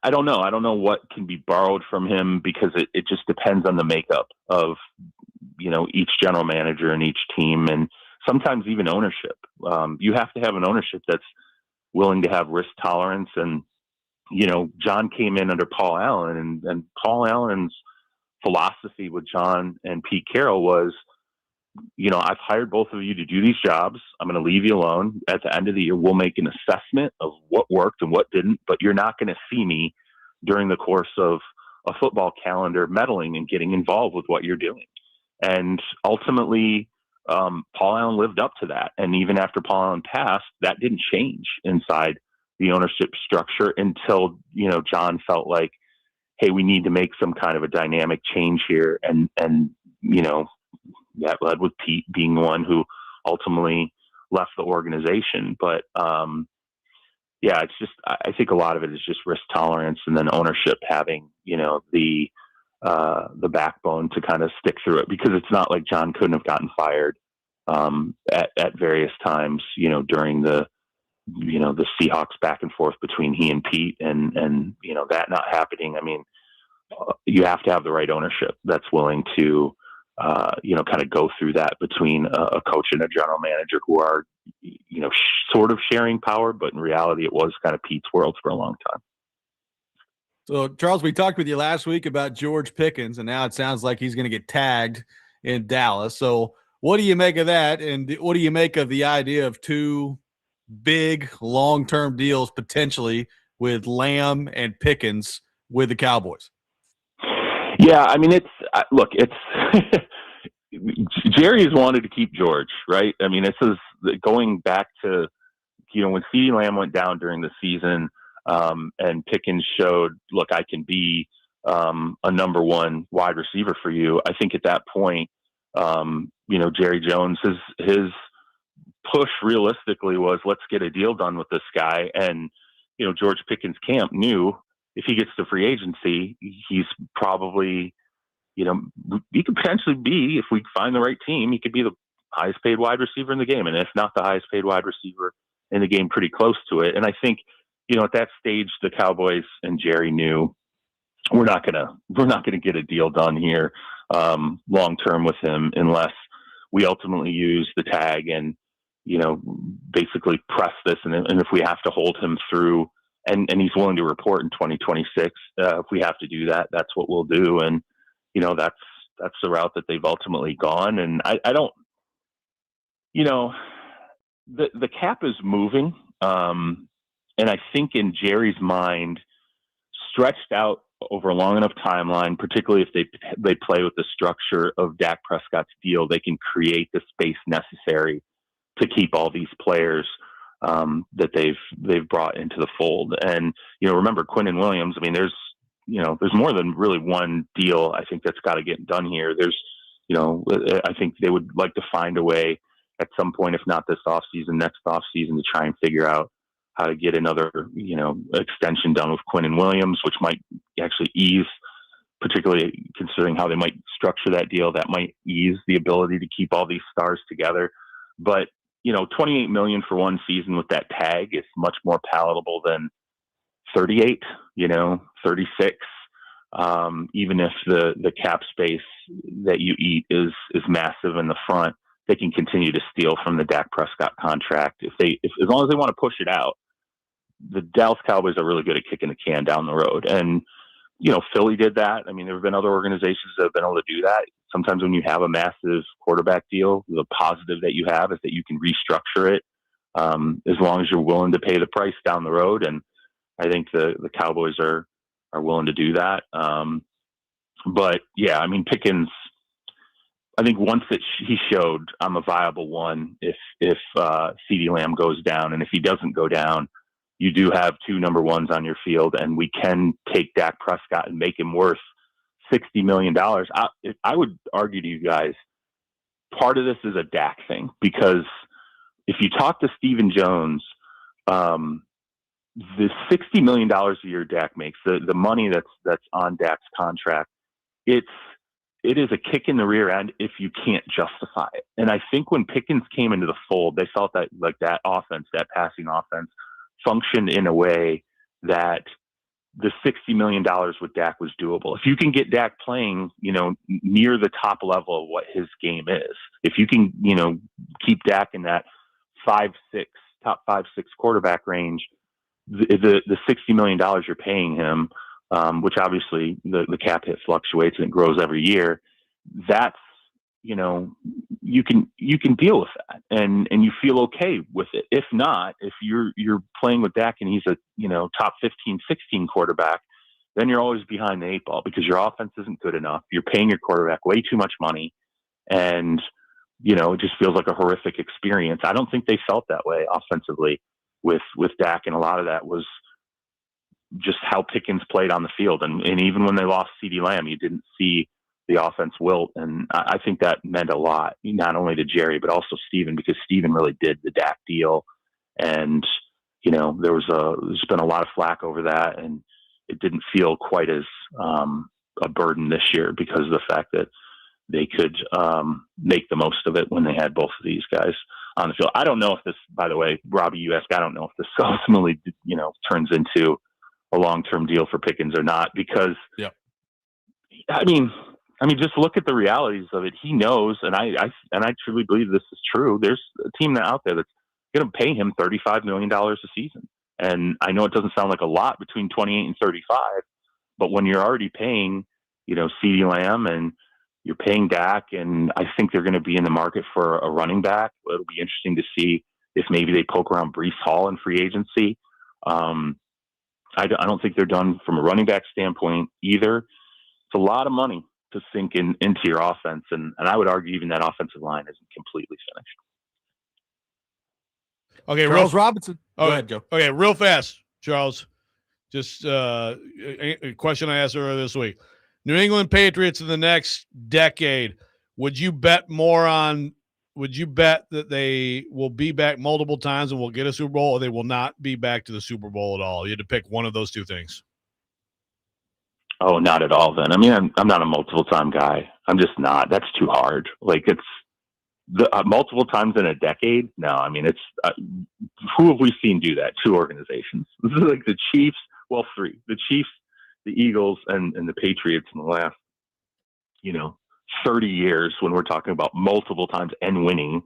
[SPEAKER 12] I don't know. I don't know what can be borrowed from him because it just depends on the makeup of, each general manager and each team, and sometimes even ownership. You have to have an ownership that's willing to have risk tolerance. And, John came in under Paul Allen, and Paul Allen's philosophy with John and Pete Carroll was, I've hired both of you to do these jobs. I'm going to leave you alone. At the end of the year, we'll make an assessment of what worked and what didn't, but you're not going to see me during the course of a football calendar meddling and getting involved with what you're doing. And ultimately, Paul Allen lived up to that. And even after Paul Allen passed, that didn't change inside the ownership structure until, John felt like, hey, we need to make some kind of a dynamic change here. And that led with Pete being the one who ultimately left the organization. But, yeah, it's just, I think a lot of it is just risk tolerance, and then ownership having, the backbone to kind of stick through it, because it's not like John couldn't have gotten fired at various times, during the Seahawks back and forth between he and Pete, and that not happening. I mean, you have to have the right ownership that's willing to, kind of go through that between a coach and a general manager who are, sort of sharing power, but in reality, it was kind of Pete's world for a long time.
[SPEAKER 1] So, Charles, we talked with you last week about George Pickens, and now it sounds like he's going to get tagged in Dallas. So, what do you make of that? And what do you make of the idea of two big long-term deals potentially with Lamb and Pickens with the Cowboys?
[SPEAKER 12] Yeah, I mean, it's Jerry has wanted to keep George, right? I mean, this is going back to, when CeeDee Lamb went down during the season, and Pickens showed, look, I can be a number one wide receiver for you. I think at that point, Jerry Jones, his push realistically was, let's get a deal done with this guy. And, George Pickens' camp knew if he gets to free agency, he's probably, he could potentially be, if we find the right team, he could be the highest paid wide receiver in the game. And if not the highest paid wide receiver in the game, pretty close to it. And I think, at that stage, the Cowboys and Jerry knew we're not gonna get a deal done here long term with him unless we ultimately use the tag and basically press this. And if we have to hold him through, and he's willing to report in 2026, if we have to do that, that's what we'll do. And that's the route that they've ultimately gone. And I don't, the cap is moving. And I think in Jerry's mind, stretched out over a long enough timeline, particularly if they play with the structure of Dak Prescott's deal, they can create the space necessary to keep all these players that they've brought into the fold. And, remember Quinnen Williams, I mean, there's more than really one deal I think that's got to get done here. There's, I think they would like to find a way at some point, if not this offseason, next offseason, to try and figure out how to get another, extension done with Quinnen Williams, which might actually ease, particularly considering how they might structure that deal, that might ease the ability to keep all these stars together. But, $28 million for one season with that tag is much more palatable than 38, 36. Even if the cap space that you eat is massive in the front, they can continue to steal from the Dak Prescott contract. If as long as they want to push it out, the Dallas Cowboys are really good at kicking the can down the road. And, Philly did that. I mean, there have been other organizations that have been able to do that. Sometimes when you have a massive quarterback deal, the positive that you have is that you can restructure it as long as you're willing to pay the price down the road. And I think the Cowboys are willing to do that. But yeah, I mean, Pickens, I think once that he showed I'm a viable one, if CeeDee Lamb goes down, and if he doesn't go down, you do have two number ones on your field, and we can take Dak Prescott and make him worth $60 million. I would argue to you guys, part of this is a Dak thing, because if you talk to Stephen Jones, the $60 million a year Dak makes, the money that's on Dak's contract, it is a kick in the rear end if you can't justify it. And I think when Pickens came into the fold, they felt that like that offense, that passing offense, functioned in a way that the $60 million with Dak was doable. If you can get Dak playing, near the top level of what his game is, if you can, keep Dak in that top 5-6 quarterback range, the $60 million you're paying him, which obviously the cap hit fluctuates and it grows every year, that's, you can deal with that and you feel okay with it. If not, if you're playing with Dak and he's a, top 15, 16 quarterback, then you're always behind the 8 ball because your offense isn't good enough. You're paying your quarterback way too much money, and, it just feels like a horrific experience. I don't think they felt that way offensively with Dak. And a lot of that was just how Pickens played on the field. And even when they lost CeeDee Lamb, you didn't see the offense wilt. And I think that meant a lot, not only to Jerry, but also Steven, because Steven really did the Dak deal. And, there's been a lot of flack over that, and it didn't feel quite as a burden this year because of the fact that they could make the most of it when they had both of these guys on the field. I don't know if this, by the way, Robby, you asked, I don't know if this ultimately, turns into a long-term deal for Pickens or not, because I mean, just look at the realities of it. He knows, and I truly believe this is true. There's a team out there that's going to pay him $35 million a season. And I know it doesn't sound like a lot between 28 and 35, but when you're already paying, CeeDee Lamb, and you're paying Dak, and I think they're going to be in the market for a running back. It'll be interesting to see if maybe they poke around Breece Hall in free agency. I don't think they're done from a running back standpoint either. It's a lot of money to sink into your offense, and I would argue even that offensive line isn't completely finished.
[SPEAKER 2] Okay,
[SPEAKER 1] Charles Robinson.
[SPEAKER 2] Go
[SPEAKER 1] ahead, Joe.
[SPEAKER 2] Okay, real fast, Charles. Just a question I asked earlier this week. New England Patriots in the next decade. Would you bet that they will be back multiple times and will get a Super Bowl, or they will not be back to the Super Bowl at all? You had to pick one of those two things.
[SPEAKER 12] Oh, not at all then. I mean, I'm not a multiple time guy. I'm just not. That's too hard. Like, it's the multiple times in a decade. No, I mean, it's who have we seen do that? Two organizations. This is like the Chiefs. Well, three. The Chiefs, the Eagles, and the Patriots in the last, 30 years when we're talking about multiple times and winning.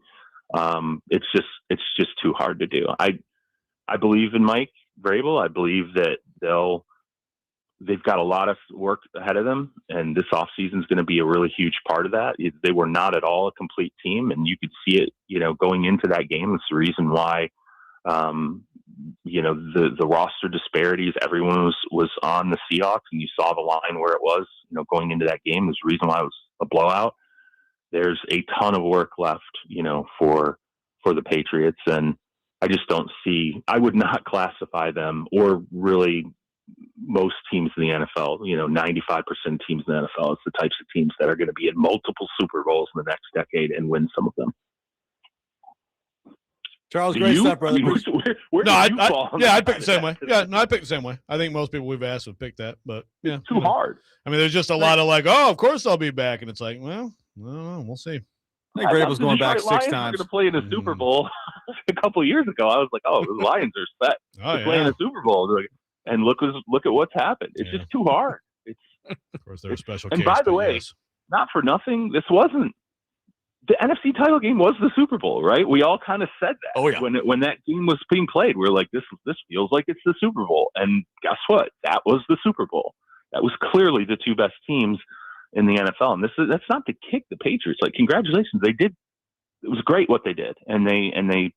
[SPEAKER 12] It's just too hard to do. I believe in Mike Vrabel. I believe that they've got a lot of work ahead of them, and this offseason is going to be a really huge part of that. They were not at all a complete team, and you could see it, going into that game. It's the reason why, the roster disparities, everyone was on the Seahawks, and you saw the line where it was, going into that game. There's a reason why it was a blowout. There's a ton of work left, for the Patriots, and I just don't see, I would not classify them, or really most teams in the NFL, 95% teams in the NFL, it's the types of teams that are going to be in multiple Super Bowls in the next decade and win some of them.
[SPEAKER 1] Charles, great stuff, brother.
[SPEAKER 2] I'd pick the same way. Yeah, no, I pick the same way. I think most people we've asked would pick that, but yeah,
[SPEAKER 12] too hard.
[SPEAKER 2] I mean, there's just a lot of like, oh, of course I'll be back, and it's like, well, I don't know, we'll see.
[SPEAKER 1] I think Vrabel's going back 6 times.
[SPEAKER 12] We're going to play in a Super Bowl a couple of years ago. I was like, oh, the Lions are set to play in a Super Bowl, and look at what's happened. It's just too hard.
[SPEAKER 2] Of course, they're a special.
[SPEAKER 12] And
[SPEAKER 2] case,
[SPEAKER 12] by the way,
[SPEAKER 2] yes.
[SPEAKER 12] Not for nothing, this wasn't. The NFC title game was the Super Bowl, right? We all kind of said that.
[SPEAKER 1] Oh, yeah.
[SPEAKER 12] When that game was being played, we were like, this feels like it's the Super Bowl. And guess what? That was the Super Bowl. That was clearly the two best teams in the NFL. And that's not to kick the Patriots. Like, congratulations. They did. It was great what they did. And they they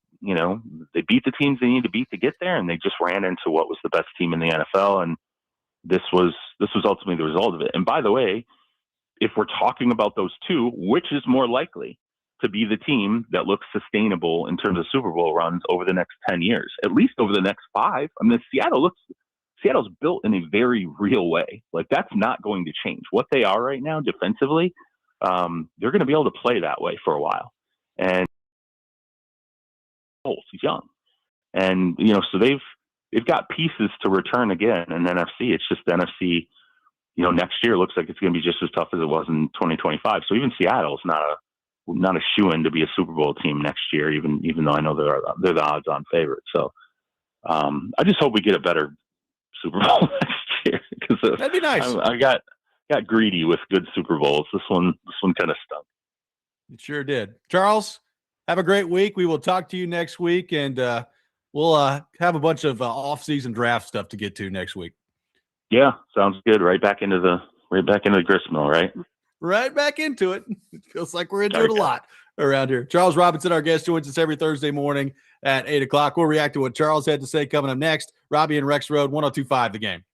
[SPEAKER 12] beat the teams they needed to beat to get there. And they just ran into what was the best team in the NFL. And this was ultimately the result of it. And by the way, if we're talking about those two, which is more likely to be the team that looks sustainable in terms of Super Bowl runs over the next 10 years, at least over the next 5? I mean, Seattle's built in a very real way. Like, that's not going to change. What they are right now defensively, they're going to be able to play that way for a while. And he's young. And, so they've got pieces to return again in the NFC. It's just the NFC, next year looks like it's going to be just as tough as it was in 2025. So even Seattle's not a shoo-in to be a Super Bowl team next year, even though I know they're the odds-on favorite. So I just hope we get a better Super Bowl next year, because
[SPEAKER 1] that'd be nice.
[SPEAKER 12] I got greedy with good Super Bowls. This one kind of stunk.
[SPEAKER 1] It sure did. Charles, have a great week. We will talk to you next week, and we'll have a bunch of off-season draft stuff to get to next week.
[SPEAKER 12] Yeah, sounds good. Right back into the grist mill, right?
[SPEAKER 1] Right back into it. It feels like we're into it a lot around here. Charles Robinson, our guest, joins us every Thursday morning at 8 o'clock. We'll react to what Charles had to say coming up next. Robby and Rexrode, 102.5 The Game.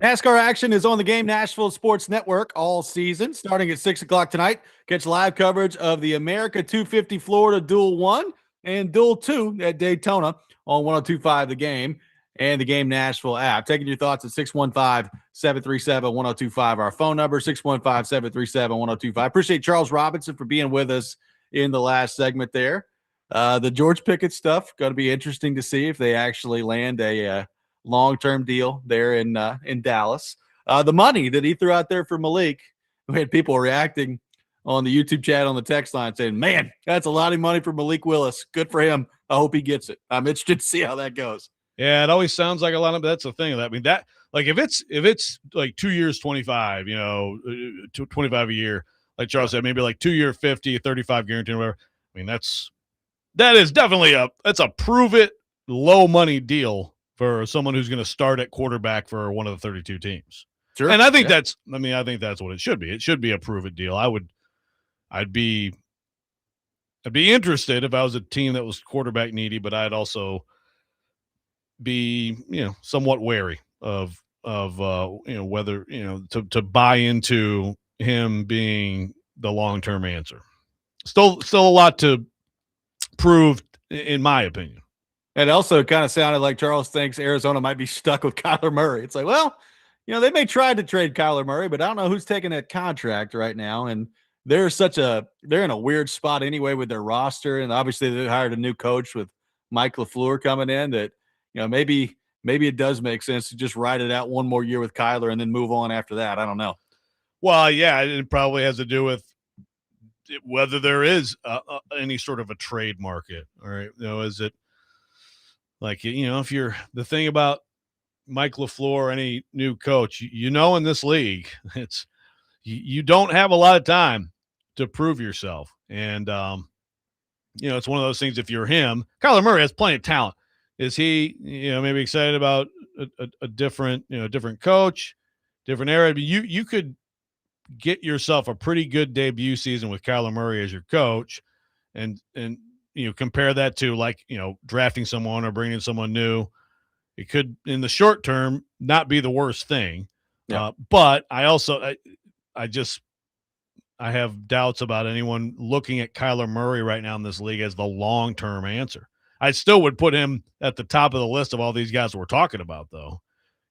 [SPEAKER 1] NASCAR action is on the Game Nashville Sports Network all season, starting at 6 o'clock tonight. Catch live coverage of the America 250 Florida Duel 1 and Duel 2 at Daytona on 102.5 The Game and the Game Nashville app. Taking your thoughts at 615-737-1025. Our phone number, 615-737-1025. Appreciate Charles Robinson for being with us in the last segment there. The George Pickett stuff, going to be interesting to see if they actually land a long-term deal there in Dallas. The money that he threw out there for Malik, we had people reacting on the YouTube chat on the text line saying, man, that's a lot of money for Malik Willis. Good for him. I hope he gets it. I'm interested to see how that goes.
[SPEAKER 2] Yeah, it always sounds like a lot of that's the thing. I mean, that like if it's like 2 years 25, 25 a year, like Charles said, maybe like 2 year 50, 35 guaranteed, or whatever. I mean, that is definitely that's a prove it low money deal for someone who's going to start at quarterback for one of the 32 teams.
[SPEAKER 1] Sure.
[SPEAKER 2] And I think I think that's what it should be. It should be a prove it deal. I'd be interested if I was a team that was quarterback needy, but I'd also be, somewhat wary of whether, to buy into him being the long-term answer. Still a lot to prove in my opinion.
[SPEAKER 1] It also kind of sounded like Charles thinks Arizona might be stuck with Kyler Murray. It's like, well, they may try to trade Kyler Murray, but I don't know who's taking that contract right now. And they're in a weird spot anyway with their roster. And obviously they hired a new coach with Mike LaFleur coming in that, maybe it does make sense to just ride it out one more year with Kyler and then move on after that. I don't know.
[SPEAKER 2] Well, yeah, it probably has to do with whether there is any sort of a trade market. All right. Is it like, if you're the thing about Mike LaFleur, any new coach, in this league, it's you don't have a lot of time to prove yourself. And, it's one of those things. If you're him, Kyler Murray has plenty of talent. Is he, maybe excited about a different, different coach, different era? But you could get yourself a pretty good debut season with Kyler Murray as your coach, and compare that to drafting someone or bringing someone new. It could, in the short term, not be the worst thing. Yeah. But I also, I have doubts about anyone looking at Kyler Murray right now in this league as the long-term answer. I still would put him at the top of the list of all these guys we're talking about, though.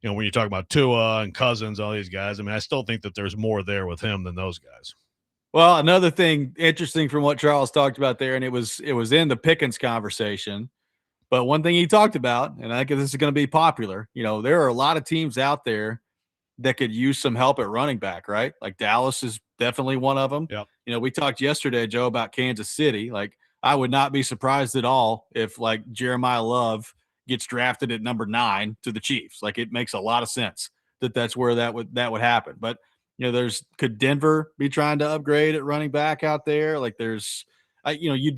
[SPEAKER 2] When you talk about Tua and Cousins, all these guys, I mean, I still think that there's more there with him than those guys.
[SPEAKER 1] Well, another thing interesting from what Charles talked about there, and it was in the Pickens conversation, but one thing he talked about, and I think this is going to be popular, there are a lot of teams out there that could use some help at running back, right? Like Dallas is definitely one of them.
[SPEAKER 2] Yep.
[SPEAKER 1] We talked yesterday, Joe, about Kansas City. Like, I would not be surprised at all if Jeremiah Love gets drafted at number 9 to the Chiefs. Like, it makes a lot of sense that's where that would happen. But could Denver be trying to upgrade at running back out there? Like, there's, all you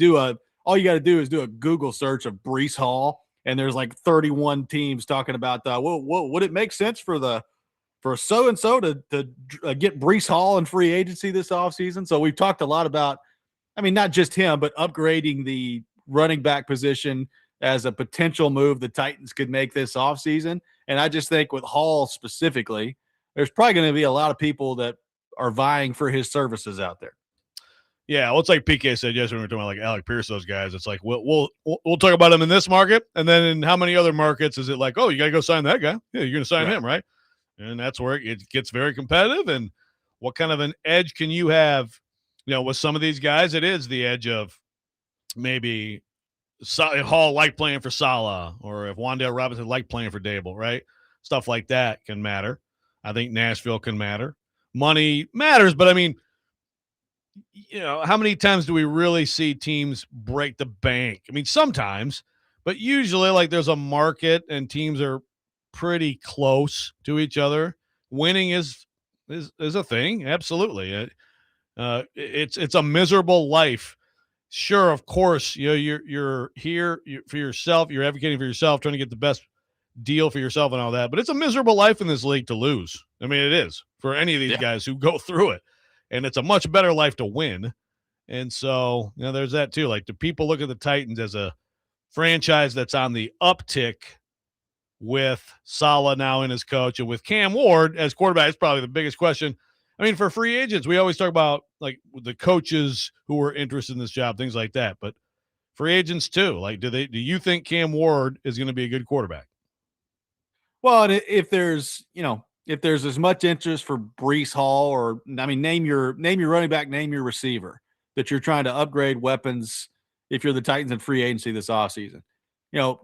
[SPEAKER 1] got to do is do a Google search of Breece Hall, and there's 31 teams talking about would it make sense for so and so to get Breece Hall in free agency this offseason? So we've talked a lot about, not just him, but upgrading the running back position as a potential move the Titans could make this offseason. And I just think with Hall specifically, there's probably going to be a lot of people that are vying for his services out there.
[SPEAKER 2] Yeah, well, it's like PK said yesterday when we were talking about Alec Pierce, those guys. It's like we'll talk about him in this market, and then in how many other markets is it like, oh, you got to go sign that guy? Yeah, you're going to sign him, right? And that's where it gets very competitive. And what kind of an edge can you have? With some of these guys, it is the edge of maybe Hall liked playing for Salah, or if Wan'Dale Robinson liked playing for Dable, right? Stuff like that can matter. I think Nashville can matter. Money matters, but how many times do we really see teams break the bank? Sometimes, but usually there's a market and teams are pretty close to each other. Winning is a thing. Absolutely. It's a miserable life. Sure. Of course, you're here for yourself. You're advocating for yourself, trying to get the best deal for yourself and all that, but it's a miserable life in this league to lose. It is for any of these guys who go through it, and it's a much better life to win. And so, there's that too. Do people look at the Titans as a franchise that's on the uptick with Saleh now in his coach and with Cam Ward as quarterback. It's probably the biggest question. I mean, for free agents, we always talk about like the coaches who are interested in this job, things like that. But free agents too. Like, do you think Cam Ward is going to be a good quarterback?
[SPEAKER 1] Well, and if there's as much interest for Brees Hall, or I mean, name your running back, name your receiver that you're trying to upgrade weapons. If you're the Titans in free agency this offseason,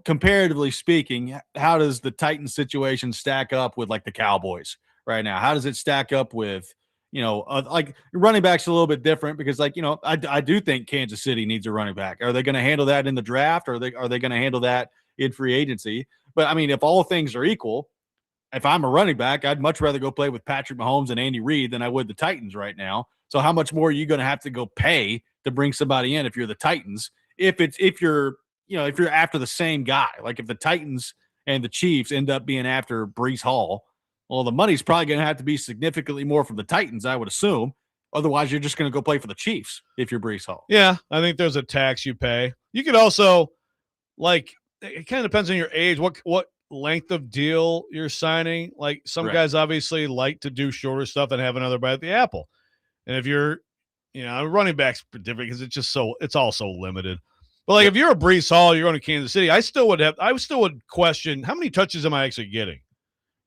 [SPEAKER 1] comparatively speaking, how does the Titans situation stack up with like the Cowboys right now? How does it stack up with like running backs a little bit different because I do think Kansas City needs a running back. Are they going to handle that in the draft? Or are they going to handle that in free agency? But I mean, if all things are equal, if I'm a running back, I'd much rather go play with Patrick Mahomes and Andy Reid than I would the Titans right now. So how much more are you going to have to go pay to bring somebody in if you're the Titans? If you're after the same guy, like if the Titans and the Chiefs end up being after Brees Hall, well, the money's probably going to have to be significantly more from the Titans, I would assume. Otherwise, you're just going to go play for the Chiefs if you're Brees Hall.
[SPEAKER 2] Yeah, I think there's a tax you pay. You could also, like, it kind of depends on your age, what length of deal you're signing. Like some guys obviously like to do shorter stuff and have another bite at the apple. And if you're, running back's different because it's all so limited. But like if you're a Brees Hall, you're going to Kansas City, I still would question how many touches am I actually getting?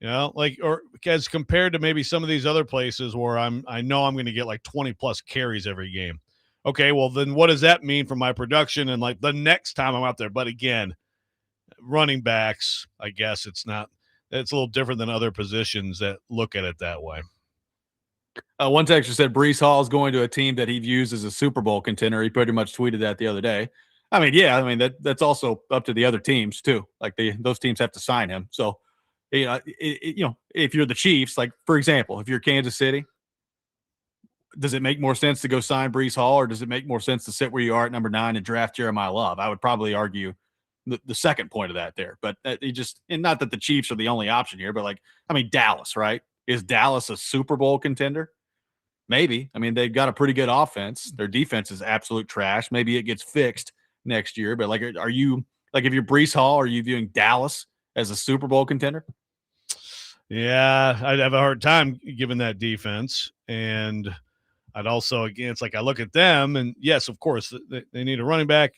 [SPEAKER 2] Or as compared to maybe some of these other places where I know I'm going to get like 20 plus carries every game. Okay, well then what does that mean for my production and like the next time I'm out there? But again, running backs, I guess it's a little different than other positions that look at it that way.
[SPEAKER 1] One texter said Brees Hall is going to a team that he views as a Super Bowl contender. He pretty much tweeted that the other day. I mean, yeah, that's also up to the other teams too. Like those teams have to sign him. So, if you're the Chiefs, like for example, if you're Kansas City, does it make more sense to go sign Brees Hall, or does it make more sense to sit where you are at number 9 and draft Jeremiah Love? I would probably argue the second point of that there. But and not that the Chiefs are the only option here, but like, I mean, Dallas, right? Is Dallas a Super Bowl contender? Maybe. I mean, they've got a pretty good offense. Their defense is absolute trash. Maybe it gets fixed next year. But like, are you like, if you're Brees Hall, are you viewing Dallas as a Super Bowl contender?
[SPEAKER 2] Yeah, I'd have a hard time given that defense. And I'd also, again, it's like I look at them and yes, of course, they need a running back.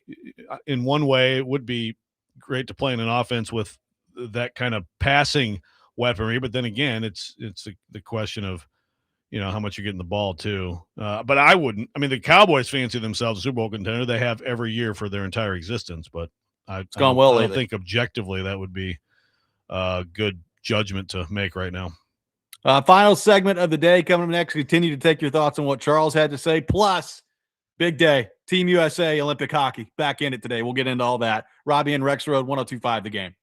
[SPEAKER 2] In one way, it would be great to play in an offense with that kind of passing weaponry. But then again, it's the question of, how much you're getting the ball too. But I wouldn't. I mean, the Cowboys fancy themselves a Super Bowl contender. They have every year for their entire existence. But
[SPEAKER 1] It's gone well lately.
[SPEAKER 2] I don't think objectively that would be a good judgment to make right now.
[SPEAKER 1] Final segment of the day coming up next. Continue to take your thoughts on what Charles had to say. Plus, big day. Team USA Olympic hockey back in it today. We'll get into all that. Robby and Rexrode 102.5 The Game.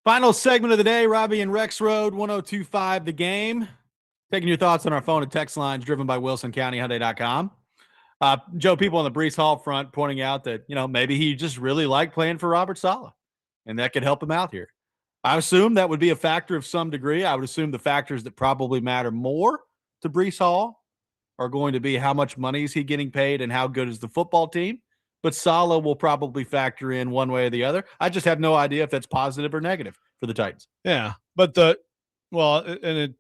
[SPEAKER 1] Final segment of the day, Robby and Rexrode, 1025 The Game. Taking your thoughts on our phone and text lines driven by WilsonCountyHyundai.com. Joe, people on the Breece Hall front pointing out that, maybe he just really liked playing for Robert Saleh, and that could help him out here. I assume that would be a factor of some degree. I would assume the factors that probably matter more to Breece Hall are going to be how much money is he getting paid and how good is the football team. But Saleh will probably factor in one way or the other. I just have no idea if that's positive or negative for the Titans.
[SPEAKER 2] Yeah, but and it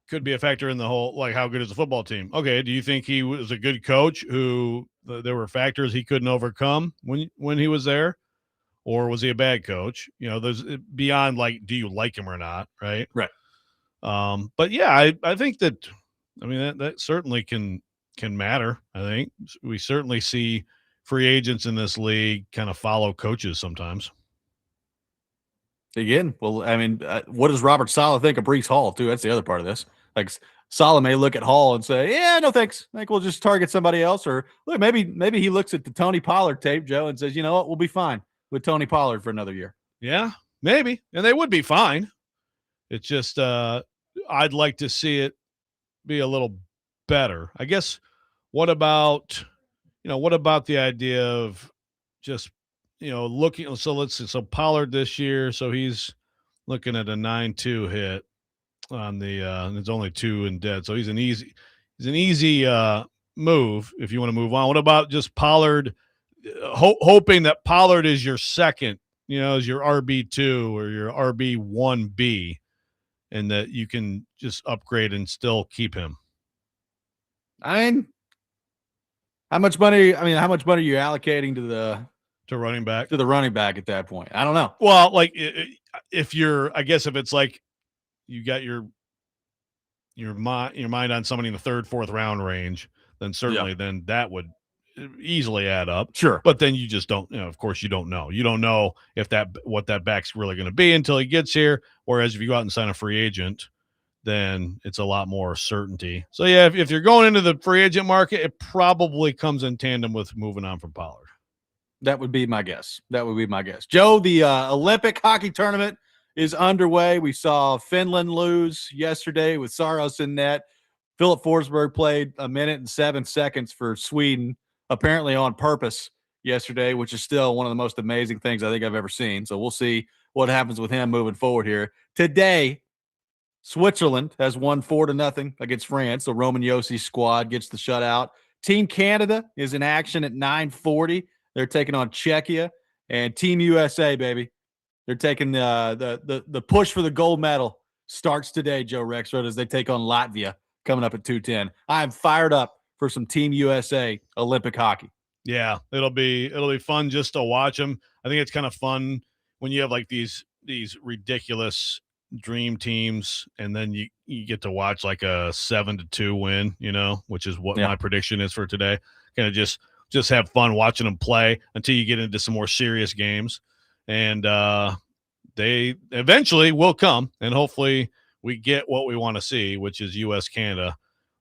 [SPEAKER 2] could be a factor in the whole, like, how good is the football team? Okay, do you think he was a good coach who there were factors he couldn't overcome when he was there? Or was he a bad coach? There's beyond, like, do you like him or not, right?
[SPEAKER 1] Right.
[SPEAKER 2] But yeah, I think that, that certainly can matter. I think we certainly see free agents in this league kind of follow coaches sometimes.
[SPEAKER 1] Again, well, what does Robert Saleh think of Breece Hall, too? That's the other part of this. Like, Saleh may look at Hall and say, yeah, no thanks. I think we'll just target somebody else. Or look, maybe he looks at the Tony Pollard tape, Joe, and says, you know what, we'll be fine with Tony Pollard for another year.
[SPEAKER 2] Yeah, maybe. And they would be fine. It's just I'd like to see it be a little better. I guess what about the idea of just, looking – so let's see. So Pollard this year, so he's looking at a 9.2 hit on the and it's only 2 in dead. So he's an easy move if you want to move on. What about just Pollard – hoping that Pollard is your second, as your RB2 or your RB1B, and that you can just upgrade and still keep him?
[SPEAKER 1] How much money are you allocating to the
[SPEAKER 2] running back?
[SPEAKER 1] To the running back at that point? I don't know.
[SPEAKER 2] Well, like, if it's like you got your mind on somebody in the 3rd, 4th round range, then certainly then that would easily add up.
[SPEAKER 1] Sure.
[SPEAKER 2] But then you just don't, of course you don't know. You don't know what that back's really going to be until he gets here. Whereas if you go out and sign a free agent, then it's a lot more certainty. So yeah, if you're going into the free agent market, it probably comes in tandem with moving on from Pollard.
[SPEAKER 1] That would be my guess. Joe, the Olympic hockey tournament is underway. We saw Finland lose yesterday with Saros in net. Philip Forsberg played 1 minute and 7 seconds for Sweden, apparently on purpose yesterday, which is still one of the most amazing things I think I've ever seen. So we'll see what happens with him moving forward here. Today, Switzerland has won 4-0 against France. The Roman Yossi squad gets the shutout. Team Canada is in action at 9:40. They're taking on Czechia. And Team USA, baby, they're taking the push for the gold medal starts today, Joe Rexrode, as they take on Latvia coming up at 2:10. I'm fired up for some Team USA Olympic hockey.
[SPEAKER 2] Yeah, it'll be fun just to watch them. I think it's kind of fun when you have like these ridiculous dream teams, and then you get to watch like a 7-2 win, which is what my prediction is for today. Kind of just have fun watching them play until you get into some more serious games, and they eventually will come, and hopefully we get what we want to see, which is U.S. Canada.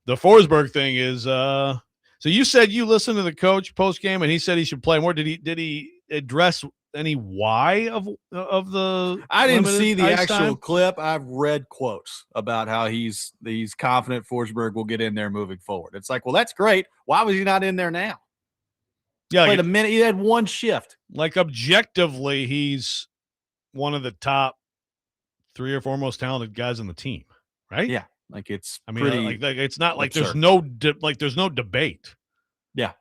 [SPEAKER 2] The Forsberg thing is so you said you listened to the coach post game and he said he should play more. Did he address any why of the?
[SPEAKER 1] I didn't see the actual clip. I've read quotes about how he's confident Forsberg will get in there moving forward. It's like, well, that's great. Why was he not in there now?
[SPEAKER 2] Yeah,
[SPEAKER 1] played a minute. He had one shift.
[SPEAKER 2] Like, objectively, he's one of the top 3 or 4 most talented guys on the team, right?
[SPEAKER 1] Yeah. Like, it's
[SPEAKER 2] it's not like
[SPEAKER 1] absurd.
[SPEAKER 2] there's no debate.
[SPEAKER 1] Yeah.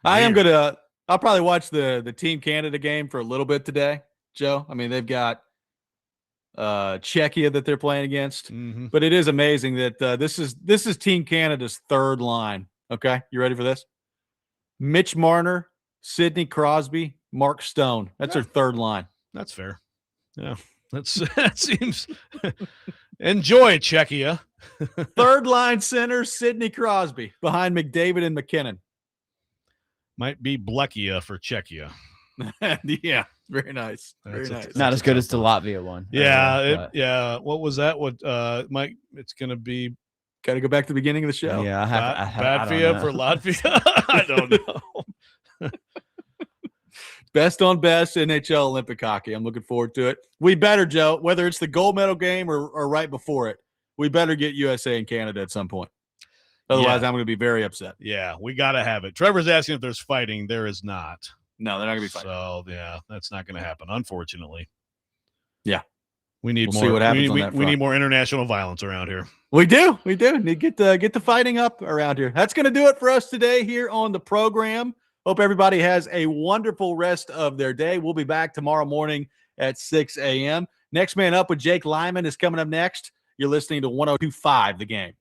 [SPEAKER 2] Weird.
[SPEAKER 1] I'll probably watch the Team Canada game for a little bit today, Joe. They've got Czechia that they're playing against, but it is amazing that this is Team Canada's 3rd line. Okay. You ready for this? Mitch Marner, Sidney Crosby, Mark Stone. That's their 3rd line.
[SPEAKER 2] That's fair. Yeah. That seems enjoy Czechia.
[SPEAKER 1] 3rd line center, Sidney Crosby, behind McDavid and McKinnon.
[SPEAKER 2] Might be Blechia for Czechia.
[SPEAKER 1] Yeah, very nice. Very nice.
[SPEAKER 3] Not as good as the Latvia one.
[SPEAKER 2] Yeah, What was that? What Mike? It's gonna be.
[SPEAKER 1] Got to go back to the beginning of the show.
[SPEAKER 3] Yeah, I have
[SPEAKER 2] Latvia for Latvia. I don't know.
[SPEAKER 1] Best on best NHL Olympic hockey. I'm looking forward to it. We better, Joe, whether it's the gold medal game or right before it, we better get USA and Canada at some point. Otherwise, I'm going to be very upset.
[SPEAKER 2] Yeah, we got to have it. Trevor's asking if there's fighting. There is not.
[SPEAKER 1] No, they're not going to be fighting.
[SPEAKER 2] So, yeah, that's not going to happen, unfortunately.
[SPEAKER 1] Yeah.
[SPEAKER 2] We need
[SPEAKER 1] We'll
[SPEAKER 2] more.
[SPEAKER 1] See what happens
[SPEAKER 2] we need more international violence around here.
[SPEAKER 1] We do. We do. Need to get the fighting up around here. That's going to do it for us today here on the program. Hope everybody has a wonderful rest of their day. We'll be back tomorrow morning at 6 a.m. Next Man Up with Jake Lyman is coming up next. You're listening to 102.5 The Game.